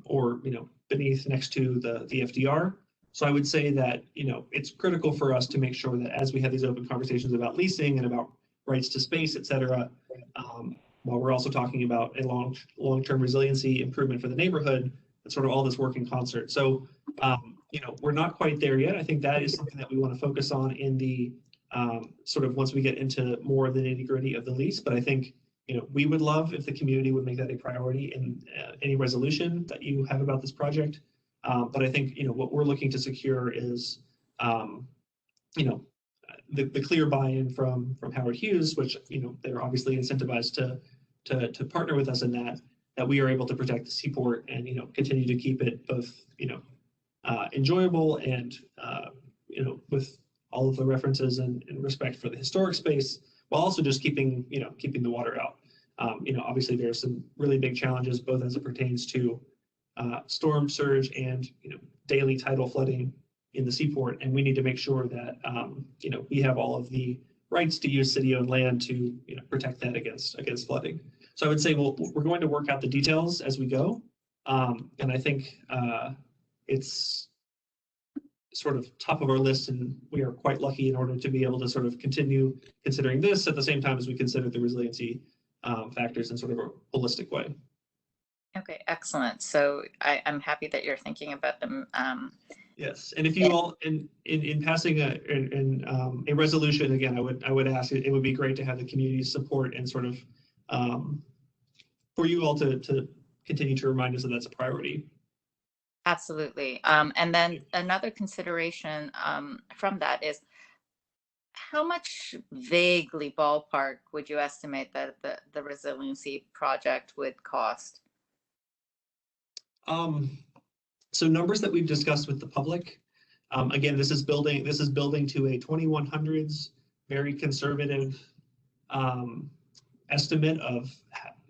or, you know, beneath next to the FDR. So I would say that, you know, it's critical for us to make sure that as we have these open conversations about leasing and about rights to space, et cetera, while we're also talking about a long-term resiliency improvement for the neighborhood, that sort of all this work in concert. So, you know, we're not quite there yet. I think that is something that we want to focus on in the sort of once we get into more of the nitty-gritty of the lease. But I think, you know, we would love if the community would make that a priority in any resolution that you have about this project. But I think, you know, what we're looking to secure is, you know, the clear buy-in from Howard Hughes, which, you know, they're obviously incentivized to partner with us in that we are able to protect the Seaport and, you know, continue to keep it both, you know, enjoyable and, you know, with all of the references and respect for the historic space, while also just keeping the water out. You know, obviously there's some really big challenges, both as it pertains to storm surge and, you know, daily tidal flooding in the Seaport, and we need to make sure that you know, we have all of the rights to use city-owned land to, you know, protect that against flooding. So I would say we're going to work out the details as we go, and I think it's sort of top of our list, and we are quite lucky in order to be able to sort of continue considering this at the same time as we consider the resiliency factors in sort of a holistic way. Okay, excellent. So I'm happy that you're thinking about them. Yes, and if you all in passing a resolution again, I would ask it would be great to have the community's support and sort of for you all to continue to remind us that that's a priority. Absolutely. And then another consideration from that is, how much vaguely ballpark would you estimate that the resiliency project would cost? So numbers that we've discussed with the public, again, this is building to a 2100s, very conservative estimate of,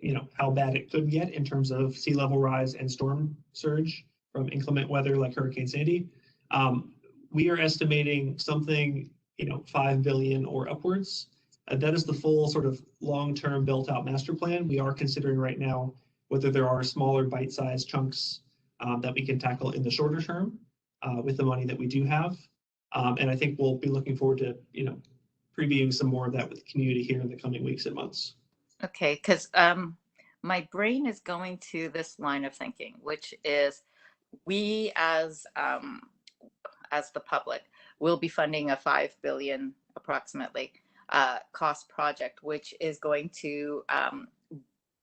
you know, how bad it could get in terms of sea level rise and storm surge from inclement weather like Hurricane Sandy. We are estimating something, you know, 5 billion or upwards. That is the full sort of long-term built out master plan. We are considering right now whether there are smaller bite-sized chunks that we can tackle in the shorter term with the money that we do have. And I think we'll be looking forward to, you know, previewing some more of that with the community here in the coming weeks and months. Okay, because my brain is going to this line of thinking, which is we as the public will be funding a 5 billion approximately cost project, which is going to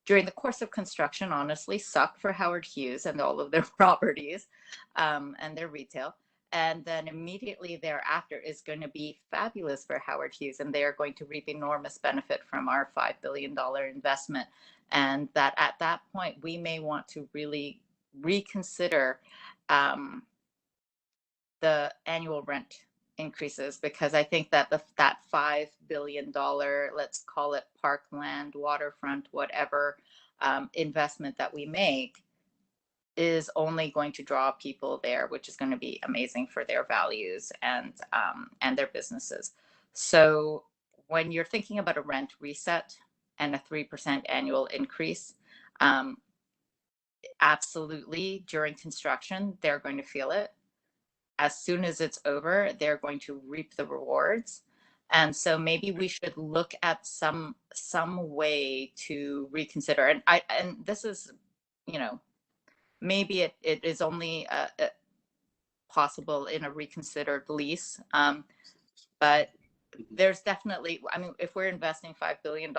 during the course of construction, honestly, suck for Howard Hughes and all of their properties and their retail. And then immediately thereafter is going to be fabulous for Howard Hughes, and they are going to reap enormous benefit from our $5 billion investment. And that at that point, we may want to really reconsider the annual rent increases, because I think that that $5 billion, let's call it parkland, waterfront, whatever investment that we make, is only going to draw people there, which is going to be amazing for their values and their businesses. So when you're thinking about a rent reset and a 3% annual increase, absolutely during construction, they're going to feel it. As soon as it's over, they're going to reap the rewards. And so maybe we should look at some way to reconsider. And this is, you know, maybe it is only possible in a reconsidered lease. But there's definitely, I mean, if we're investing $5 billion,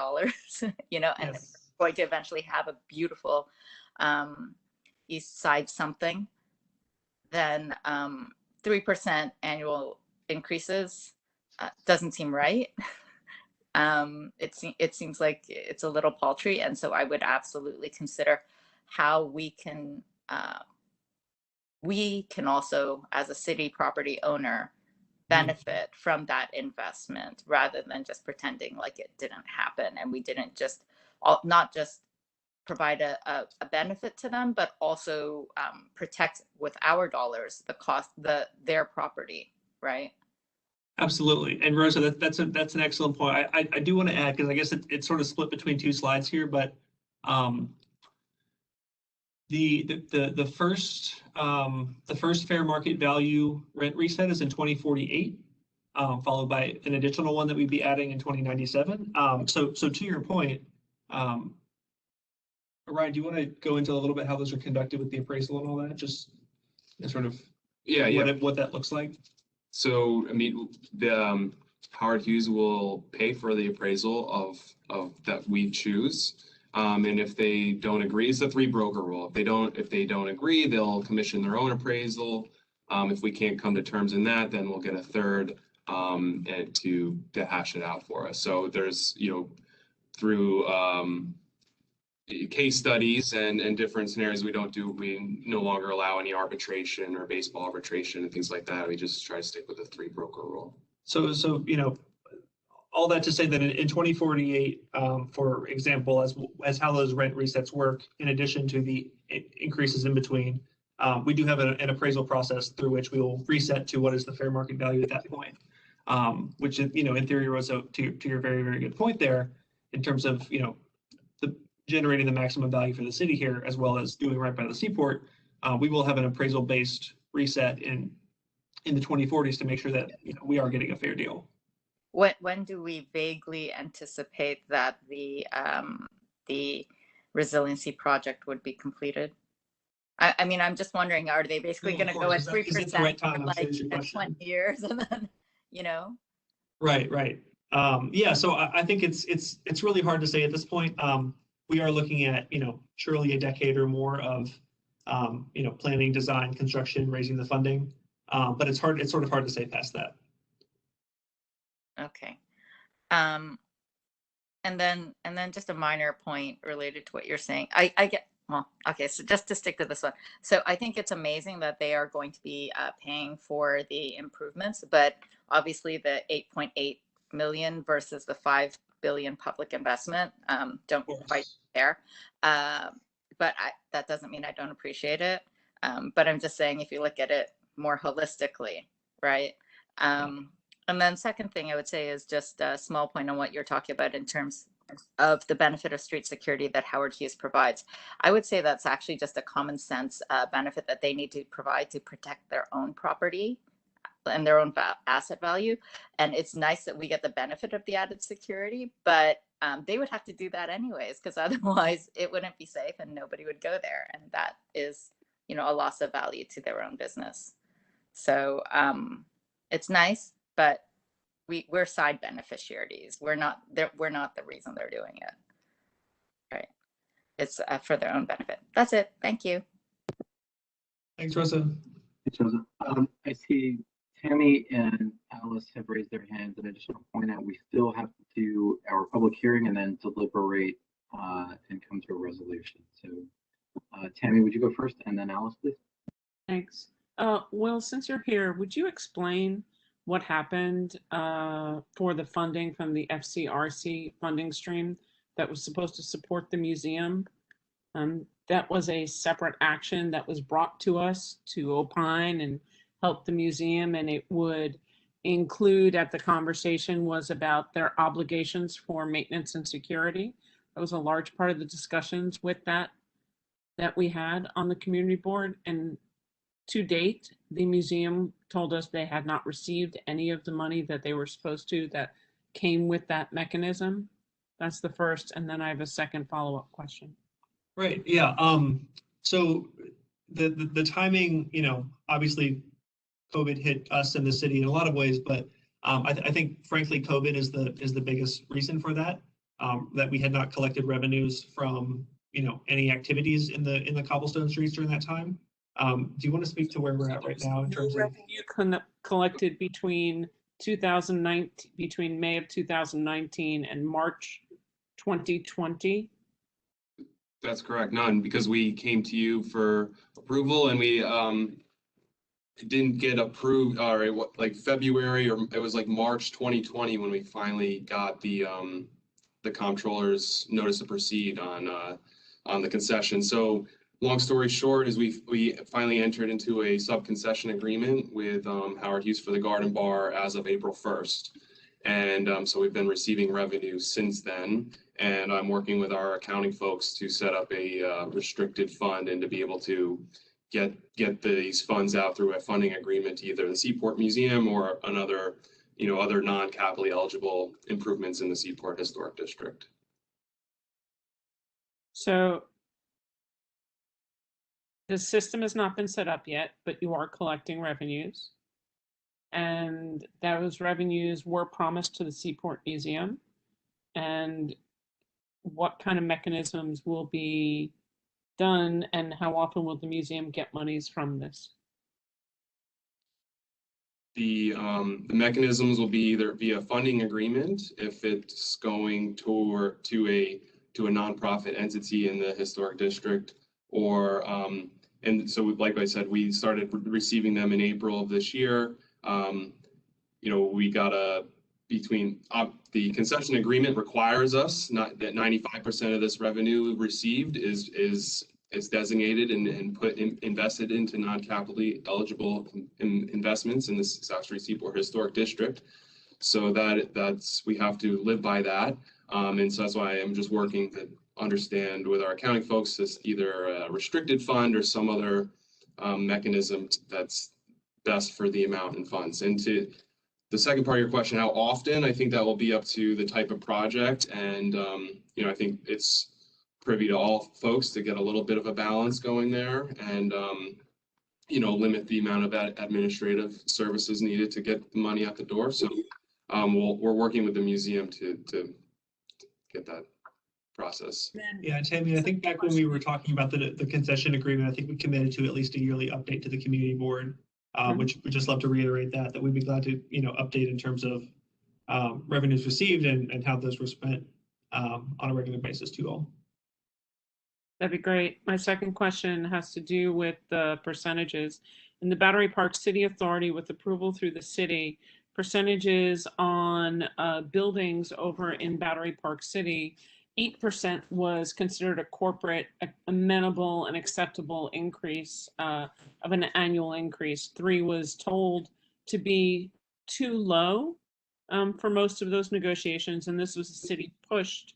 you know, and Yes. going to eventually have a beautiful East Side something, then 3% annual increases doesn't seem right. It seems like it's a little paltry, and so I would absolutely consider how we can also, as a city property owner, benefit from that investment rather than just pretending like it didn't happen and we didn't just not just provide a benefit to them, but also protect with our dollars the cost, their property, right? Absolutely. And Rosa, that's an excellent point. I do want to add, because I guess it's sort of split between two slides here, but the first fair market value rent reset is in 2048, followed by an additional one that we'd be adding in 2097. So to your point, Ryan, do you want to go into a little bit how those are conducted with the appraisal and all that? Just sort of what that looks like. So, I mean, the Howard Hughes will pay for the appraisal of that we choose. And if they don't agree, it's a 3-broker rule. If they don't agree, they'll commission their own appraisal. If we can't come to terms in that, then we'll get a third and to hash it out for us. So there's, you know, through case studies and different scenarios we no longer allow any arbitration or baseball arbitration and things like that. We just try to stick with the 3-broker rule. So you know, all that to say that in 2048, for example, as how those rent resets work, in addition to the increases in between, we do have an appraisal process through which we will reset to what is the fair market value at that point, which, you know, in theory, Rosa, to your very, very good point there, in terms of, you know, generating the maximum value for the city here, as well as doing right by the seaport, we will have an appraisal-based reset in the 2040s to make sure that, you know, we are getting a fair deal. When do we vaguely anticipate that the resiliency project would be completed? I mean, I'm just wondering, are they basically going to go at 3% for like 20 years and then, you know? Right. Yeah, so I think it's really hard to say at this point. We are looking at, you know, surely a decade or more of, you know, planning, design, construction, raising the funding. But it's sort of hard to say past that. Okay. And then just a minor point related to what you're saying. I get, well, okay, so just to stick to this one. So I think it's amazing that they are going to be paying for the improvements, but obviously the 8.8 million versus the 5 billion public investment don't quite there. But that doesn't mean I don't appreciate it. But I'm just saying, if you look at it more holistically, right? And then second thing I would say is just a small point on what you're talking about in terms of the benefit of street security that Howard Hughes provides. I would say that's actually just a common sense benefit that they need to provide to protect their own property and their own asset value. And it's nice that we get the benefit of the added security, but they would have to do that anyways, because otherwise it wouldn't be safe and nobody would go there. And that is, you know, a loss of value to their own business. So it's nice, but we're side beneficiaries. We're not the reason they're doing it. Right. It's for their own benefit. That's it. Thank you. Thanks, Rosa. Thanks, Rosa. I see Tammy and Alice have raised their hands. And I just want to point out, we still have to do our public hearing and then deliberate and come to a resolution. So Tammy, would you go first, and then Alice, please? Thanks. Will, since you're here, would you explain what happened for the funding from the FCRC funding stream that was supposed to support the museum? That was a separate action that was brought to us to opine and help the museum, and it would include, at the conversation, was about their obligations for maintenance and security. That was a large part of the discussions with that we had on the community board. And to date, the museum told us they had not received any of the money that they were supposed to that came with that mechanism. That's the first, and then I have a second follow-up question. Right, yeah. So the timing, you know, obviously COVID hit us in the city in a lot of ways, but I think frankly, COVID is the biggest reason for that. That we had not collected revenues from any activities in the cobblestone streets during that time. Do you want to speak to where we're at right now in terms of revenue collected between 2019, between May of 2019 and March 2020? That's correct. None, because we came to you for approval and we didn't get approved, or like February, or it was like March 2020 when we finally got the comptroller's notice to proceed on the concession. So long story short is we finally entered into a sub-concession agreement with Howard Hughes for the Garden Bar as of April 1st. And so we've been receiving revenue since then. And I'm working with our accounting folks to set up a restricted fund and to be able to get these funds out through a funding agreement to either the Seaport Museum or another, other non-capitally eligible improvements in the Seaport Historic District. So the system has not been set up yet, but you are collecting revenues. And those revenues were promised to the Seaport Museum. And what kind of mechanisms will be done, and how often will the museum get monies from this? The mechanisms will be either via funding agreement if it's going to a nonprofit entity in the historic district, or and so like I said, we started receiving them in April of this year. We got the concession agreement requires us that 95% of this revenue received is designated and invested into non-capitally eligible investments in the South Street Seaport Historic District. So we have to live by that. And so that's why I'm just working to understand with our accounting folks this either a restricted fund or some other mechanism that's best for the amount in funds. And to the second part of your question, how often, I think that will be up to the type of project. And, I think it's privy to all folks to get a little bit of a balance going there and, limit the amount of administrative services needed to get the money out the door. So we're working with the museum to get that process. Yeah, Tammy, I think back when we were talking about the concession agreement, I think we committed to at least a yearly update to the community board. Which we'd just love to reiterate that we'd be glad to, update in terms of revenues received and how those were spent on a regular basis to all. That'd be great. My second question has to do with the percentages. In the Battery Park City Authority, with approval through the city, percentages on buildings over in Battery Park City, 8% was considered a corporate amenable and acceptable increase of an annual increase. 3 was told to be too low for most of those negotiations, and this was a city pushed,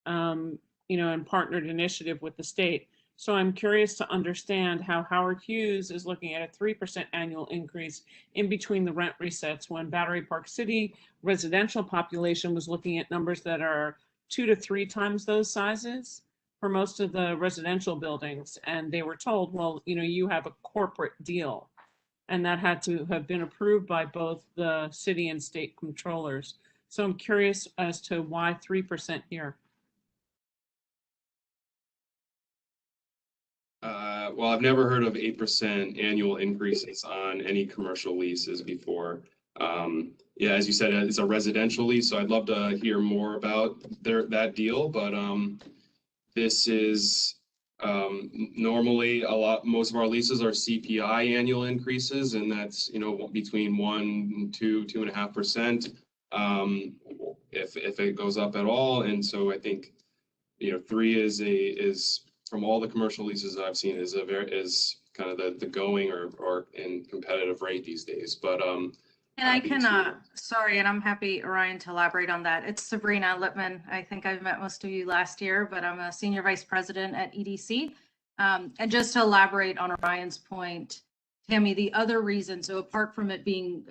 and partnered initiative with the state. So I'm curious to understand how Howard Hughes is looking at a 3% annual increase in between the rent resets when Battery Park City residential population was looking at numbers that are 2 to 3 times those sizes for most of the residential buildings. And they were told, well, you have a corporate deal. And that had to have been approved by both the city and state controllers. So I'm curious as to why 3% here. Well, I've never heard of 8% annual increases on any commercial leases before. Yeah, as you said, it's a residential lease, so I'd love to hear more about that deal. But this is normally most of our leases are CPI annual increases, and that's between 1% and 2.5%, if it goes up at all. And so I think 3 is from all the commercial leases that I've seen is kind of the going or in competitive rate these days. But and I can sorry, and I'm happy, Orion, to elaborate on that. It's Sabrina Lippman. I think I've met most of you last year, but I'm a senior vice president at EDC. And just to elaborate on Orion's point, Tammy, the other reason, so apart from it being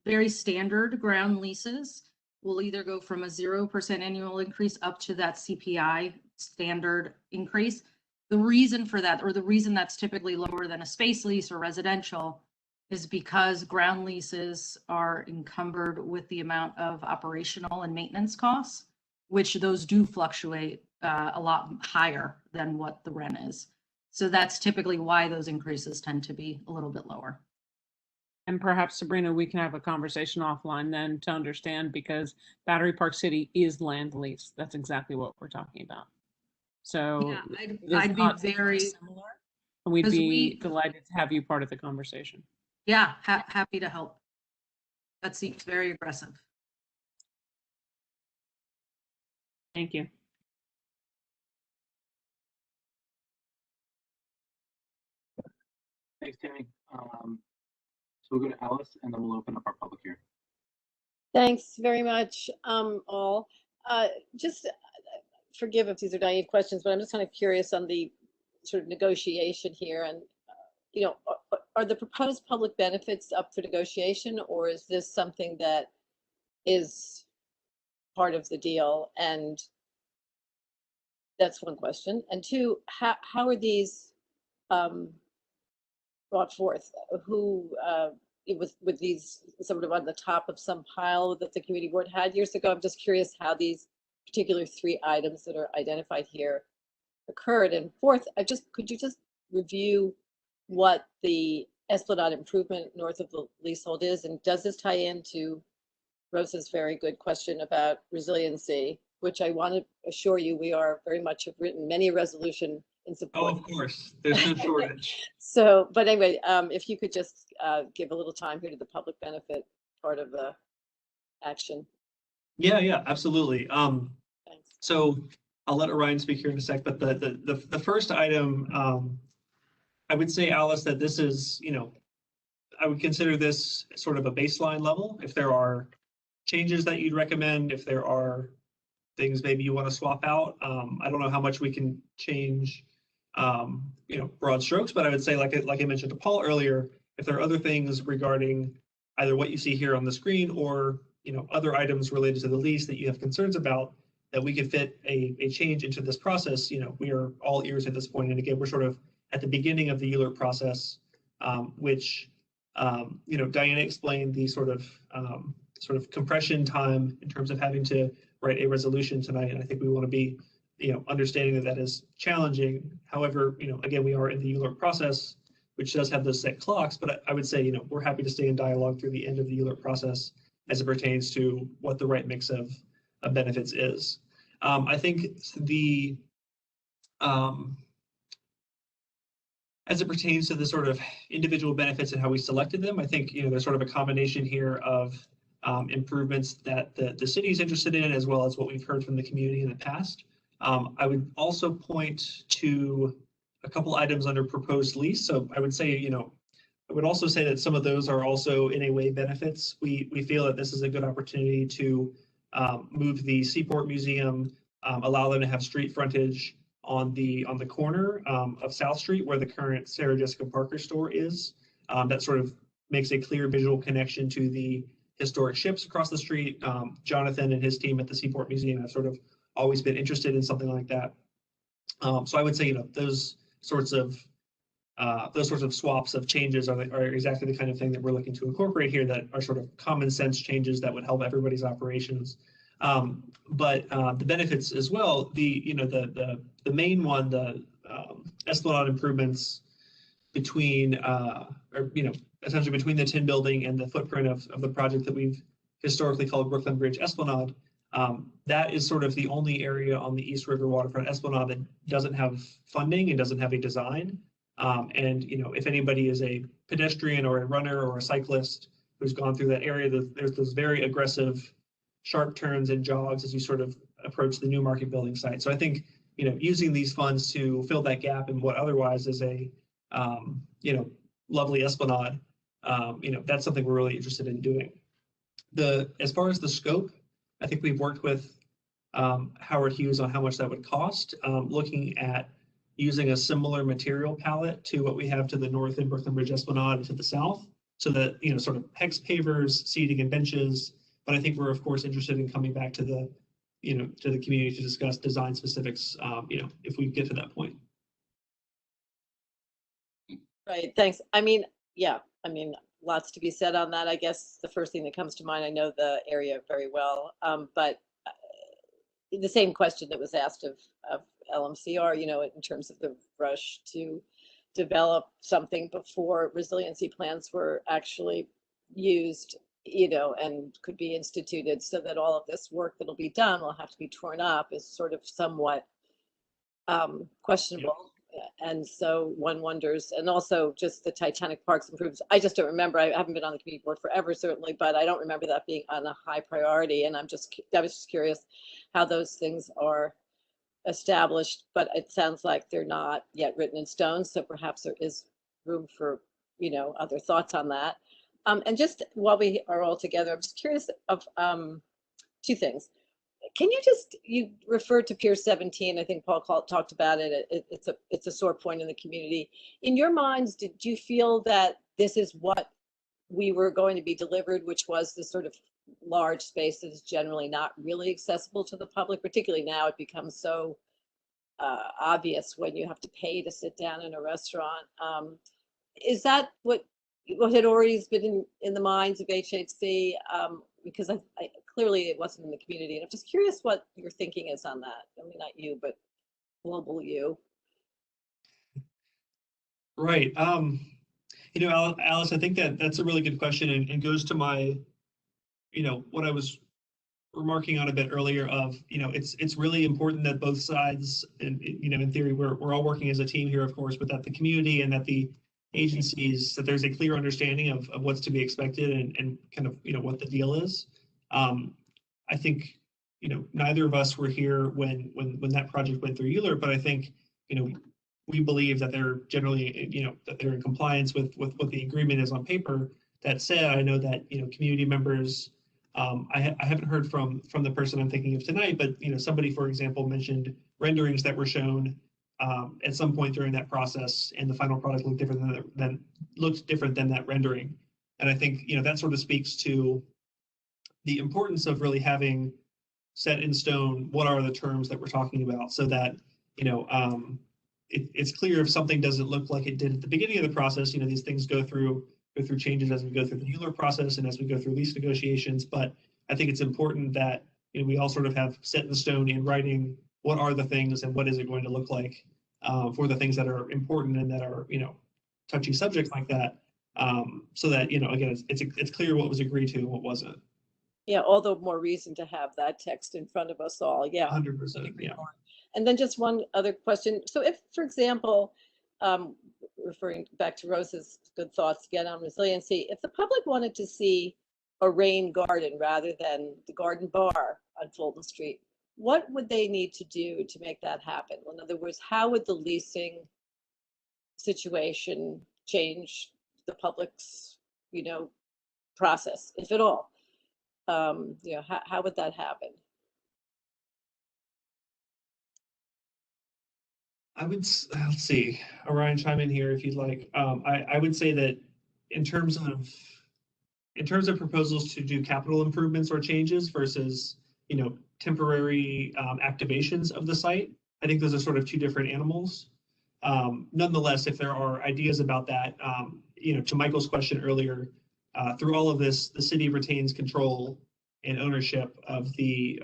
very standard ground leases, will either go from a 0% annual increase up to that CPI standard increase. The reason for that, or the reason that's typically lower than a space lease or residential, is because ground leases are encumbered with the amount of operational and maintenance costs, which those do fluctuate a lot higher than what the rent is. So that's typically why those increases tend to be a little bit lower. And perhaps, Sabrina, we can have a conversation offline then to understand, because Battery Park City is land lease. That's exactly what we're talking about. So Yeah, it's I'd be not very similar, and we'd 'cause be delighted to have you part of the conversation. Yeah, happy to help. That seems very aggressive. Thank you. Thanks, Tammy. So we'll go to Alice, and then we'll open up our public hearing. Thanks very much, all. Just forgive if these are naive questions, but I'm just kind of curious on the sort of negotiation here. And, you know, are the proposed public benefits up for negotiation, or is this something that is part of the deal? And that's one question. And two, how are these brought forth? Who, with these sort of on the top of some pile that the community board had years ago? I'm just curious how these particular 3 items that are identified here occurred. And fourth, could you just review what the Esplanade improvement north of the leasehold is? And does this tie into Rosa's very good question about resiliency, which I want to assure you we are very much have written many a resolution in support. Oh, of course, there's no shortage. So, but anyway, if you could just give a little time here to the public benefit part of the action. Yeah, absolutely. So I'll let Orion speak here in a sec, but the first item, I would say, Alice, that this is, you know, I would consider this sort of a baseline level. If there are changes that you'd recommend, if there are things maybe you want to swap out, I don't know how much we can change, you know, broad strokes, but I would say, like I mentioned to Paul earlier, if there are other things regarding either what you see here on the screen or, you know, other items related to the lease that you have concerns about, that we could fit a change into this process, you know, we are all ears at this point. And again, we're sort of at the beginning of the ULURP process, which, you know, Diana explained the sort of compression time in terms of having to write a resolution tonight. And I think we want to be, you know, understanding that that is challenging. However, you know, again, we are in the ULURP process, which does have those set clocks, but I would say, you know, we're happy to stay in dialogue through the end of the ULURP process as it pertains to what the right mix of benefits is. I think the, as it pertains to the sort of individual benefits and how we selected them, I think, you know, there's sort of a combination here of improvements that the city is interested in, as well as what we've heard from the community in the past. I would also point to a couple items under proposed lease. So I would say, you know, I would also say that some of those are also in a way benefits. We feel that this is a good opportunity to move the Seaport Museum, allow them to have street frontage on the corner of South Street, where the current Sarah Jessica Parker store is. That sort of makes a clear visual connection to the historic ships across the street. Jonathan and his team at the Seaport Museum have sort of always been interested in something like that. So I would say, you know, those sorts of swaps of changes are exactly the kind of thing that we're looking to incorporate here, that are sort of common sense changes that would help everybody's operations. But the benefits as well, the main one, the Esplanade improvements between, essentially between the Tin Building and the footprint of the project that we've historically called Brooklyn Bridge Esplanade. That is sort of the only area on the East River waterfront Esplanade that doesn't have funding and doesn't have a design. And, you know, if anybody is a pedestrian or a runner or a cyclist who's gone through that area, there's those very aggressive sharp turns and jogs as you sort of approach the new Market Building site. So I think, you know, using these funds to fill that gap in what otherwise is a, you know, lovely Esplanade, you know, that's something we're really interested in doing. As far as the scope, I think we've worked with Howard Hughes on how much that would cost, looking at using a similar material palette to what we have to the north in Brooklyn Bridge Esplanade and to the south, so that, you know, sort of hex pavers, seating and benches. But I think we're, of course, interested in coming back to the, you know, to the community to discuss design specifics, you know, if we get to that point. Right, thanks. I mean, yeah, I mean, lots to be said on that. I guess the first thing that comes to mind, I know the area very well, but the same question that was asked of LMCR, you know, in terms of the rush to develop something before resiliency plans were actually used, you know, and could be instituted, so that all of this work that'll be done will have to be torn up, is sort of somewhat questionable. And so one wonders, and also just the Titanic Parks improvements. I just don't remember. I haven't been on the community board forever, certainly, but I don't remember that being on a high priority. And I was just curious how those things are established, but it sounds like they're not yet written in stone. So perhaps there is room for, you know, other thoughts on that. And just while we are all together, I'm just curious of two things. Can you referred to Pier 17? I think Paul talked about it. It's a sore point in the community. In your minds, did you feel that this is what we were going to be delivered, which was this sort of large space that is generally not really accessible to the public? Particularly now, it becomes so obvious when you have to pay to sit down in a restaurant. Is that what had already been in the minds of HHC? Because I clearly it wasn't in the community, and I'm just curious what your thinking is on that. I mean, not you, but global you. Right. You know, Alice, I think that's a really good question, and goes to my, you know, what I was remarking on a bit earlier of, you know, it's really important that both sides, and, you know, in theory, we're all working as a team here, of course, but that the community and that the agencies, that there's a clear understanding of what's to be expected and kind of, you know, what the deal is. I think, you know, neither of us were here when that project went through Euler, but I think, you know, we believe that they're generally, you know, that they're in compliance with what the agreement is on paper. That said, I know that, you know, community members, I haven't heard from the person I'm thinking of tonight, but, you know, somebody, for example, mentioned renderings that were shown at some point during that process, and the final product looked different than that rendering. And I think, you know, that sort of speaks to the importance of really having set in stone what are the terms that we're talking about, so that, you know, it's clear if something doesn't look like it did at the beginning of the process. You know, these things go through changes as we go through the Euler process and as we go through lease negotiations. But I think it's important that, you know, we all sort of have set in stone in writing what are the things and what is it going to look like for the things that are important and that are, you know, touchy subjects like that, so that, you know, again, it's clear what was agreed to and what wasn't. Yeah, all the more reason to have that text in front of us all. Yeah. 100%. Yeah. And then just one other question. So if, for example, referring back to Rose's good thoughts again on resiliency, if the public wanted to see a rain garden rather than the garden bar on Fulton Street, what would they need to do to make that happen? In other words, how would the leasing situation change the public's, you know, process, if at all? You know, how would that happen? I would, let's see, Orion, chime in here if you'd like. I would say that in terms of proposals to do capital improvements or changes versus, you know, temporary activations of the site, I think those are sort of two different animals. Nonetheless, if there are ideas about that, you know, to Michael's question earlier, through all of this, the city retains control and ownership of the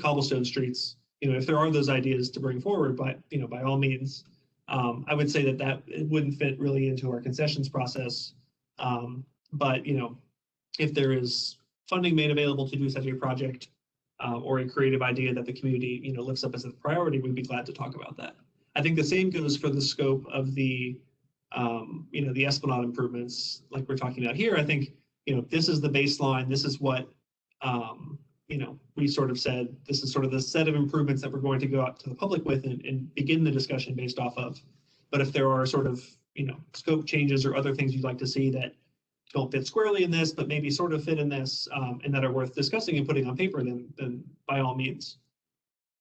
cobblestone streets. You know, if there are those ideas to bring forward, but, you know, by all means, I would say that it wouldn't fit really into our concessions process. But, you know, if there is funding made available to do such a project, or a creative idea that the community, you know, lifts up as a priority, we'd be glad to talk about that. I think the same goes for the scope of the, you know, the Esplanade improvements like we're talking about here. I think, you know, this is the baseline. This is what, you know, we sort of said, this is sort of the set of improvements that we're going to go out to the public with and begin the discussion based off of. But if there are sort of, you know, scope changes or other things you'd like to see that don't fit squarely in this, but maybe sort of fit in this, and that are worth discussing and putting on paper, then by all means.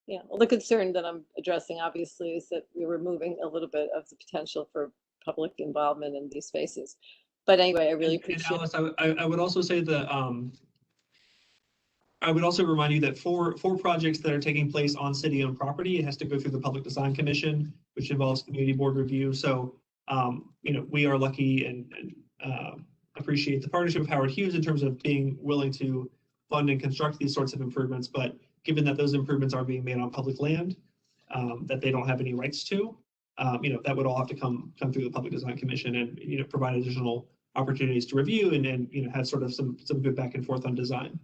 Yeah, well, the concern that I'm addressing obviously is that we're removing a little bit of the potential for public involvement in these spaces. But anyway, I really appreciate. And Alice, I would also say that I would also remind you that for projects that are taking place on city-owned property, it has to go through the Public Design Commission, which involves community board review. So, you know, we are lucky and appreciate the partnership of Howard Hughes in terms of being willing to fund and construct these sorts of improvements. But given that those improvements are being made on public land that they don't have any rights to, that would all have to come through the Public Design Commission and provide additional opportunities to review and have sort of some good back and forth on design.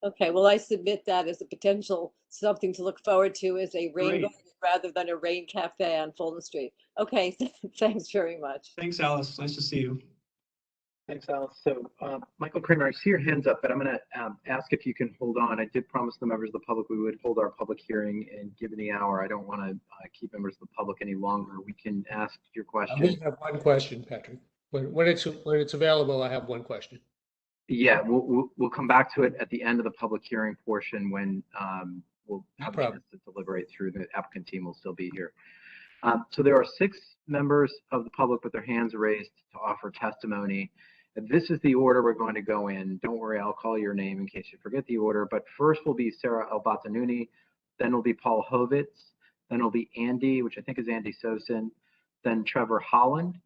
Okay, well, I submit that as a potential something to look forward to as a rain Great. garden rather than a rain cafe on Fulton Street. Okay, thanks very much. Thanks, Alice. Nice to see you. Thanks, Alice. So, Michael Kramer, I see your hands up, but I'm going to ask if you can hold on. I did promise the members of the public we would hold our public hearing, and given the hour, I don't want to keep members of the public any longer. We can ask your question. I just have one question, Patrick. When it's available, I have one question. Yeah, we'll come back to it at the end of the public hearing portion when we'll have a chance to deliberate through. The applicant team will still be here. So there are 6 members of the public with their hands raised to offer testimony. This is the order we're going to go in. Don't worry, I'll call your name in case you forget the order. But first will be Sarah El-Batanuni, then will be Paul Hovitz, then will be Andy, which I think is Andy Sosin, then Trevor Holland,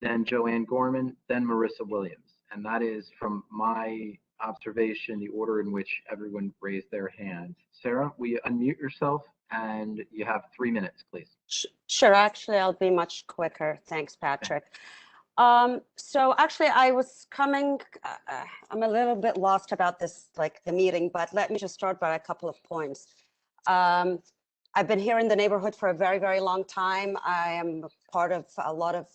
then Joanne Gorman, then Marissa Williams. And that is, from my observation, the order in which everyone raised their hand. Sarah, will you unmute yourself? And you have 3 minutes, please. Sure, actually, I'll be much quicker. Thanks, Patrick. So actually, I was coming, I'm a little bit lost about this, like the meeting, but let me just start by a couple of points. I've been here in the neighborhood for a very, very long time. I am part of a lot of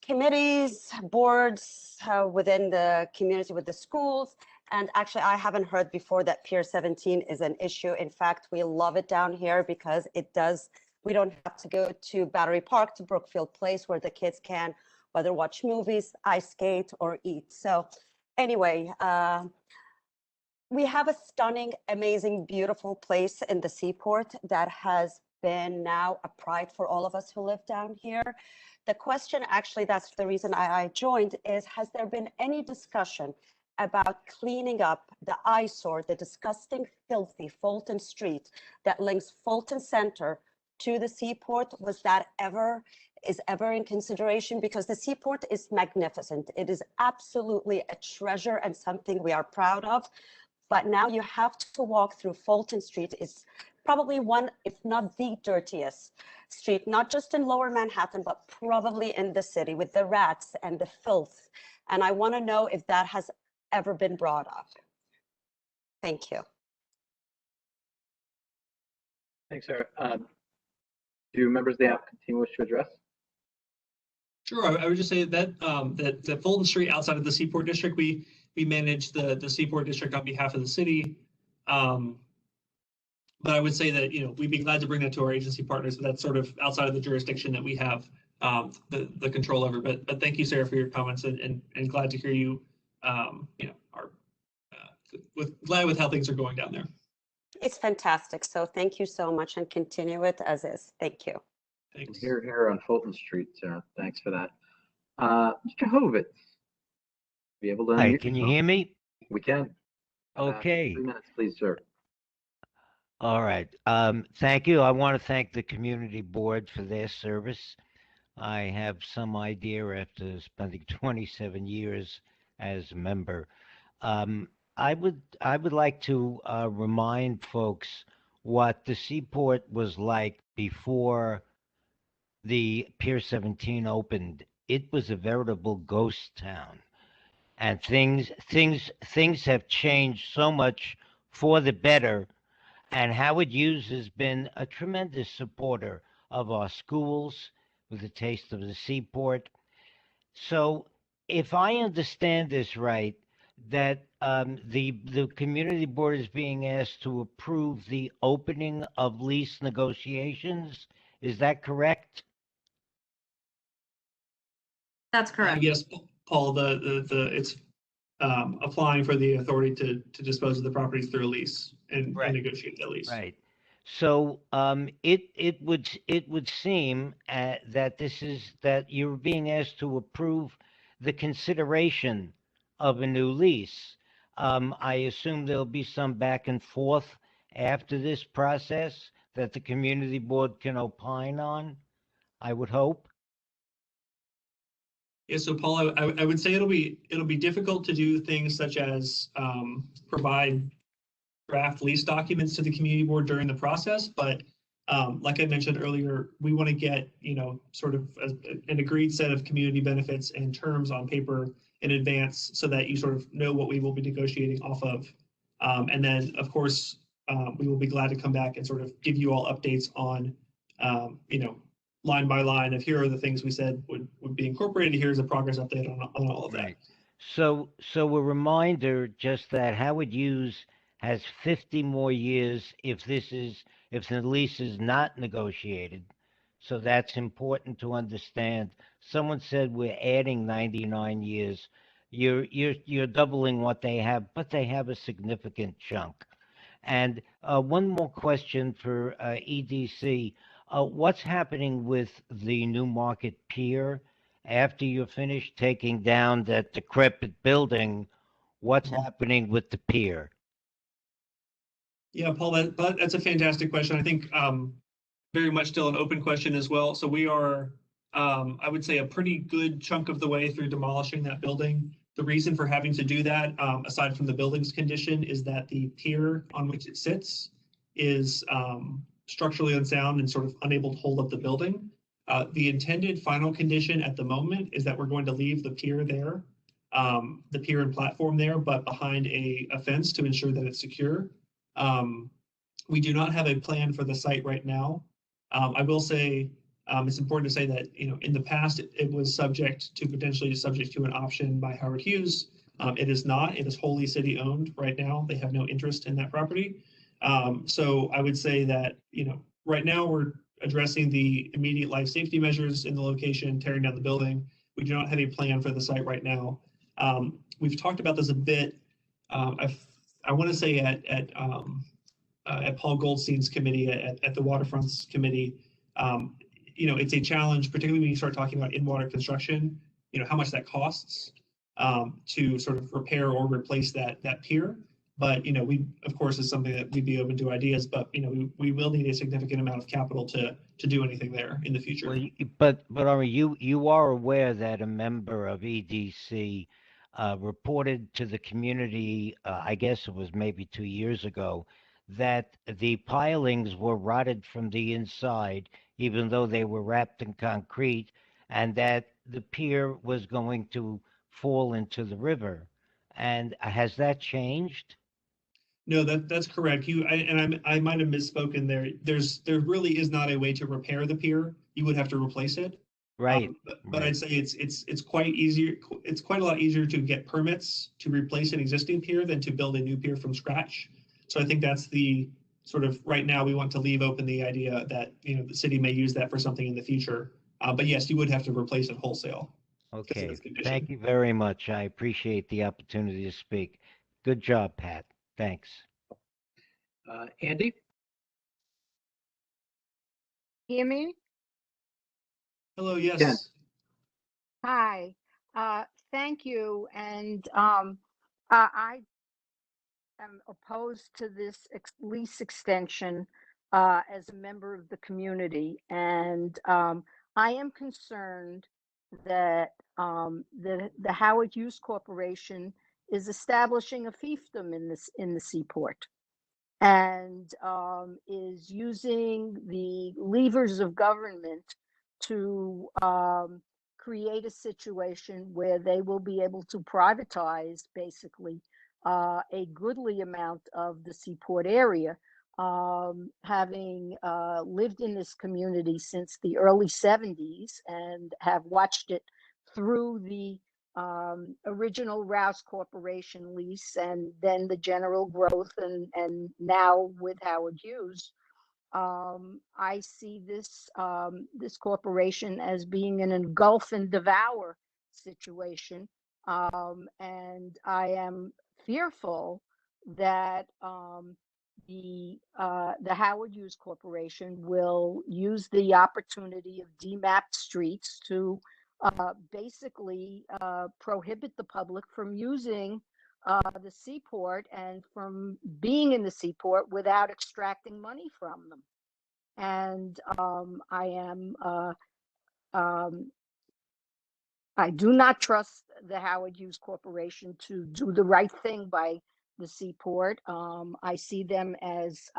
committees, boards within the community with the schools. And actually, I haven't heard before that Pier 17 is an issue. In fact, we love it down here because it does, we don't have to go to Battery Park, to Brookfield Place, where the kids can whether watch movies, ice skate, or eat. So anyway, we have a stunning, amazing, beautiful place in the Seaport that has been now a pride for all of us who live down here. The question, actually, that's the reason I joined, is has there been any discussion about cleaning up the eyesore, the disgusting, filthy Fulton Street that links Fulton Center to the Seaport? Was that ever in consideration? Because the Seaport is magnificent. It is absolutely a treasure and something we are proud of. But now you have to walk through Fulton Street. It's probably one, if not the dirtiest street, not just in Lower Manhattan, but probably in the city, with the rats and the filth. And I want to know if that has ever been brought up. Thank you. Thanks, Sarah. Do members of the applicant team wish to address? Sure. I would just say that that Fulton Street outside of the Seaport District, we manage the Seaport District on behalf of the city. But I would say that, we'd be glad to bring that to our agency partners, but that's sort of outside of the jurisdiction that we have the control over. But thank you, Sarah, for your comments, and glad to hear you, glad with how things are going down there. It's fantastic. So thank you so much, and continue it as is. Thank you. Thanks. Here on Fulton Street, Sarah. Thanks for that. Mr. Hovitz, be able to Hi, unmute can you yourself? hear me? We can. Okay. 3 minutes, please, sir. All right. Thank you. I want to thank the community board for their service. I have some idea after spending 27 years as a member. I would like to remind folks what the Seaport was like before the Pier 17 opened. It was a veritable ghost town, and things have changed so much for the better. And Howard Hughes has been a tremendous supporter of our schools with a taste of the Seaport. So if I understand this right, that the community board is being asked to approve the opening of lease negotiations. Is that correct? That's correct. Yes, Paul, it's applying for the authority to dispose of the properties through a lease and negotiate that lease. Right. So it would seem that you're being asked to approve the consideration of a new lease. I assume there'll be some back and forth after this process that the community board can opine on, I would hope. Yeah, so Paul, I would say it'll be difficult to do things such as provide draft lease documents to the community board during the process, but like I mentioned earlier, we want to get, sort of an agreed set of community benefits and terms on paper in advance so that you sort of know what we will be negotiating off of. And then, of course, we will be glad to come back and sort of give you all updates on, line by line of here are the things we said would be incorporated. Here's a progress update on all of that. Right. So a reminder just that Howard Hughes has 50 more years if the lease is not negotiated. So that's important to understand. Someone said we're adding 99 years. You're doubling what they have, but they have a significant chunk. And one more question for EDC. What's happening with the Newmarket Pier after you're finished taking down that decrepit building? What's happening with the pier? Yeah, Paul, that's a fantastic question. I think very much still an open question as well. So we are, I would say, a pretty good chunk of the way through demolishing that building. The reason for having to do that, aside from the building's condition, is that the pier on which it sits is structurally unsound and sort of unable to hold up the building. The intended final condition at the moment is that we're going to leave the pier there, the pier and platform there, but behind a fence to ensure that it's secure. We do not have a plan for the site right now. I will say it's important to say that in the past it was potentially subject to an option by Howard Hughes. It is not. It is wholly city owned right now. They have no interest in that property. So I would say that right now we're addressing the immediate life safety measures in the location, tearing down the building. We do not have a plan for the site right now. We've talked about this a bit. I want to say at Paul Goldstein's committee, at the Waterfronts Committee, it's a challenge, particularly when you start talking about in-water construction, how much that costs to sort of repair or replace that pier. But, we, of course, is something that we'd be open to ideas, but, we will need a significant amount of capital to do anything there in the future. Well, but Ari, you are aware that a member of EDC reported to the community, I guess it was maybe 2 years ago, that the pilings were rotted from the inside, even though they were wrapped in concrete, and that the pier was going to fall into the river. And has that changed? No, that's correct. I might have misspoken there. There really is not a way to repair the pier. You would have to replace it. Right. But I'd say it's quite easier. It's quite a lot easier to get permits to replace an existing pier than to build a new pier from scratch. So I think that's the sort of right now we want to leave open the idea that the city may use that for something in the future. But yes, you would have to replace it wholesale. Okay. Thank you very much. I appreciate the opportunity to speak. Good job, Pat. Thanks. Andy? Hear me? Hello, yes. Ken. Hi. Thank you. And I am opposed to this lease extension as a member of the community. And I am concerned that the Howard Hughes Corporation is establishing a fiefdom in the seaport and is using the levers of government to create a situation where they will be able to privatize basically a goodly amount of the seaport area. Having lived in this community since the early 70s and have watched it through the original Rouse Corporation lease and then the general growth and now with Howard Hughes, I see this this corporation as being an engulf and devour situation, and I am fearful that the Howard Hughes Corporation will use the opportunity of demapped streets to basically prohibit the public from using the seaport and from being in the seaport without extracting money from them. And I I do not trust the Howard Hughes Corporation to do the right thing by the seaport. I see them as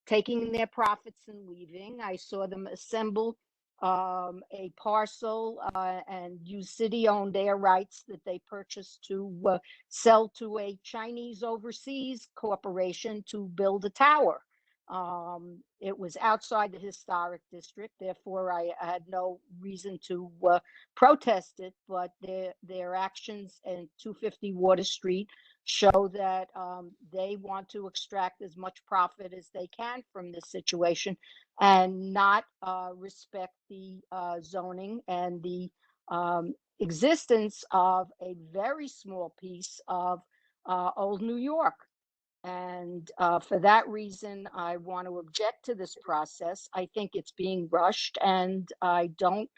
taking their profits and leaving. I saw them assemble a parcel and use city-owned air rights that they purchased to sell to a Chinese overseas corporation to build a tower. It was outside the historic district, therefore I had no reason to protest it, but their actions in 250 Water Street show that they want to extract as much profit as they can from this situation and not respect the zoning and the existence of a very small piece of old New York. And for that reason, I want to object to this process. I think it's being rushed, and I don't.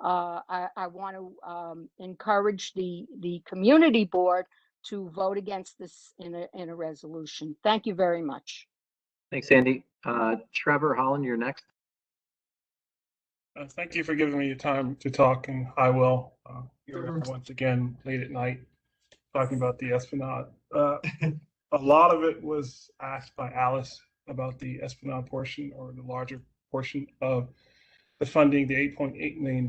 I want to encourage the community board to vote against this in a resolution. Thank you very much. Thanks, Andy. Trevor Holland, you're next. Thank you for giving me the time to talk, and I will. You're once again late at night talking about the Esplanade. A lot of it was asked by Alice about the Esplanade portion, or the larger portion of the funding, the $8.8 million.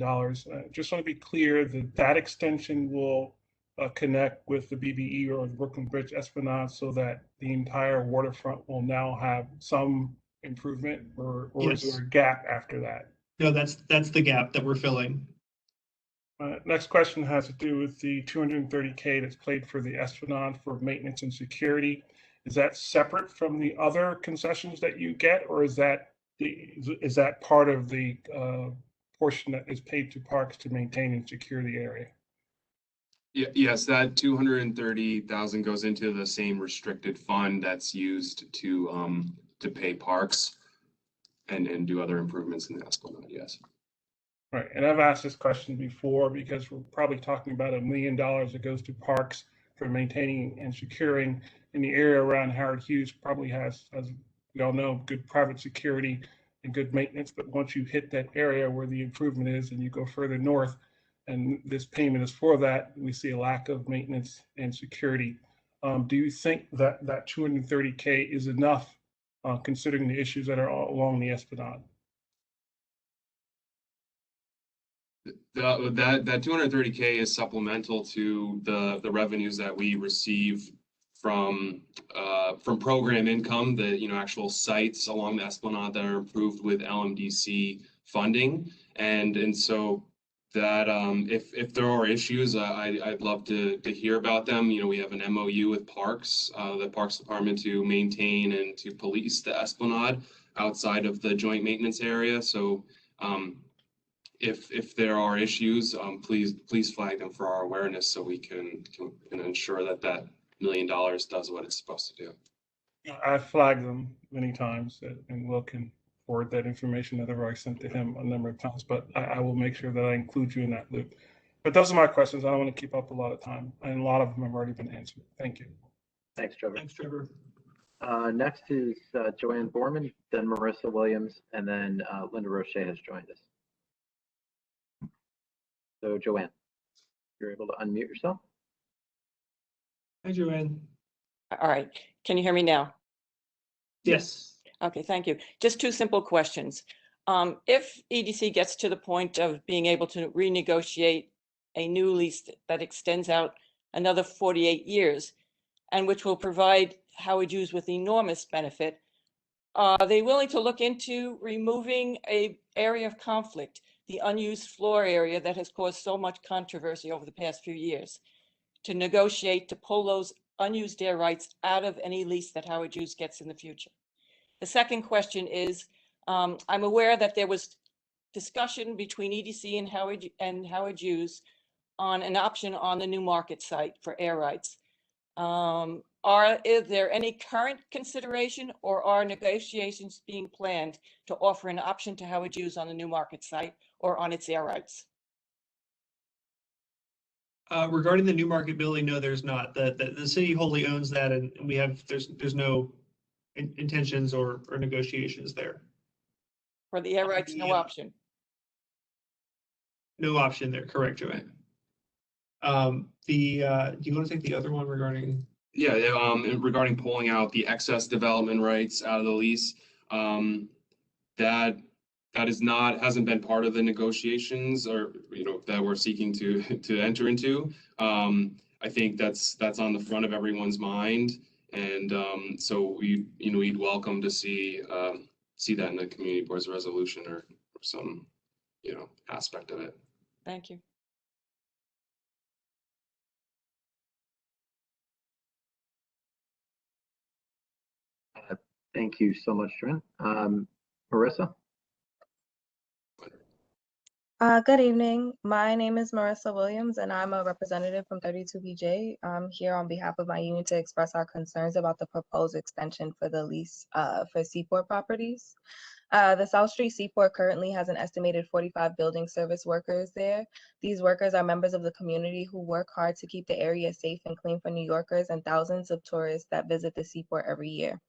Just want to be clear that that extension will connect with the BBE or the Brooklyn Bridge Esplanade, so that the entire waterfront will now have some improvement, or Yes. is there a gap after that? No, that's the gap that we're filling. Next question has to do with the $230K that's paid for the Esplanade for maintenance and security. Is that separate from the other concessions that you get, or is that part of the portion that is paid to parks to maintain and secure the area? Yes, that 230,000 goes into the same restricted fund that's used to pay parks and do other improvements in the Esplanade. Yes. Right, and I've asked this question before because we're probably talking about $1 million that goes to parks for maintaining and securing, and the area around Howard Hughes probably has, as we all know, good private security and good maintenance. But once you hit that area where the improvement is and you go further north, and this payment is for that, we see a lack of maintenance and security. Do you think that that 230K is enough, considering the issues that are all along the Esplanade? That 230K is supplemental to the revenues that we receive from program income, the actual sites along the Esplanade that are improved with LMDC funding, and so that if there are issues, I'd love to hear about them. We have an MOU with Parks, the Parks Department, to maintain and to police the Esplanade outside of the joint maintenance area. So if there are issues, please flag them for our awareness so we can ensure that $1 million does what it's supposed to do. I've flagged them many times, and Will can forward that information that I've already sent to him a number of times, but I will make sure that I include you in that loop. But those are my questions. I don't want to keep up a lot of time, and a lot of them have already been answered. Thank you. Thanks, Trevor. Thanks, Trevor. Next is Joanne Borman, then Marissa Williams, and then Linda Roche has joined us. So Joanne, you're able to unmute yourself. Hi, Joanne. All right. Can you hear me now? Yes. Okay, thank you. Just two simple questions. If EDC gets to the point of being able to renegotiate a new lease that extends out another 48 years, and which will provide Howard Hughes with enormous benefit, are they willing to look into removing an area of conflict, the unused floor area that has caused so much controversy over the past few years, to negotiate to pull those unused air rights out of any lease that Howard Hughes gets in the future? The second question is, I'm aware that there was discussion between EDC and Howard Hughes on an option on the New Market site for air rights. Is there any current consideration, or are negotiations being planned to offer an option to Howard Hughes on the New Market site or on its air rights? Regarding the New Market building, no, there's not. The city wholly owns that, and we have there's no intentions or negotiations there. For the air rights, no option. No option there. Correct, Joanne. Do you want to take the other one regarding? Yeah, regarding pulling out the excess development rights out of the lease, that hasn't been part of the negotiations or, that we're seeking to enter into. I think that's on the front of everyone's mind. And so we'd welcome to see that in the community board's resolution or some, aspect of it. Thank you. Thank you so much, Trent. Marissa? Good evening. My name is Marissa Williams, and I'm a representative from 32BJ. I'm here on behalf of my union to express our concerns about the proposed extension for the lease for Seaport properties. The South Street Seaport currently has an estimated 45 building service workers there. These workers are members of the community who work hard to keep the area safe and clean for New Yorkers and thousands of tourists that visit the Seaport every year.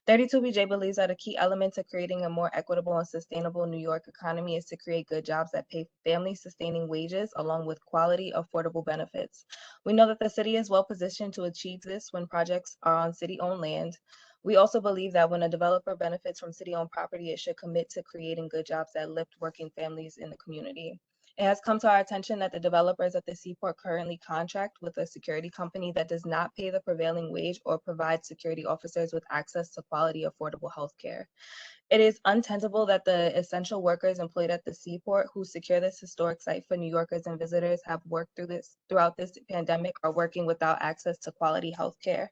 32BJ believes that a key element to creating a more equitable and sustainable New York economy is to create good jobs that pay family-sustaining wages along with quality, affordable benefits. We know that the city is well positioned to achieve this when projects are on city-owned land. We also believe that when a developer benefits from city-owned property, it should commit to creating good jobs that lift working families in the community. It has come to our attention that the developers at the Seaport currently contract with a security company that does not pay the prevailing wage or provide security officers with access to quality, affordable health care. It is untenable that the essential workers employed at the Seaport who secure this historic site for New Yorkers and visitors have worked throughout this pandemic are working without access to quality health care.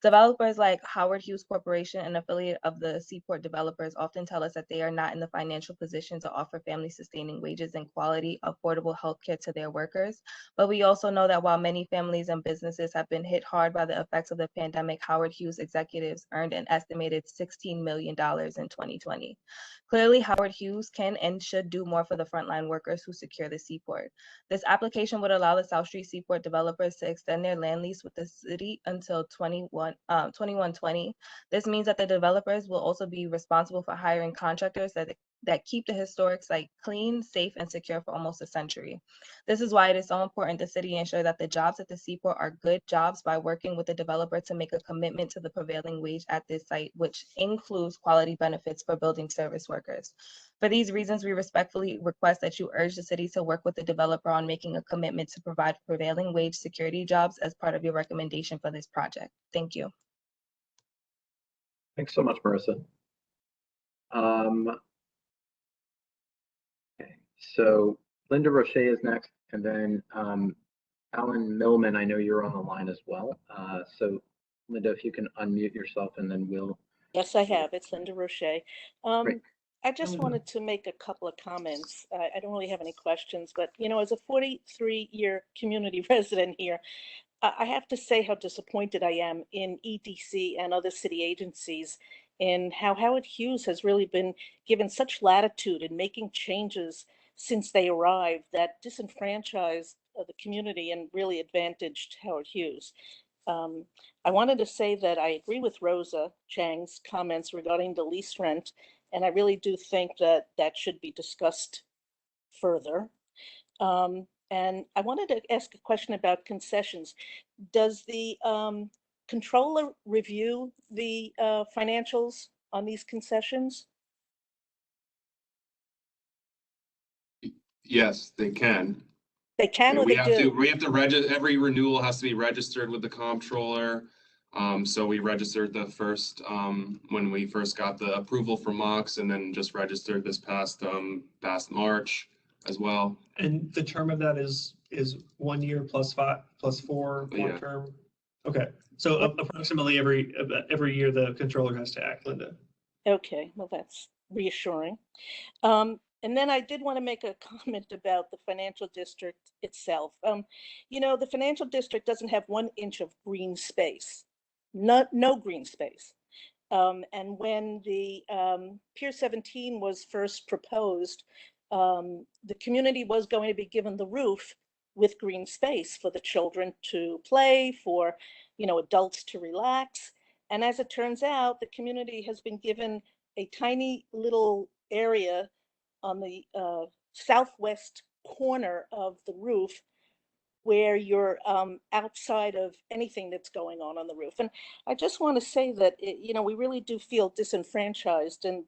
Developers like Howard Hughes Corporation, an affiliate of the Seaport developers, often tell us that they are not in the financial position to offer family-sustaining wages and quality, affordable health care to their workers. But we also know that while many families and businesses have been hit hard by the effects of the pandemic, Howard Hughes executives earned an estimated $16 million in 2020. Clearly, Howard Hughes can and should do more for the frontline workers who secure the Seaport. This application would allow the South Street Seaport developers to extend their land lease with the city until 2120. This means that the developers will also be responsible for hiring contractors that keep the historic site clean, safe, and secure for almost a century. This is why it is so important the city ensure that the jobs at the Seaport are good jobs by working with the developer to make a commitment to the prevailing wage at this site, which includes quality benefits for building service workers. For these reasons, we respectfully request that you urge the city to work with the developer on making a commitment to provide prevailing wage security jobs as part of your recommendation for this project. Thank you. Thanks so much, Marissa. Okay, so Linda Roche is next, and then Alan Millman, I know you're on the line as well. So Linda, if you can unmute yourself, and then we'll. Yes, I have. It's Linda Roche. I just wanted to make a couple of comments. I don't really have any questions, but as a 43-year community resident here, I have to say how disappointed I am in EDC and other city agencies in how Howard Hughes has really been given such latitude in making changes since they arrived that disenfranchised the community and really advantaged Howard Hughes. I wanted to say that I agree with Rosa Chang's comments regarding the lease rent, and I really do think that that should be discussed further. And I wanted to ask a question about concessions. Does the controller review the financials on these concessions? Yes, they can. They can, or we they have do? We have to register. Every renewal has to be registered with the comptroller. So we registered the first when we first got the approval from Mox, and then just registered this past March as well. And the term of that is 1 year plus 4 long term. Okay, so approximately every year the controller has to act, Linda. Okay, well that's reassuring. And then I did want to make a comment about the financial district itself. The financial district doesn't have 1 inch of green space, no green space. And when the Pier 17 was first proposed, the community was going to be given the roof with green space for the children to play, for adults to relax. And as it turns out, the community has been given a tiny little area on the southwest corner of the roof where you're outside of anything that's going on the roof. And I just want to say that, you know, we really do feel disenfranchised. And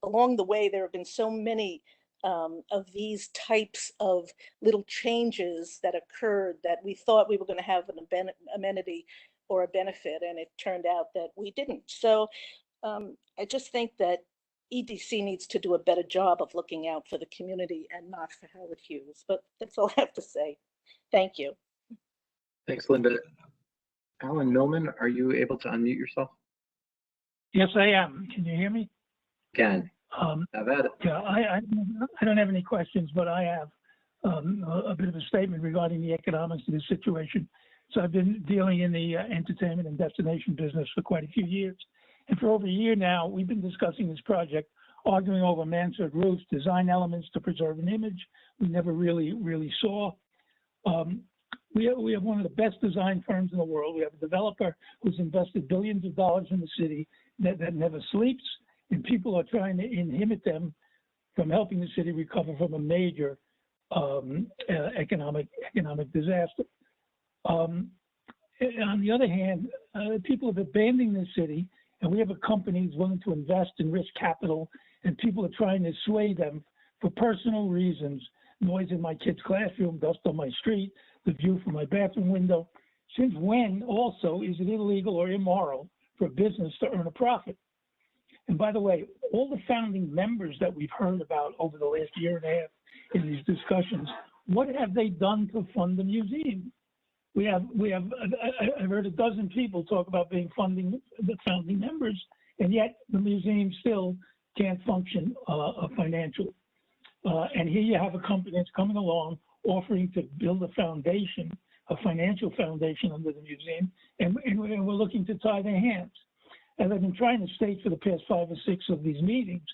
along the way, there have been so many of these types of little changes that occurred that we thought we were going to have an amenity or a benefit, and it turned out that we didn't. So I just think that EDC needs to do a better job of looking out for the community and not for Howard Hughes. But that's all I have to say. Thank you. Thanks, Linda. Alan Millman, are you able to unmute yourself? Yes, I am. Can you hear me? Can. Have at it. Yeah, I don't have any questions, but I have a bit of a statement regarding the economics of this situation. So I've been dealing in the entertainment and destination business for quite a few years. And for over a year now, we've been discussing this project, arguing over mansard roofs, design elements to preserve an image we never really saw. We have one of the best design firms in the world. We have a developer who's invested billions of dollars in the city that never sleeps, and people are trying to inhibit them from helping the city recover from a major economic disaster. On the other hand, people have abandoned the city, and we have a company who's willing to invest and risk capital, and people are trying to sway them for personal reasons. Noise in my kid's classroom, dust on my street, the view from my bathroom window. Since when also is it illegal or immoral for a business to earn a profit? And by the way, all the founding members that we've heard about over the last year and a half in these discussions, what have they done to fund the museum? I've heard a dozen people talk about being the founding members, and yet the museum still can't function financially. And here you have a company that's coming along offering to build a foundation, a financial foundation under the museum, and we're looking to tie their hands. As I've been trying to state for the past 5 or 6 of these meetings,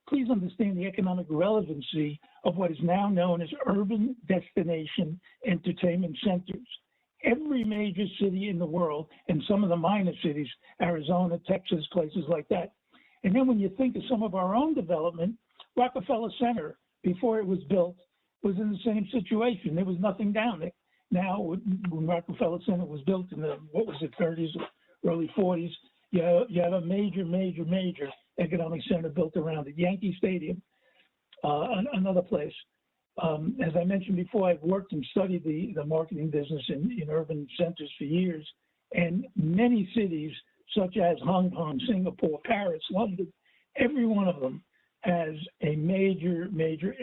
please understand the economic relevancy of what is now known as urban destination entertainment centers. Every major city in the world, and some of the minor cities, Arizona, Texas, places like that. And then when you think of some of our own development, Rockefeller Center, before it was built, was in the same situation. There was nothing down there. Now, when Rockefeller Center was built in the, 30s, early 40s, you have a major economic center built around it. Yankee Stadium, another place. As I mentioned before, I've worked and studied the marketing business in urban centers for years, and many cities, such as Hong Kong, Singapore, Paris, London, every one of them has a major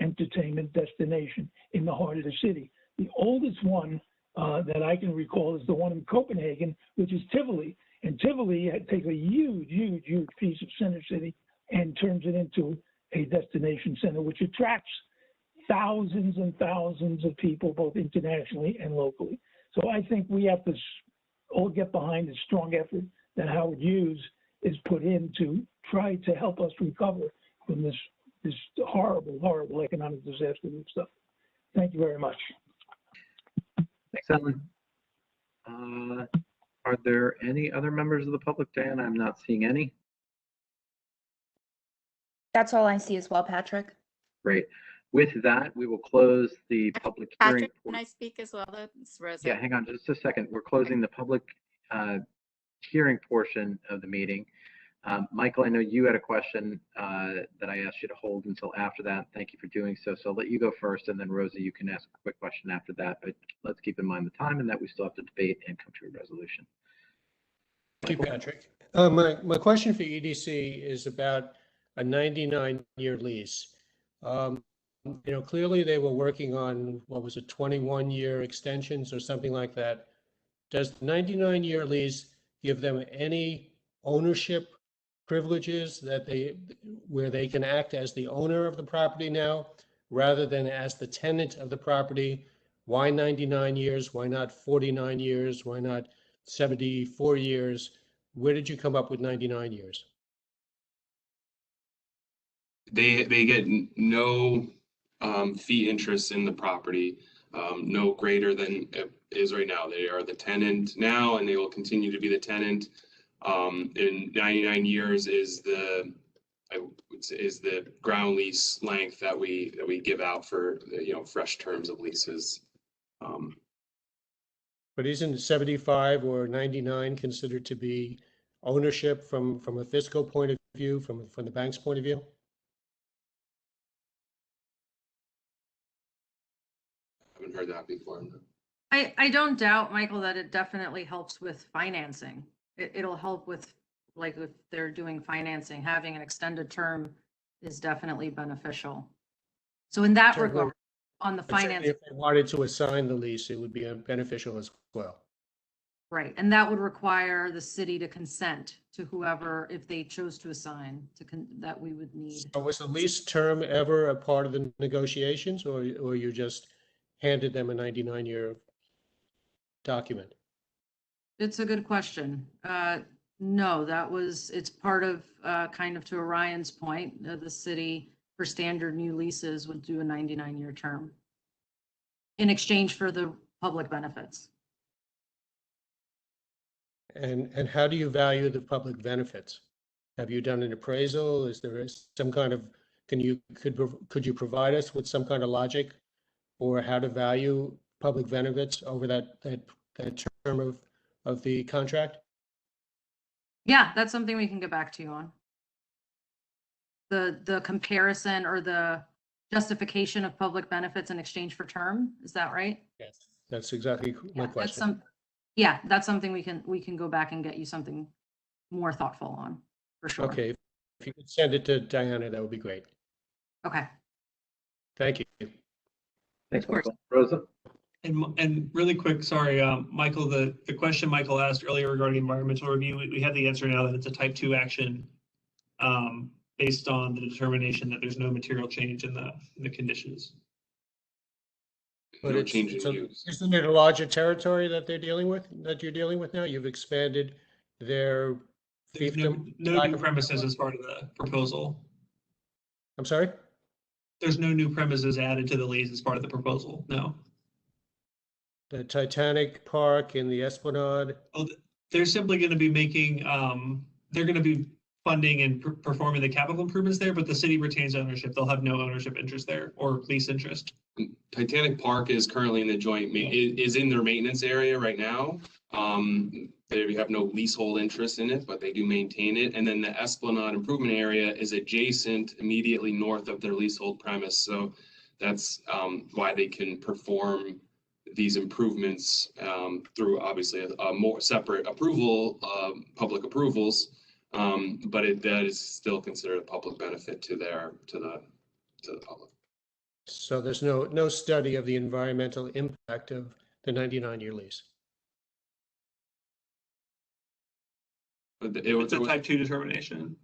entertainment destination in the heart of the city. The oldest one that I can recall is the one in Copenhagen, which is Tivoli. And Tivoli takes a huge piece of Center City and turns it into a destination center, which attracts thousands and thousands of people, both internationally and locally. So I think we have to all get behind the strong effort that Howard Hughes is put in to try to help us recover from this horrible economic disaster we've suffered. Thank you very much. Thanks, Alan. Are there any other members of the public, Dan? I'm not seeing any. That's all I see as well, Patrick. Great. With that, we will close the public hearing. Patrick, can I speak as well? That's Rosa. Yeah, hang on just a second. We're closing the public hearing portion of the meeting. Michael, I know you had a question that I asked you to hold until after that. Thank you for doing so. So I'll let you go first, and then Rosa, you can ask a quick question after that. But let's keep in mind the time and that we still have to debate and come to a resolution. Thank you, Patrick. My question for EDC is about a 99-year lease. Clearly they were working on, 21-year extensions or something like that. Does the 99-year lease give them any ownership privileges where they can act as the owner of the property now rather than as the tenant of the property? Why 99 years? Why not 49 years? Why not 74 years? Where did you come up with 99 years? They get no fee interest in the property, no greater than it is right now. They are the tenant now, and they will continue to be the tenant. In 99 years is the ground lease length that we give out for fresh terms of leases. But isn't 75 or 99 considered to be ownership from a fiscal point of view, from the bank's point of view? I haven't heard that before. I don't doubt, Michael, that it definitely helps with financing. It'll help with, like, if they're doing financing, having an extended term is definitely beneficial. So in that Certainly. regard, on the But certainly finance, if they wanted to assign the lease, it would be beneficial as well. right, and that would require the city to consent to whoever, if they chose to assign, that we would need. So was the lease term ever a part of the negotiations, or you just handed them a 99-year document? It's a good question. No, it's part of, kind of to Orion's point, the city for standard new leases would do a 99-year term in exchange for the public benefits. And how do you value the public benefits? Have you done an appraisal? Is there some kind of, could you provide us with some kind of logic for how to value public benefits over that term of the contract? Yeah, that's something we can get back to you on. The comparison or the justification of public benefits in exchange for term, is that right? Yes. That's exactly my question. Yeah, that's something we can go back and get you something more thoughtful on, for sure. Okay, if you could send it to Diana, that would be great. Okay. Thank you. Thanks, Michael. Rosa? And really quick, sorry, Michael, the question Michael asked earlier regarding environmental review, we have the answer now that it's a type 2 action based on the determination that there's no material change in the conditions. But No change in so use. isn't it a larger territory that you're dealing with now? You've expanded their There's fiefdom. no new premises as part of the proposal. I'm sorry? There's no new premises added to the lease as part of the proposal, no. The Titanic Park and the Esplanade. Oh, they're simply going to be making, they're going to be funding and performing the capital improvements there, but the city retains ownership. They'll have no ownership interest there or lease interest. Titanic Park is currently in the joint, is in their maintenance area right now. They have no leasehold interest in it, but they do maintain it. And then the Esplanade Improvement Area is adjacent immediately north of their leasehold premise. So that's why they can perform these improvements through obviously a more separate approval, public approvals. But that is still considered a public benefit to the public. So there's no study of the environmental impact of the 99-year lease. It's a type 2 determination.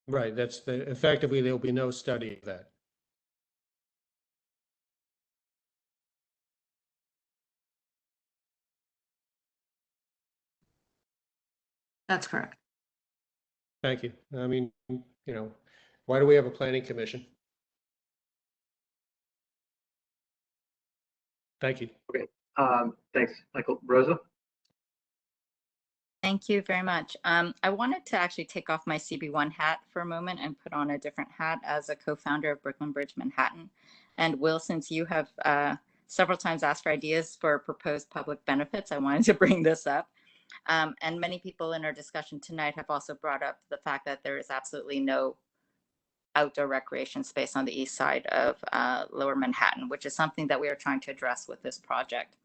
Right, effectively there'll be no study of that. That's correct. Thank you. I mean, why do we have a planning commission? Thank you. Okay, thanks, Michael. Rosa? Thank you very much. I wanted to actually take off my CB1 hat for a moment and put on a different hat as a co-founder of Brooklyn Bridge Manhattan. And Will, since you have several times asked for ideas for proposed public benefits, I wanted to bring this up. And many people in our discussion tonight have also brought up the fact that there is absolutely no outdoor recreation space on the east side of Lower Manhattan, which is something that we are trying to address with this project.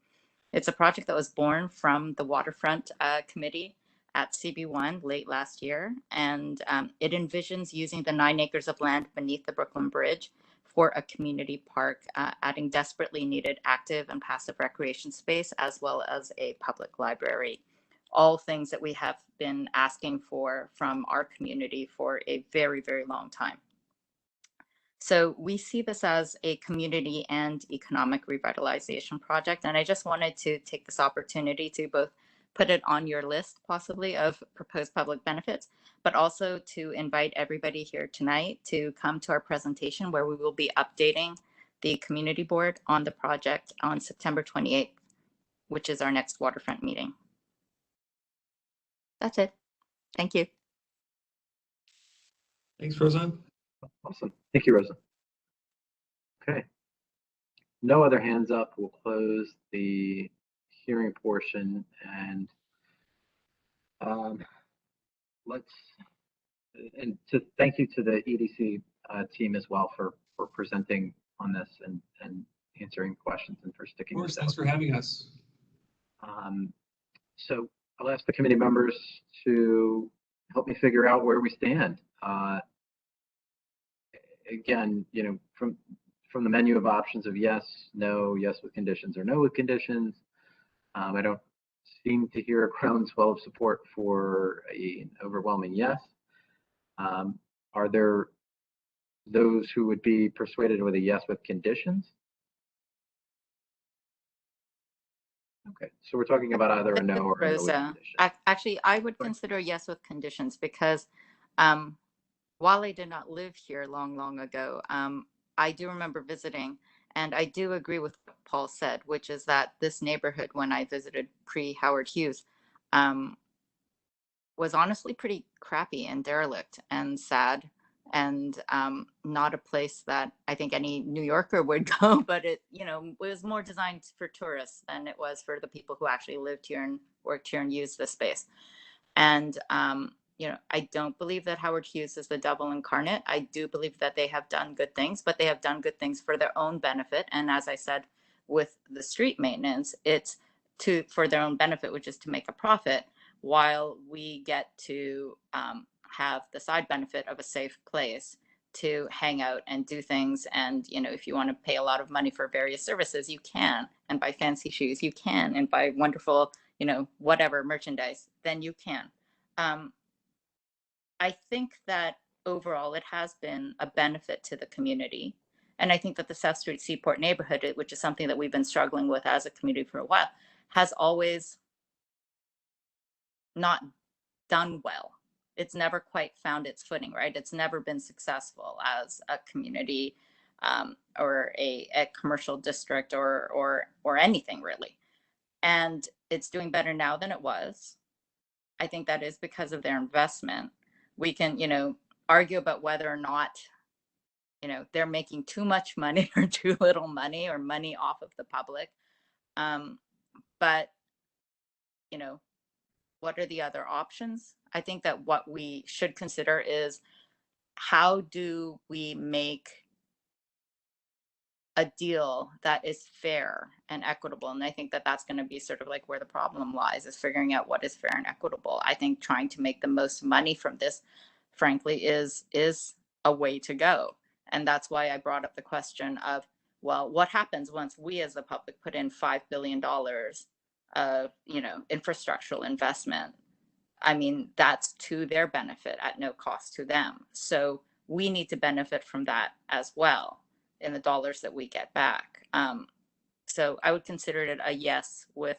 It's a project that was born from the Waterfront Committee at CB1 late last year, and it envisions using the 9 acres of land beneath the Brooklyn Bridge for a community park, adding desperately needed active and passive recreation space, as well as a public library. All things that we have been asking for from our community for a very, very long time. So we see this as a community and economic revitalization project. And I just wanted to take this opportunity to both put it on your list possibly of proposed public benefits, but also to invite everybody here tonight to come to our presentation where we will be updating the community board on the project on September 28th, which is our next waterfront meeting. That's it. Thank you. Thanks, Rosa. Awesome. Thank you, Rosa. Okay. No other hands up. We'll close the hearing portion, and thank you to the EDC team as well for presenting on this and answering questions and for sticking Of course, with thanks for having us. So I'll ask the committee members to help me figure out where we stand. Again, from the menu of options of yes, no, yes with conditions, or no with conditions, I don't seem to hear a groundswell of support for an overwhelming yes. Are there those who would be persuaded with a yes with conditions? Okay, so we're talking about either a no or a no with Rosa, conditions. actually, I would consider yes with conditions because while I did not live here long ago, I do remember visiting, and I do agree with what Paul said, which is that this neighborhood, when I visited pre-Howard Hughes, was honestly pretty crappy and derelict and sad, and not a place that I think any New Yorker would go, but it was more designed for tourists than it was for the people who actually lived here and worked here and used the space. And I don't believe that Howard Hughes is the devil incarnate. I do believe that they have done good things, but they have done good things for their own benefit. And as I said, with the street maintenance, it's for their own benefit, which is to make a profit, while we get to have the side benefit of a safe place to hang out and do things. And, if you want to pay a lot of money for various services, you can, and buy fancy shoes, you can, and buy wonderful, whatever merchandise, then you can. I think that overall it has been a benefit to the community. And I think that the South Street Seaport neighborhood, which is something that we've been struggling with as a community for a while, has always not done well. It's never quite found its footing, right? It's never been successful as a community or a commercial district or anything really. And it's doing better now than it was. I think that is because of their investment. We can, argue about whether or not, they're making too much money or too little money or money off of the public. But, what are the other options? I think that what we should consider is how do we make a deal that is fair and equitable? And I think that that's going to be sort of like where the problem lies, is figuring out what is fair and equitable. I think trying to make the most money from this, frankly, is a way to go. And that's why I brought up the question of, well, what happens once we as the public put in $5 billion of, infrastructural investment? I mean, that's to their benefit at no cost to them. So we need to benefit from that as well in the dollars that we get back. So I would consider it a yes with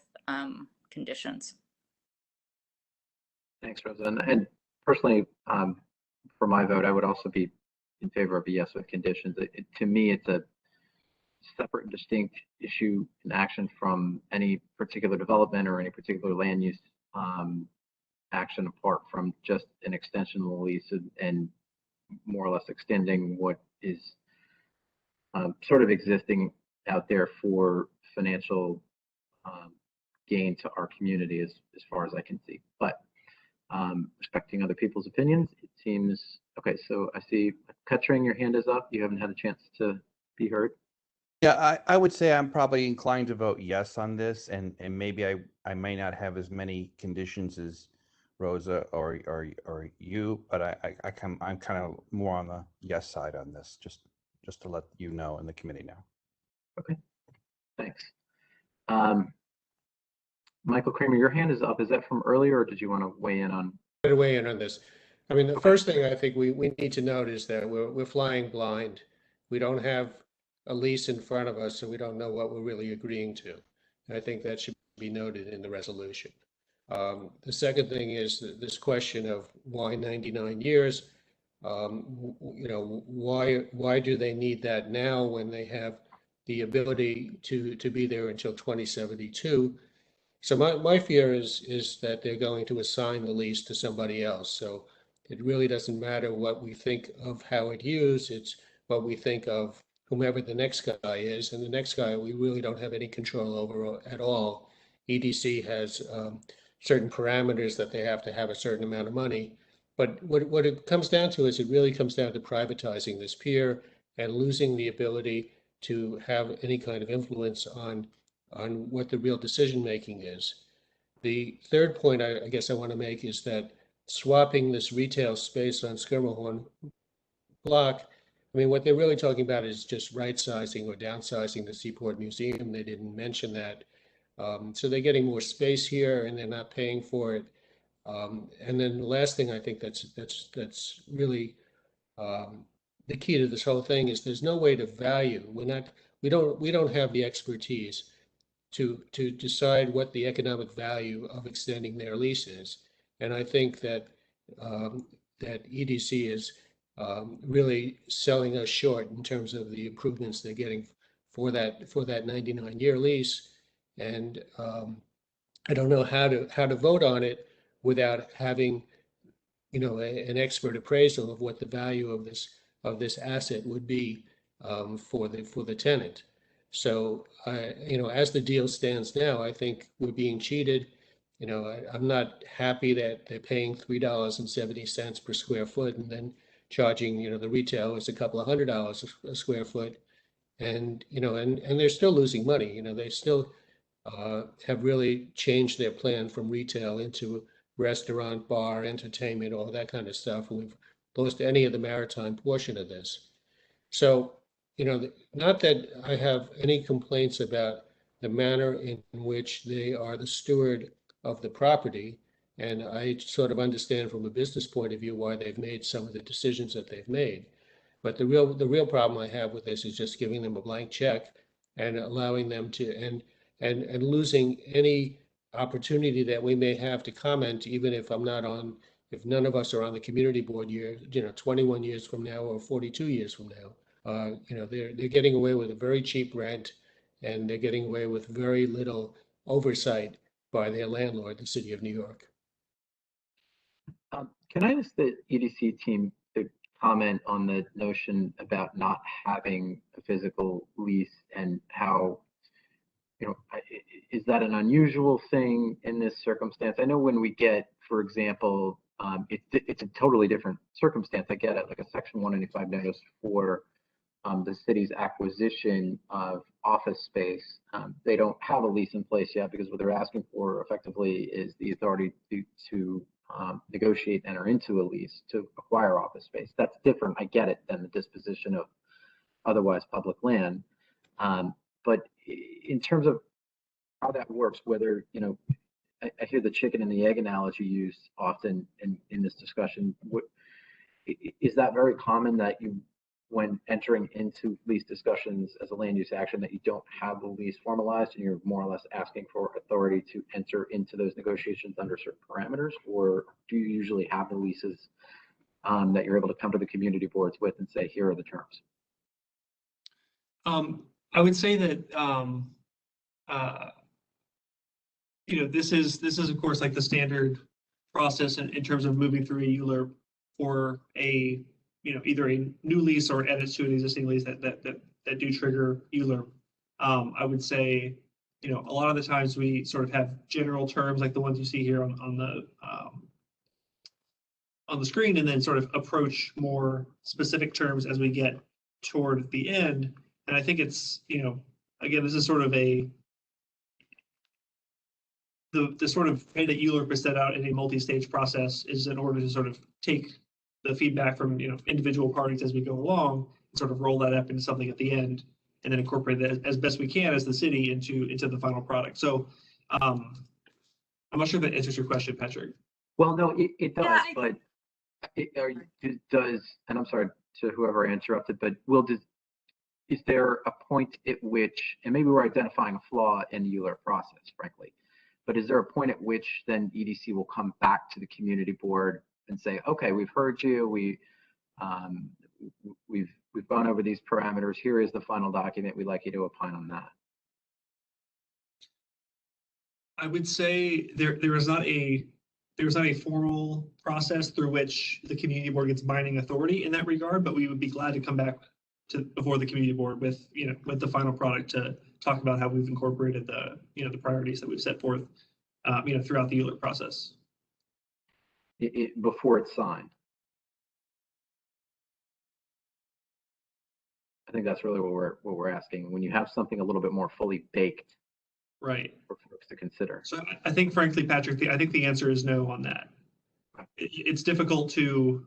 conditions. Thanks, Rosa. And personally, for my vote, I would also be in favor of a yes with conditions. To me, it's a separate and distinct issue in action from any particular development or any particular land use action, apart from just an extension of the lease and more or less extending what is sort of existing out there for financial gain to our community as far as I can see. But respecting other people's opinions, it seems okay. So I see Katrin, your hand is up. You haven't had a chance to be heard. Yeah, I would say I'm probably inclined to vote yes on this, and maybe I may not have as many conditions as Rosa or you, but I'm kind of more on the yes side on this, just to let you know and the committee know. Okay, thanks. Michael Kramer, your hand is up. Is that from earlier, or did you want to weigh in on? To weigh in on this. I mean, the first thing I think we need to note is that we're flying blind. We don't have a lease in front of us, so we don't know what we're really agreeing to. And I think that should be noted in the resolution. The second thing is this question of why 99 years? Why do they need that now when they have the ability to be there until 2072? So my fear is that they're going to assign the lease to somebody else. So it really doesn't matter what we think of Howard Hughes. It's what we think of whomever the next guy is. And the next guy we really don't have any control over at all. EDC has certain parameters that they have to have a certain amount of money. But what it comes down to is it really comes down to privatizing this pier and losing the ability to have any kind of influence on what the real decision making is. The third point I guess I want to make is that swapping this retail space on Schermerhorn block, I mean, what they're really talking about is just right sizing or downsizing the Seaport Museum. They didn't mention that. So they're getting more space here and they're not paying for it. And then the last thing I think that's really the key to this whole thing is there's no way to value. We don't have the expertise to decide what the economic value of extending their lease is. And I think that that EDC is really selling us short in terms of the improvements they're getting for that 99-year lease. And I don't know how to vote on it without having, you know, an expert appraisal of what the value of this asset would be for the tenant. So, you know, as the deal stands now, I think we're being cheated. You know, I'm not happy that they're paying $3.70 per square foot and then charging, you know, the retail is a couple of $100 a square foot. And, you know, and they're still losing money. You know, they still have really changed their plan from retail into restaurant, bar, entertainment, all that kind of stuff. And we've lost any of the maritime portion of this. So, you know, not that I have any complaints about the manner in which they are the steward of the property. And I sort of understand from a business point of view why they've made some of the decisions that they've made. But the real problem I have with this is just giving them a blank check and allowing them to, and losing any opportunity that we may have to comment, even if if none of us are on the community board year, you know, 21 years from now or 42 years from now. You know, they're getting away with a very cheap rent and they're getting away with very little oversight by their landlord, the city of New York. Can I ask the EDC team to comment on the notion about not having a physical lease and how, you know, is that an unusual thing in this circumstance? I know when we get, for example, it's a totally different circumstance. I get it, like a Section 195 notice for the city's acquisition of office space. They don't have a lease in place yet because what they're asking for effectively is the authority to negotiate, enter into a lease to acquire office space. That's different, I get it, than the disposition of otherwise public land. But in terms of how that works, whether, you know, I hear the chicken and the egg analogy used often in this discussion. Is that very common that you, when entering into lease discussions as a land use action, that you don't have the lease formalized and you're more or less asking for authority to enter into those negotiations under certain parameters? Or do you usually have the leases that you're able to come to the community boards with and say, here are the terms? I would say that you know, this is of course like the standard process in terms of moving through a ULURP for a, you know, either a new lease or edits to an existing lease that do trigger ULURP. I would say, you know, a lot of the times we sort of have general terms like the ones you see here on the screen, and then sort of approach more specific terms as we get toward the end. And I think it's, you know, again, this is sort of the sort of way that ULURP is set out in a multi-stage process is in order to sort of take the feedback from, you know, individual parties as we go along and sort of roll that up into something at the end and then incorporate that as best we can as the city into the final product. So I'm not sure if that answers your question, Patrick. Well, no, it does, yeah, but it does, and I'm sorry to whoever I interrupted, but is there a point at which, and maybe we're identifying a flaw in the ULURP process, frankly, but is there a point at which then EDC will come back to the community board and say, okay, we've heard you, we've gone over these parameters, here is the final document, we'd like you to opine on that? I would say there is not a formal process through which the community board gets binding authority in that regard, but we would be glad to come back before the community board with, you know, with the final product to talk about how we've incorporated the, the priorities that we've set forth, throughout the ULURP process. Before it's signed. I think that's really what we're asking. When you have something a little bit more fully baked, right, for folks to consider. So I think, frankly, Patrick, I think the answer is no on that. It's difficult to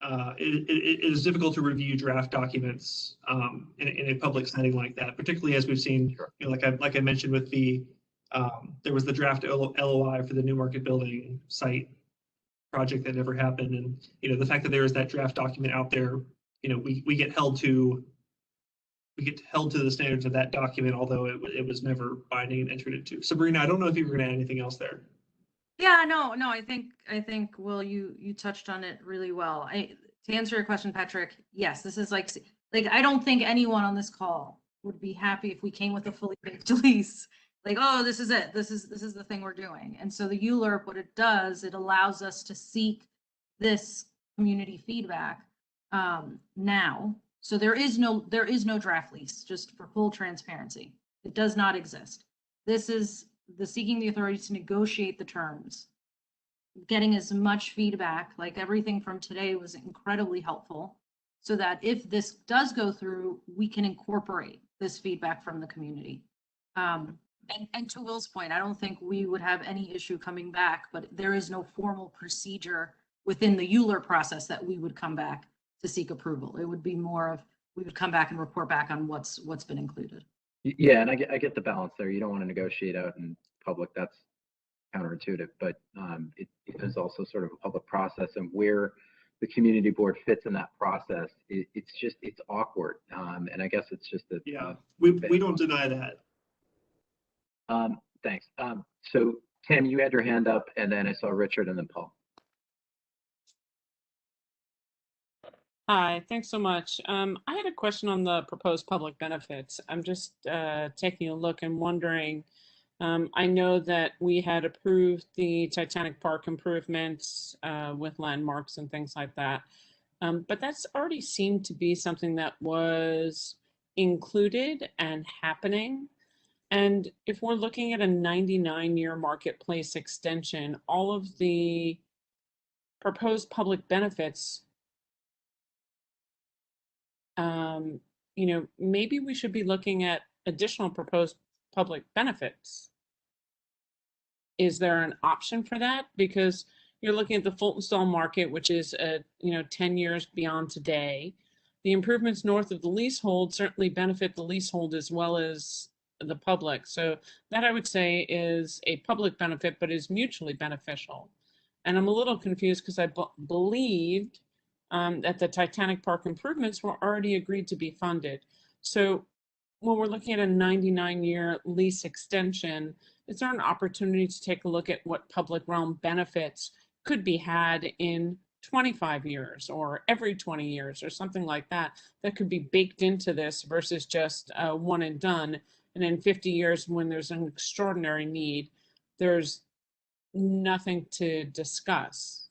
it is difficult to review draft documents in a public setting like that, particularly as we've seen, like I mentioned with the there was the draft LOI for the Newmarket Building site project that never happened, and the fact that there is that draft document out there, we get held to the standards of that document, although it was never binding and entered into. Sabrina, I don't know if you were going to add anything else there. Yeah, no, I think Will, you touched on it really well. To answer your question, Patrick, yes, this is like I don't think anyone on this call would be happy if we came with a fully baked lease. Like, oh, this is it. This is the thing we're doing. And so the ULURP, what it does, it allows us to seek this community feedback now. So there is no draft lease, just for full transparency. It does not exist. This is the seeking the authority to negotiate the terms, getting as much feedback, like everything from today was incredibly helpful, so that if this does go through, we can incorporate this feedback from the community. And to Will's point, I don't think we would have any issue coming back, but there is no formal procedure within the ULURP process that we would come back to seek approval. It would be more of, we would come back and report back on what's been included. Yeah, and I get the balance there. You don't want to negotiate out in public. That's counterintuitive, but it is also sort of a public process, and where the community board fits in that process, it's awkward. And I guess it's just that. Yeah, we don't deny that. Thanks. So Tim, you had your hand up, and then I saw Richard, and then Paul. Hi, thanks so much. I had a question on the proposed public benefits. I'm just taking a look and wondering, I know that we had approved the Titanic Park improvements with landmarks and things like that, but that's already seemed to be something that was included and happening. And if we're looking at a 99-year marketplace extension, all of the proposed public benefits, maybe we should be looking at additional proposed public benefits. Is there an option for that? Because you're looking at the Fulton Stall Market, which is 10 years beyond today. The improvements north of the leasehold certainly benefit the leasehold as well as the public. So that, I would say, is a public benefit, but is mutually beneficial. And I'm a little confused because I believed that the Titanic Park improvements were already agreed to be funded. So when we're looking at a 99-year lease extension, is there an opportunity to take a look at what public realm benefits could be had in 25 years or every 20 years or something like that, that could be baked into this versus just one and done? And in 50 years, when there's an extraordinary need, there's nothing to discuss.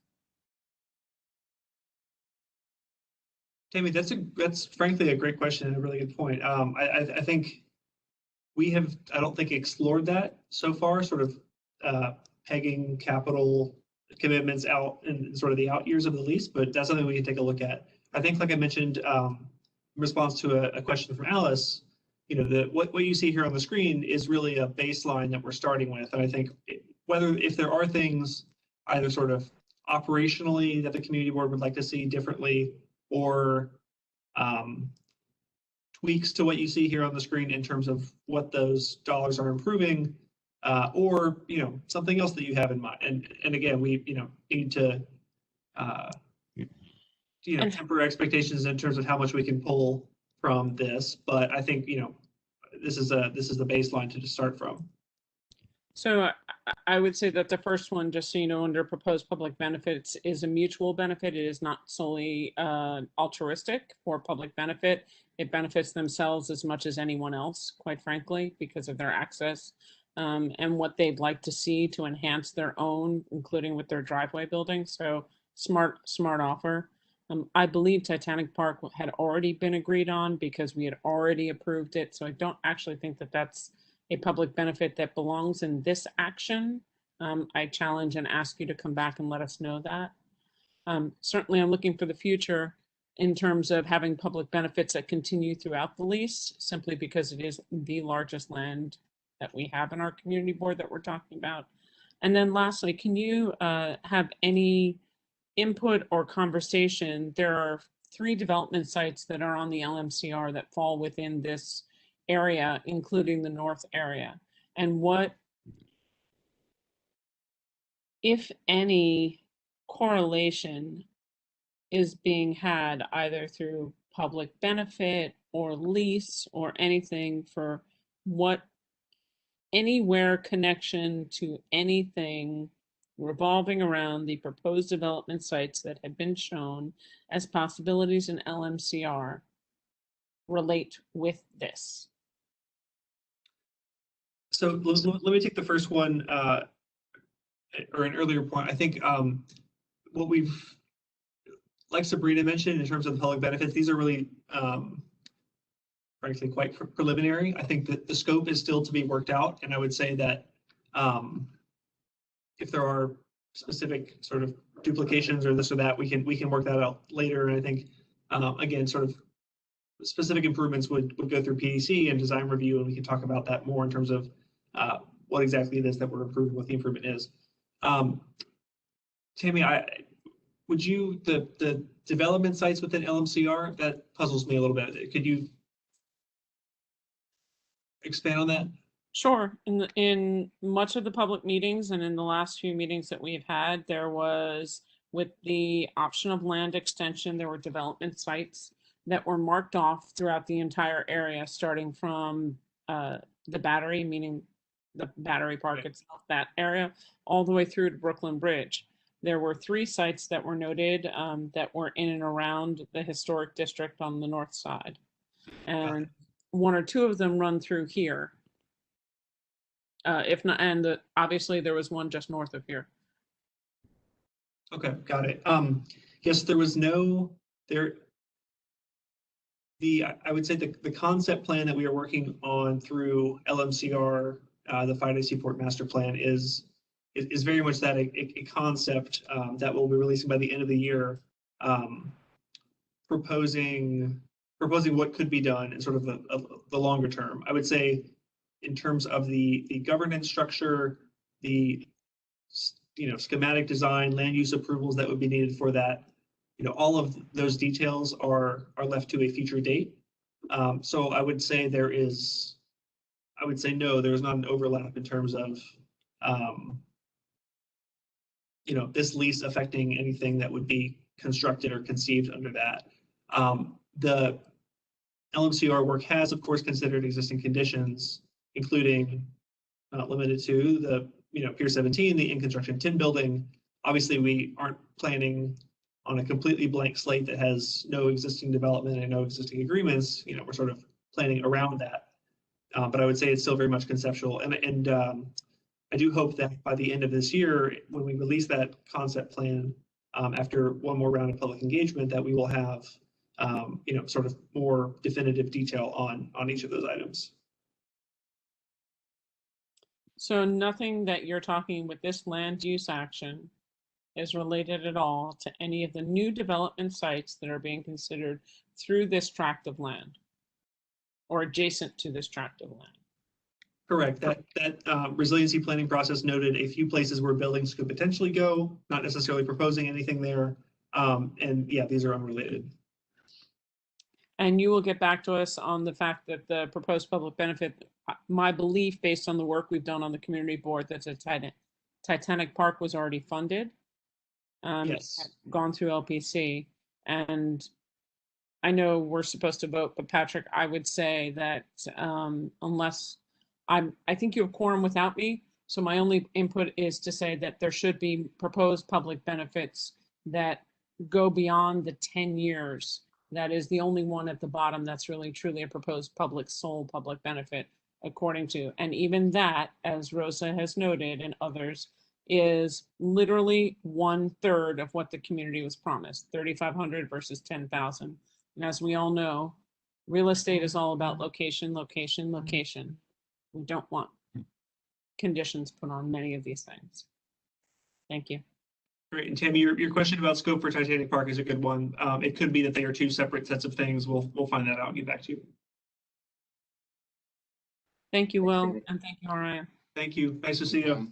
Tammy, that's frankly a great question and a really good point. I think we have, I don't think, explored that so far, sort of pegging capital commitments out in sort of the out years of the lease, but that's something we can take a look at. I think, like I mentioned, in response to a question from Alice, what you see here on the screen is really a baseline that we're starting with. And I think if there are things either sort of operationally that the community board would like to see differently, or tweaks to what you see here on the screen in terms of what those dollars are improving, or something else that you have in mind. And again, we need to temper expectations in terms of how much we can pull from this. But I think this is the baseline to start from. So I would say that the first one, just so you know, under proposed public benefits, is a mutual benefit. It is not solely altruistic for public benefit. It benefits themselves as much as anyone else, quite frankly, because of their access and what they'd like to see to enhance their own, including with their driveway building. So smart offer. I believe Titanic Park had already been agreed on because we had already approved it. So I don't actually think that that's a public benefit that belongs in this action. I challenge and ask you to come back and let us know that. Certainly, I'm looking for the future in terms of having public benefits that continue throughout the lease, simply because it is the largest land that we have in our community board that we're talking about. And then lastly, can you have any input or conversation? There are 3 development sites that are on the LMCR that fall within this area, including the north area. And what, if any, correlation is being had either through public benefit or lease or anything for what anywhere connection to anything revolving around the proposed development sites that have been shown as possibilities in LMCR relate with this? So let me take the first one, or an earlier point. I think what we've, like Sabrina mentioned, in terms of the public benefits, these are really, frankly, quite preliminary. I think that the scope is still to be worked out, and I would say that if there are specific sort of duplications or this or that, we can work that out later. And I think again, sort of specific improvements would go through PDC and design review, and we can talk about that more in terms of what exactly it is that we're improving, what the improvement is. Tammy, would you, the development sites within LMCR, that puzzles me a little bit. Could you expand on that? Sure. In much of the public meetings and in the last few meetings that we've had, there was, with the option of land extension, there were development sites that were marked off throughout the entire area, starting from the Battery, meaning the Battery Park itself, that area, all the way through to Brooklyn Bridge. There were 3 sites that were noted that were in and around the historic district on the north side. And 1 or 2 of them run through here. If not, and obviously there was one just north of here. Okay, got it. Yes, there was no, I would say the concept plan that we are working on through LMCR, the 5-day Seaport Master Plan is very much that a concept that we'll be releasing by the end of the year, proposing what could be done in sort of the longer term. I would say in terms of the governance structure, the schematic design, land use approvals that would be needed for that, all of those details are left to a future date. So I would say no, there is not an overlap in terms of this lease affecting anything that would be constructed or conceived under that. The LMCR work has, of course, considered existing conditions, including not limited to the Pier 17, the in-construction tin building. Obviously, we aren't planning on a completely blank slate that has no existing development and no existing agreements. We're sort of planning around that. But I would say it's still very much conceptual. And I do hope that by the end of this year, when we release that concept plan, after one more round of public engagement, that we will have sort of more definitive detail on each of those items. So nothing that you're talking with this land use action is related at all to any of the new development sites that are being considered through this tract of land or adjacent to this tract of land. Correct. That resiliency planning process noted a few places where buildings could potentially go, not necessarily proposing anything there. And yeah, these are unrelated. And you will get back to us on the fact that the proposed public benefit, my belief based on the work we've done on the community board, that the Titanic Park was already funded. Yes. Gone through LPC. And I know we're supposed to vote, but Patrick, I would say that unless I think you have quorum without me. So my only input is to say that there should be proposed public benefits that go beyond the 10 years. That is the only one at the bottom that's really truly a proposed sole public benefit, according to, and even that, as Rosa has noted and others, is literally 1/3 of what the community was promised, 3,500 versus 10,000. And as we all know, real estate is all about location, location, location. We don't want conditions put on many of these things. Thank you. Great. And Tammy, your question about scope for Titanic Park is a good one. It could be that they are two separate sets of things. We'll find that out and get back to you. Thank you, Will, and thank you, Orion. Thank you. Nice to see you.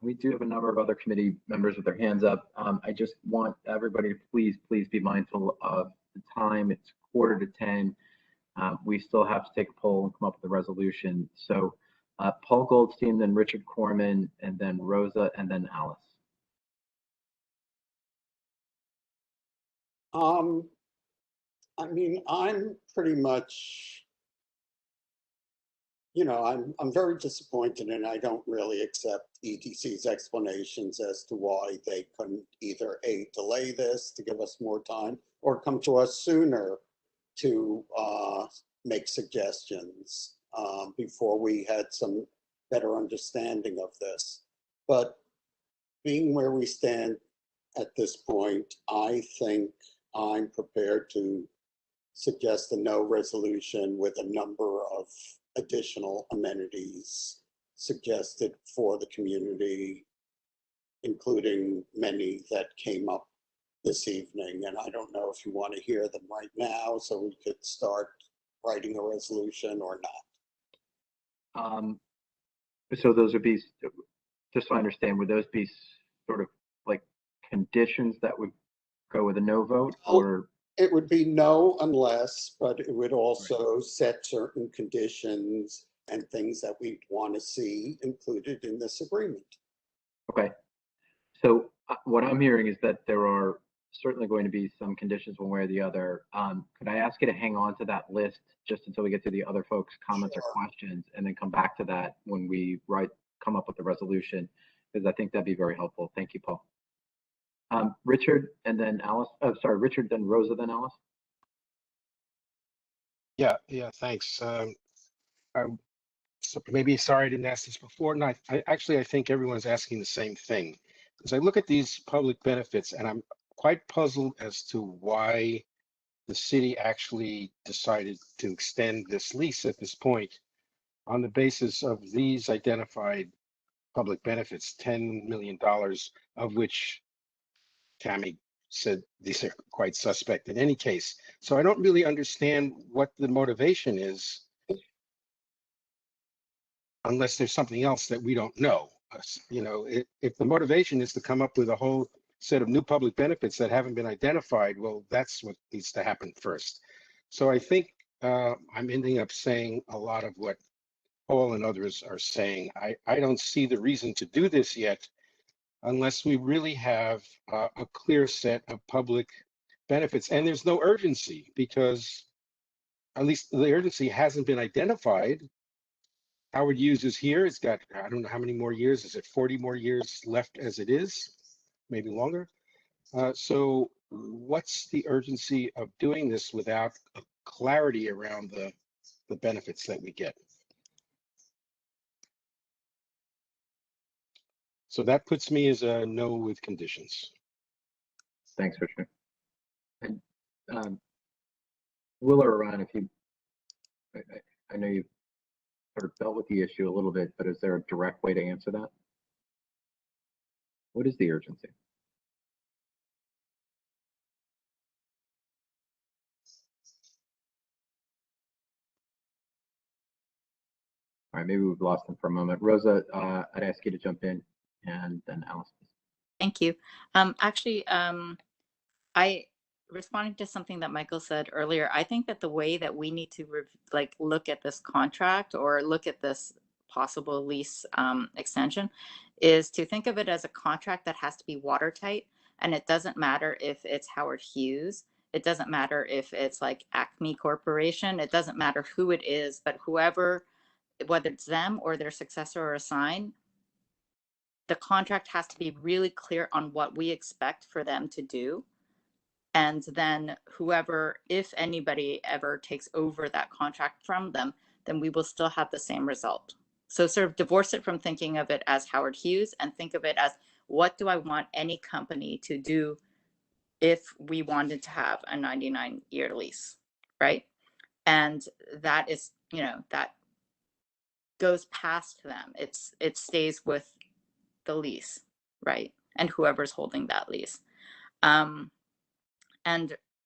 We do have a number of other committee members with their hands up. I just want everybody to please be mindful of the time. It's 9:45. We still have to take a poll and come up with a resolution. So Paul Goldstein, then Richard Corman, and then Rosa, and then Alice. I mean, I'm pretty much, you know, I'm very disappointed, and I don't really accept EDC's explanations as to why they couldn't either A, delay this to give us more time, or come to us sooner to make suggestions before we had some better understanding of this. But being where we stand at this point, I think I'm prepared to suggest a no resolution with a number of additional amenities suggested for the community, including many that came up this evening. And I don't know if you want to hear them right now so we could start writing a resolution or not. So those would be, just so I understand, would those be sort of like conditions that would go with a no vote, or? It would be no unless, but it would also set certain conditions and things that we want to see included in this agreement. Okay. So what I'm hearing is that there are certainly going to be some conditions one way or the other. Could I ask you to hang on to that list just until we get to the other folks' comments or questions, and then come back to that when we come up with the resolution, because I think that'd be very helpful. Thank you, Paul. Richard, and then Alice. Oh, sorry, Richard, then Rosa, then Alice. Yeah, thanks. I'm maybe sorry I didn't ask this before. No, I think everyone's asking the same thing. As I look at these public benefits, and I'm quite puzzled as to why the city actually decided to extend this lease at this point on the basis of these identified public benefits, $10 million, of which Tammy said these are quite suspect in any case. So I don't really understand what the motivation is, unless there's something else that we don't know. You know, if the motivation is to come up with a whole set of new public benefits that haven't been identified, well, that's what needs to happen first. So I think I'm ending up saying a lot of what Paul and others are saying. I don't see the reason to do this yet, unless we really have a clear set of public benefits. And there's no urgency, because at least the urgency hasn't been identified. Howard Hughes is here. It's got, I don't know how many more years. Is it 40 more years left as it is? Maybe longer. So what's the urgency of doing this without clarity around the benefits that we get? So that puts me as a no with conditions. Thanks, Richard. And Will or Ron, if you, I know you've sort of dealt with the issue a little bit, but is there a direct way to answer that? What is the urgency? All right, maybe we've lost them for a moment. Rosa, I'd ask you to jump in, and then Alice. Thank you. Actually, I responding to something that Michael said earlier. I think that the way that we need to look at this contract or look at this possible lease extension is to think of it as a contract that has to be watertight, and it doesn't matter if it's Howard Hughes. It doesn't matter if it's like Acme Corporation. It doesn't matter who it is, but whoever, whether it's them or their successor or assign, the contract has to be really clear on what we expect for them to do. And then whoever, if anybody ever takes over that contract from them, then we will still have the same result. So sort of divorce it from thinking of it as Howard Hughes and think of it as, what do I want any company to do if we wanted to have a 99-year lease, right? And that is, you know, that goes past them. It stays with the lease, right? And whoever's holding that lease. And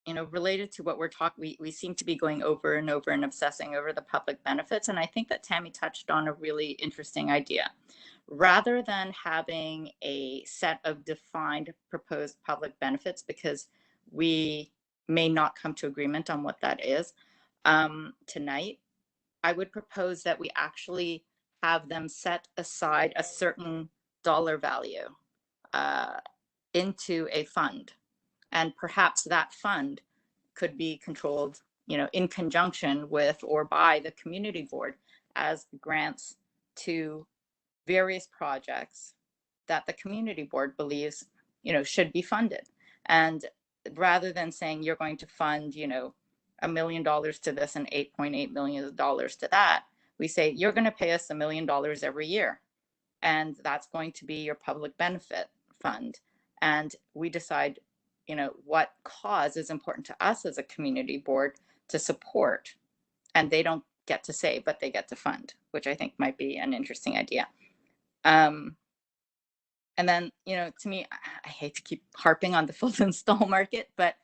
you know, related to what we're talking, we seem to be going over and over and obsessing over the public benefits. And I think that Tammy touched on a really interesting idea. Rather than having a set of defined proposed public benefits, because we may not come to agreement on what that is tonight, I would propose that we actually have them set aside a certain dollar value into a fund. And perhaps that fund could be controlled, you know, in conjunction with or by the community board as grants to various projects that the community board believes, you know, should be funded. And rather than saying you're going to fund, you know, $1 million to this and $8.8 million to that, we say you're going to pay us $1 million every year. And that's going to be your public benefit fund. And we decide, you know, what cause is important to us as a community board to support. And they don't get to say, but they get to fund, which I think might be an interesting idea. And then, you know, to me, I hate to keep harping on the Fulton stall market, but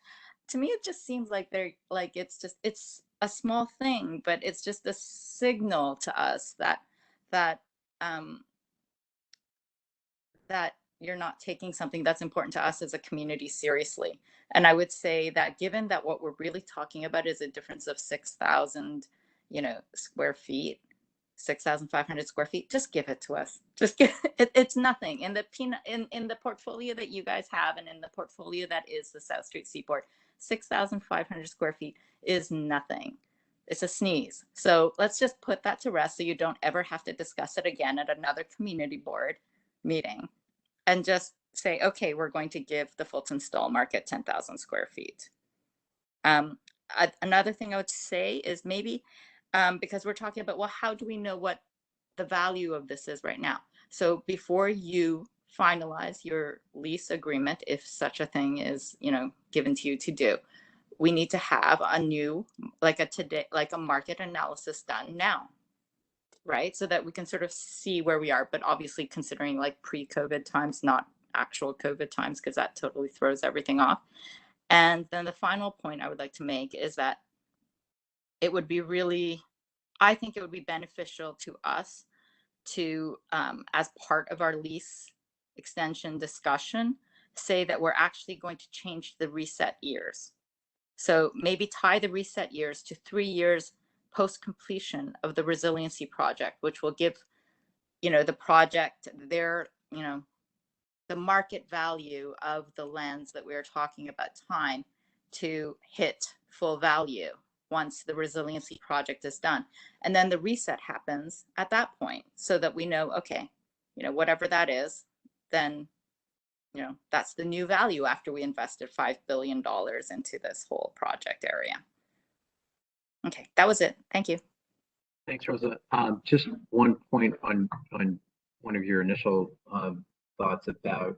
to me, it just seems like it's a small thing, but it's just a signal to us that you're not taking something that's important to us as a community seriously. And I would say that given that what we're really talking about is a difference of 6,000, you know, square feet, 6,500 square feet, just give it to us. Just give it. It's nothing in the portfolio that you guys have, and in the portfolio that is the South Street Seaport, 6,500 square feet is nothing. It's a sneeze. So let's just put that to rest so you don't ever have to discuss it again at another community board meeting. And just say, okay, we're going to give the Fulton stall market 10,000 square feet. Another thing I would say is maybe, because we're talking about, well, how do we know what the value of this is right now? So before you finalize your lease agreement, if such a thing is, you know, given to you to do, we need to have a new, like a market analysis done now. Right? So that we can sort of see where we are, but obviously considering like pre-COVID times, not actual COVID times, because that totally throws everything off. And then the final point I would like to make is that it would be really, I think it would be beneficial to us to, as part of our lease extension discussion, say that we're actually going to change the reset years. So maybe tie the reset years to 3 years post completion of the resiliency project, which will give, you know, the project their, you know, the market value of the lands that we are talking about time to hit full value once the resiliency project is done. And then the reset happens at that point so that we know, okay, you know, whatever that is, then, you know, that's the new value after we invested $5 billion into this whole project area. Okay, that was it. Thank you. Thanks, Rosa. Just one point on one of your initial thoughts about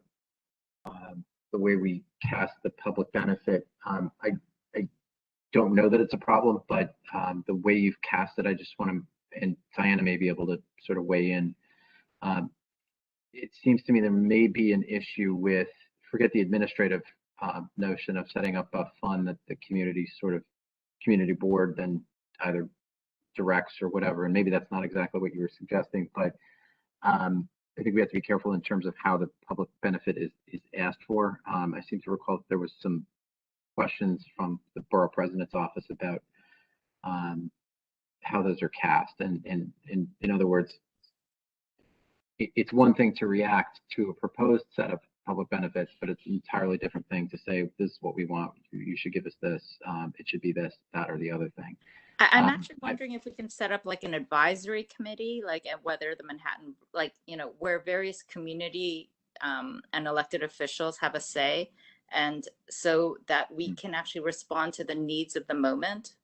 the way we cast the public benefit. I don't know that it's a problem, but the way you've cast it, I just want to, and Diana may be able to sort of weigh in. It seems to me there may be an issue with, forget the administrative notion of setting up a fund that the community board then either directs or whatever, and maybe that's not exactly what you were suggesting, but I think we have to be careful in terms of how the public benefit is asked for. I seem to recall that there was some questions from the borough president's office about how those are cast, and in other words, it's one thing to react to a proposed set of public benefits, but it's an entirely different thing to say, this is what we want, you should give us this, it should be this, that, or the other thing. I'm actually wondering if we can set up like an advisory committee, like at whether the Manhattan, like, you know, where various community and elected officials have a say, and so that we can actually respond to the needs of the moment.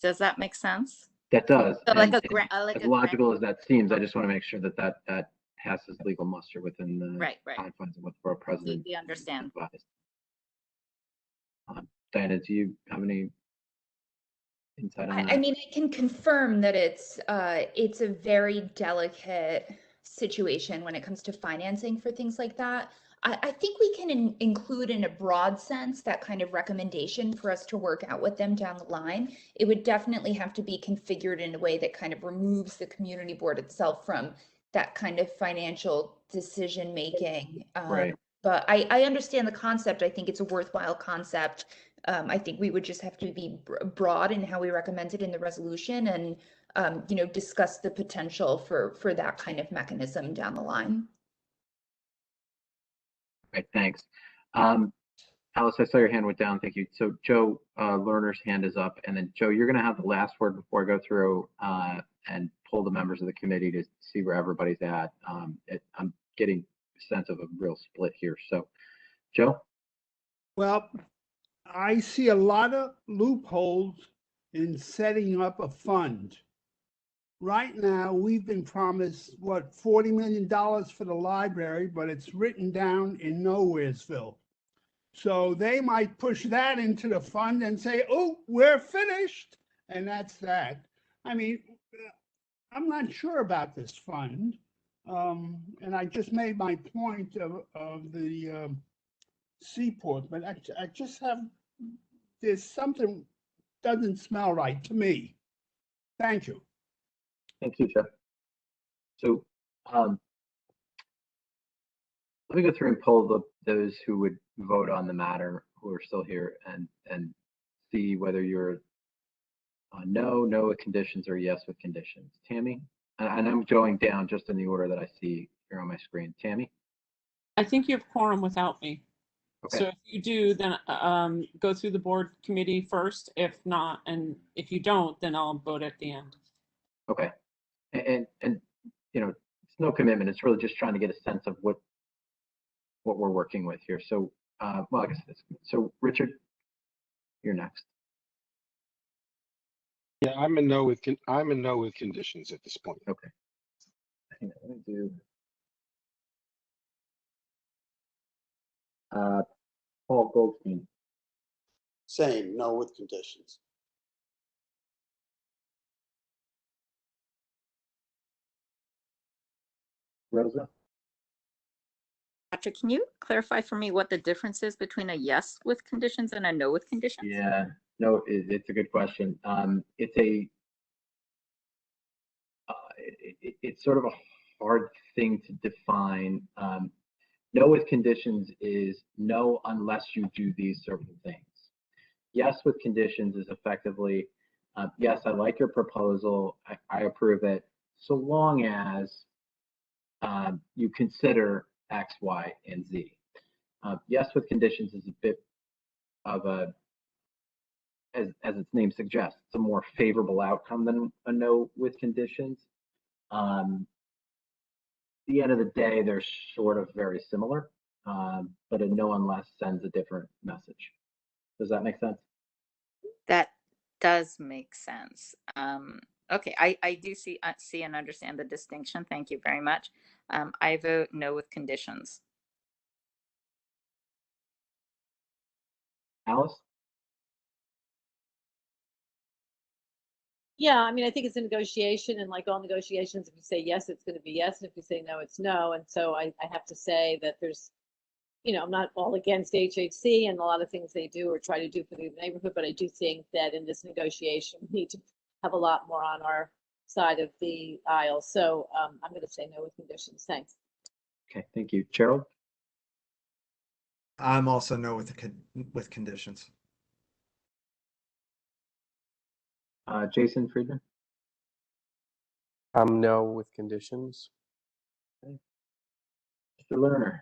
Does that make sense? That does. So like and- a grant, like As a grant. logical as that seems, I just want to make sure that that passes legal muster within the Right, right. confines of what the borough president Completely understand. advised. Diana, do you have any insight on I that? mean, I can confirm that it's a very delicate situation when it comes to financing for things like that. I think we can include in a broad sense that kind of recommendation for us to work out with them down the line. It would definitely have to be configured in a way that kind of removes the community board itself from that kind of financial decision making. Right. But I understand the concept. I think it's a worthwhile concept. I think we would just have to be broad in how we recommend it in the resolution and, discuss the potential for that kind of mechanism down the line. Right, thanks. Alice, I saw your hand went down. Thank you. So Joe Lerner's hand is up, and then Joe, you're going to have the last word before I go through and pull the members of the committee to see where everybody's at. I'm getting a sense of a real split here. So, Joe? Well, I see a lot of loopholes in setting up a fund. Right now, we've been promised, what, $40 million for the library, but it's written down in Nowheresville. So they might push that into the fund and say, oh, we're finished. And that's that. I mean, I'm not sure about this fund. And I just made my point of the seaport, but I just have, there's something doesn't smell right to me. Thank you. Thank you, Joe. So let me go through and poll those who would vote on the matter who are still here and see whether you're no with conditions or yes with conditions. Tammy? And I'm going down just in the order that I see here on my screen. Tammy? I think you have quorum without me. Okay. So if you do, then go through the board committee first. If not, and if you don't, then I'll vote at the end. Okay. And it's no commitment. It's really just trying to get a sense of what we're working with here. So, well, I guess this. So, Richard, you're next. Yeah, I'm a no with conditions at this point. Okay. Hang on, let me do. Paul Goldstein. Same, no with conditions. Rosa? Patrick, can you clarify for me what the difference is between a yes with conditions and a no with conditions? Yeah, no, it's a good question. It's sort of a hard thing to define. No with conditions is no unless you do these certain things. Yes with conditions is effectively, yes, I like your proposal. I approve it, so long as you consider X, Y, and Z. Yes with conditions is a bit of as its name suggests, it's a more favorable outcome than a no with conditions. At the end of the day, they're sort of very similar, but a no unless sends a different message. Does that make sense? That does make sense. Okay, I do see and understand the distinction. Thank you very much. I vote no with conditions. Alice? Yeah, I mean, I think it's a negotiation, and like all negotiations, if you say yes, it's going to be yes, and if you say no, it's no. And so I have to say that there's, I'm not all against HHC and a lot of things they do or try to do for the neighborhood, but I do think that in this negotiation, we need to have a lot more on our side of the aisle. So I'm going to say no with conditions. Thanks. Okay, thank you. Gerald? I'm also no with conditions. Jason Friedman? I'm no with conditions. Okay. Mr. Lerner?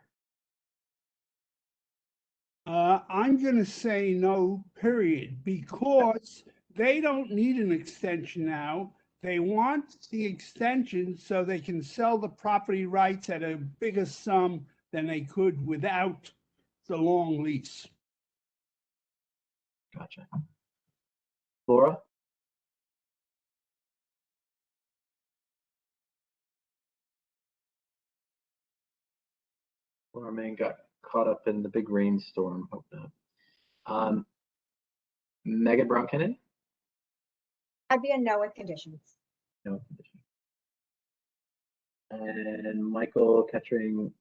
I'm going to say no, period, because they don't need an extension now. They want the extension so they can sell the property rights at a bigger sum than they could without the long lease. Gotcha. Laura? Main got caught up in the big rainstorm. Hope not. Megan Brown Kennedy? I'd be a no with conditions. No condition. And Michael Kettering,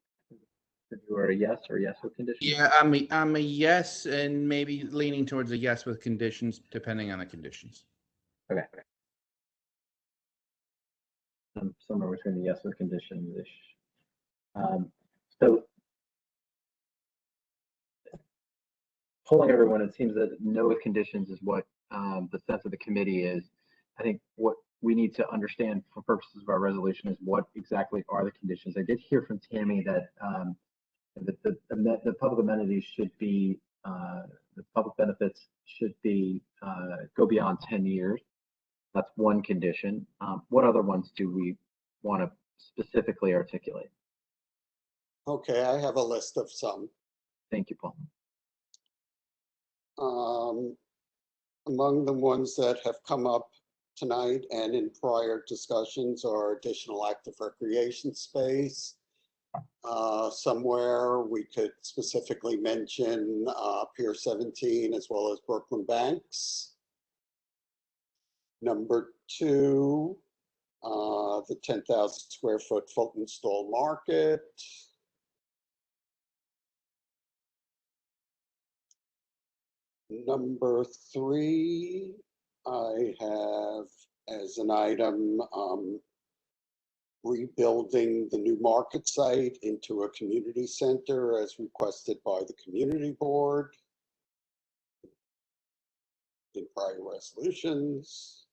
you are a yes or yes with conditions? Yeah, I'm a yes, and maybe leaning towards a yes with conditions, depending on the conditions. Okay. Somewhere between the yes with conditions-ish. So polling everyone, it seems that no with conditions is what the sense of the committee is. I think what we need to understand for purposes of our resolution is what exactly are the conditions. I did hear from Tammy that the public amenities should be, the public benefits should be, go beyond 10 years. That's one condition. What other ones do we want to specifically articulate? Okay, I have a list of some. Thank you, Paul. Among the ones that have come up tonight and in prior discussions are additional active recreation space. Somewhere we could specifically mention Pier 17 as well as Brooklyn Banks. Number 2, the 10,000 square foot Fulton Stall Market. Number 3, I have as an item rebuilding the new market site into a community center as requested by the community board in prior resolutions.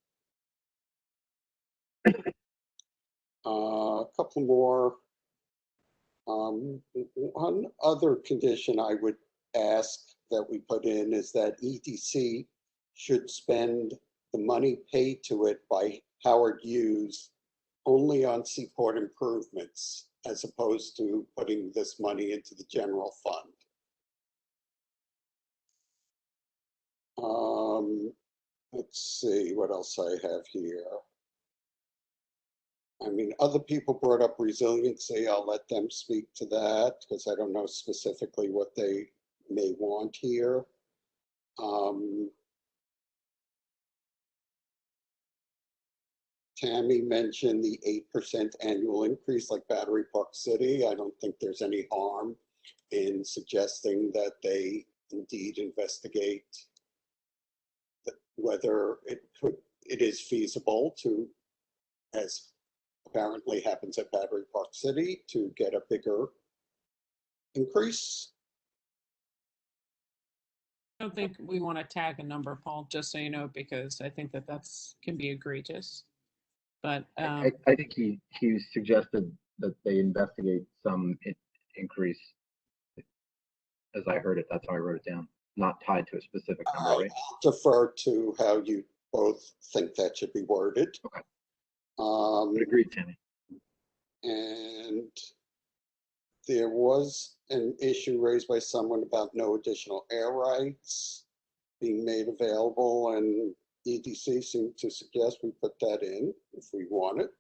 A couple more. One other condition I would ask that we put in is that EDC should spend the money paid to it by Howard Hughes only on seaport improvements, as opposed to putting this money into the general fund. Let's see what else I have here. I mean, other people brought up resiliency. I'll let them speak to that because I don't know specifically what they may want here. Tammy mentioned the 8% annual increase like Battery Park City. I don't think there's any harm in suggesting that they indeed investigate whether it is feasible to, as apparently happens at Battery Park City, to get a bigger increase. I don't think we want to tag a number, Paul, just so you know, because I think that can be egregious. But I think he suggested that they investigate some increase. As I heard it, that's how I wrote it down. Not tied to a specific number, right? I'll defer to how you both think that should be worded. Okay. Agreed, Tammy. And there was an issue raised by someone about no additional air rights being made available, and EDC seemed to suggest we put that in if we want it.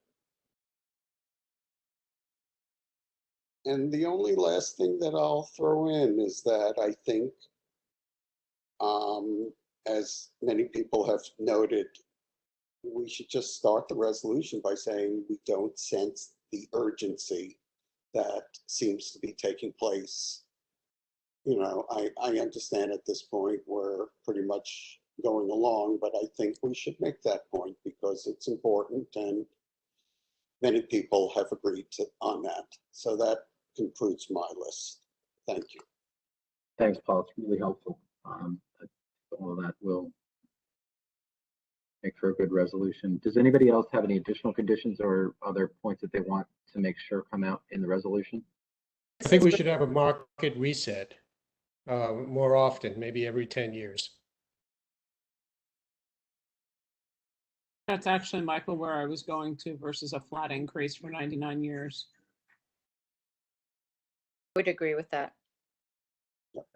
And the only last thing that I'll throw in is that I think, as many people have noted, we should just start the resolution by saying we don't sense the urgency that seems to be taking place. You know, I understand at this point we're pretty much going along, but I think we should make that point because it's important and many people have agreed on that. So that concludes my list. Thank you. Thanks, Paul. It's really helpful. All of that will make for a good resolution. Does anybody else have any additional conditions or other points that they want to make sure come out in the resolution? I think we should have a market reset more often, maybe every 10 years. that's actually, Michael, where I was going to versus a flat increase for 99 years. Would agree with that.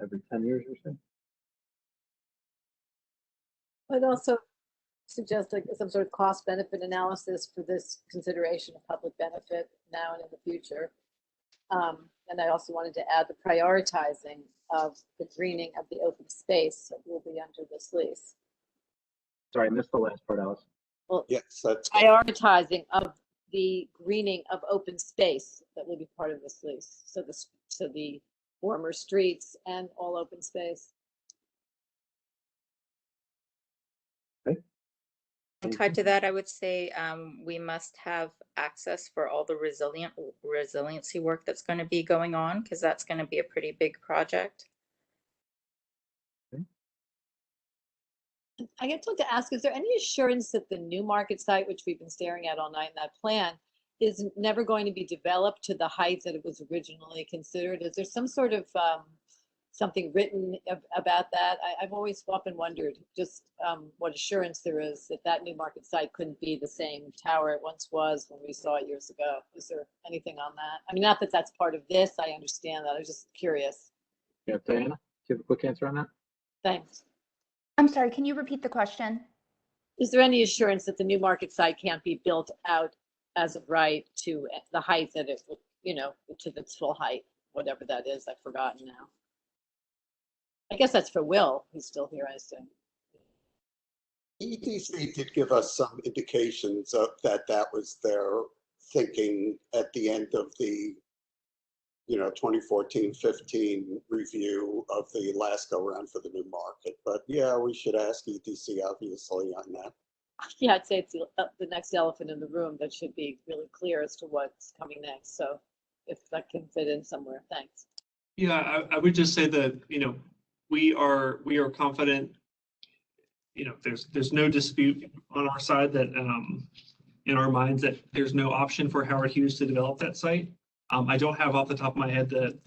Every 10 years or so? I'd also suggest like some sort of cost benefit analysis for this consideration of public benefit now and in the future. And I also wanted to add the prioritizing of the greening of the open space that will be under this lease. Sorry, I missed the last part, Alice. Well, yes, that's prioritizing of the greening of open space that will be part of this lease. So the former streets and all open space. Tied to that, I would say we must have access for all the resiliency work that's going to be going on, because that's going to be a pretty big project. I get told to ask, is there any assurance that the new market site, which we've been staring at all night in that plan, is never going to be developed to the height that it was originally considered? Is there some sort of something written about that? I've always often wondered just what assurance there is that that new market site couldn't be the same tower it once was when we saw it years ago. Is there anything on that? I mean, not that that's part of this, I understand that, I was just curious. Yeah, Diana, do you have a quick answer on that? Thanks. I'm sorry, can you repeat the question? Is there any assurance that the new market site can't be built out as of right to the height that it, you know, to its full height, whatever that is, I've forgotten now. I guess that's for Will, who's still here, I assume. EDC did give us some indications of that was their thinking at the end of the 2014-15 review of the last go round for the new market. But yeah, we should ask EDC obviously on that. Yeah, I'd say it's the next elephant in the room that should be really clear as to what's coming next. So if that can fit in somewhere, thanks. Yeah, I would just say that, we are confident, there's no dispute on our side that in our minds that there's no option for Howard Hughes to develop that site. I don't have off the top of my head the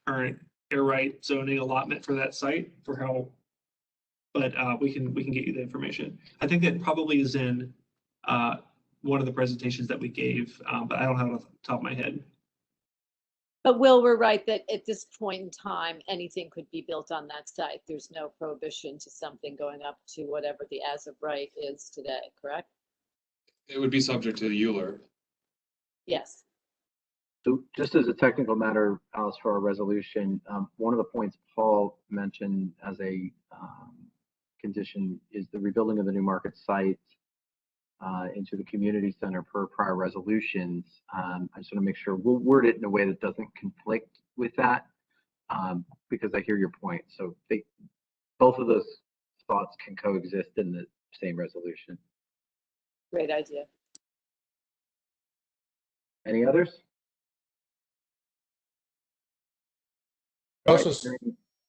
current air right zoning allotment for that site but we can get you the information. I think that probably is in one of the presentations that we gave, but I don't have it off the top of my head. But Will, we're right that at this point in time, anything could be built on that site. There's no prohibition to something going up to whatever the as of right is today, correct? It would be subject to the EULR. Yes. So just as a technical matter, Alice, for our resolution, one of the points Paul mentioned as a condition is the rebuilding of the new market site into the community center per prior resolutions. I just want to make sure we'll word it in a way that doesn't conflict with that, because I hear your point. So both of those thoughts can coexist in the same resolution. Great idea. Any others? Also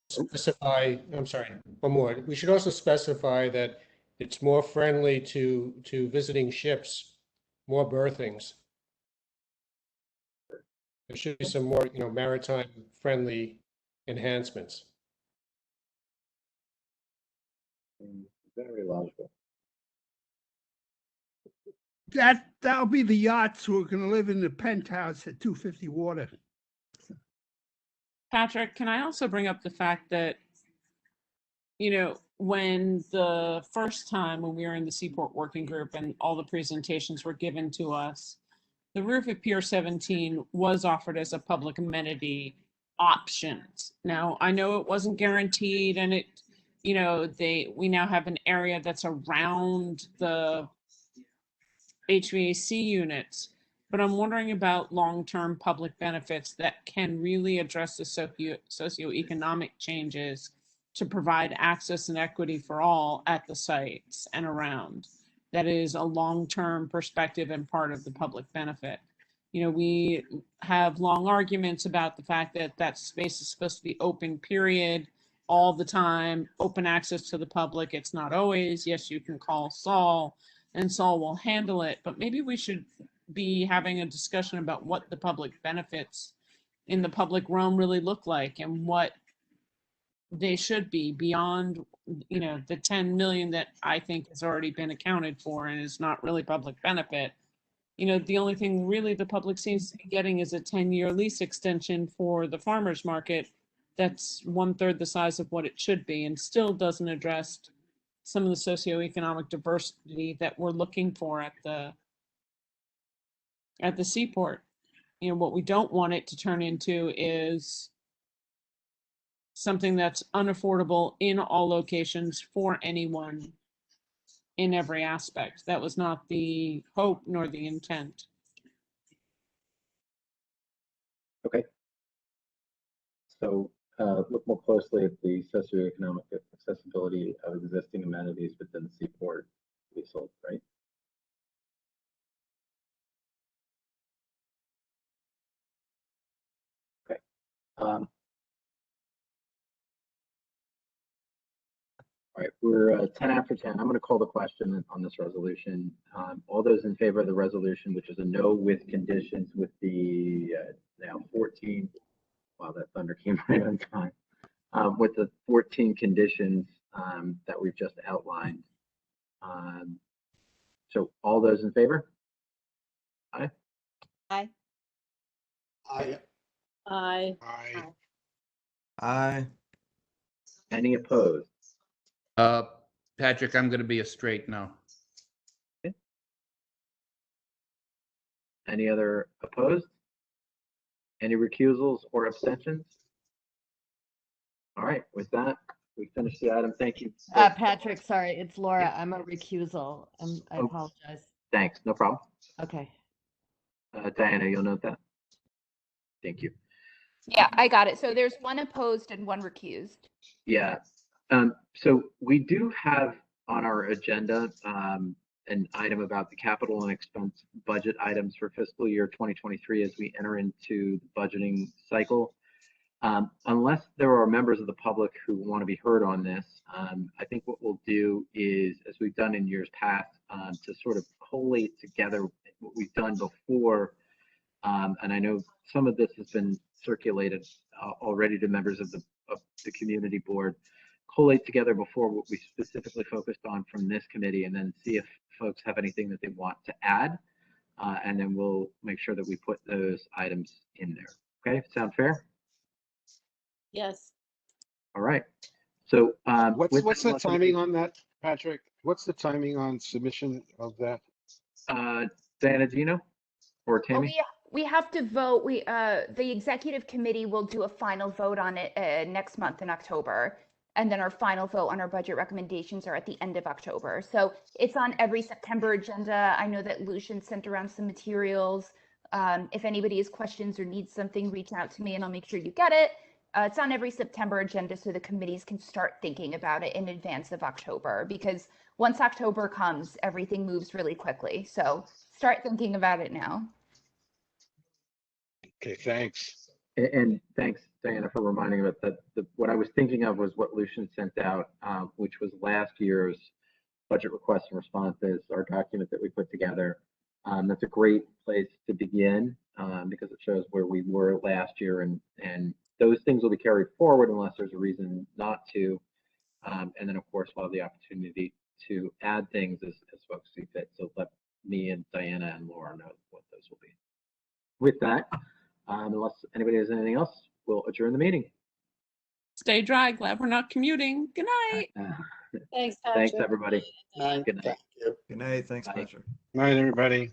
specify, I'm sorry, one more. We should also specify that it's more friendly to visiting ships, more berthings. There should be some more, maritime friendly enhancements. Very logical. That'll be the yachts who are going to live in the penthouse at 250 Water. Patrick, can I also bring up the fact that, when the first time when we were in the Seaport Working Group and all the presentations were given to us, the roof at Pier 17 was offered as a public amenity option. Now, I know it wasn't guaranteed, and we now have an area that's around the HVAC units, but I'm wondering about long-term public benefits that can really address the socioeconomic changes to provide access and equity for all at the sites and around. That is a long-term perspective and part of the public benefit. We have long arguments about the fact that that space is supposed to be open, period, all the time, open access to the public. It's not always. Yes, you can call Saul and Saul will handle it, but maybe we should be having a discussion about what the public benefits in the public realm really look like and what they should be beyond, the 10 million that I think has already been accounted for and is not really public benefit. The only thing really the public seems to be getting is a 10-year lease extension for the farmers market. That's 1/3 the size of what it should be and still doesn't address some of the socioeconomic diversity that we're looking for at the seaport. what we don't want it to turn into is something that's unaffordable in all locations for anyone in every aspect. That was not the hope nor the intent. Okay. So look more closely at the socioeconomic accessibility of existing amenities within the Seaport leasehold, right? Okay. All right, we're 10 after 10. I'm going to call the question on this resolution. All those in favor of the resolution, which is a no with conditions with the now 14, wow, that thunder came right on time, with the 14 conditions that we've just outlined. So all those in favor? Aye. Aye. Aye. Aye. Aye. Aye. Any opposed? Patrick, I'm going to be a straight no. Any other opposed? Any recusals or abstentions? All right, with that, we finished the item. Thank you. Patrick, sorry, it's Laura. I'm a recusal. I Oh. apologize. Thanks, no problem. Okay. Diana, you'll note that. Thank you. Yeah, I got it. So there's one opposed and one recused. Yeah. So we do have on our agenda an item about the capital and expense budget items for fiscal year 2023 as we enter into the budgeting cycle. Unless there are members of the public who want to be heard on this, I think what we'll do is, as we've done in years past, to sort of collate together what we've done before. And I know some of this has been circulated already to members of the community board. Collate together before what we specifically focused on from this committee, and then see if folks have anything that they want to add. And then we'll make sure that we put those items in there. Okay, sound fair? Yes. All right. So what's the timing on that, Patrick? What's the timing on submission of that? Diana, do you know? Or Well, Tammy? we have to vote. The executive committee will do a final vote on it next month in October. And then our final vote on our budget recommendations are at the end of October. So it's on every September agenda. I know that Lucian sent around some materials. If anybody has questions or needs something, reach out to me and I'll make sure you get it. It's on every September agenda so the committees can start thinking about it in advance of October, because once October comes, everything moves really quickly. So start thinking about it now. Okay, thanks. And thanks, Diana, for reminding me that what I was thinking of was what Lucian sent out, which was last year's budget requests and responses, our document that we put together. That's a great place to begin because it shows where we were last year, and those things will be carried forward unless there's a reason not to. And then, of course, we'll have the opportunity to add things as folks see fit. So let me and Diana and Laura know what those will be. With that, unless anybody has anything else, we'll adjourn the meeting. Stay dry. Glad we're not commuting. Good night. Thanks, Patrick. Thanks, everybody. Good night. Good night. Thanks, Bye. Patrick. Night, everybody.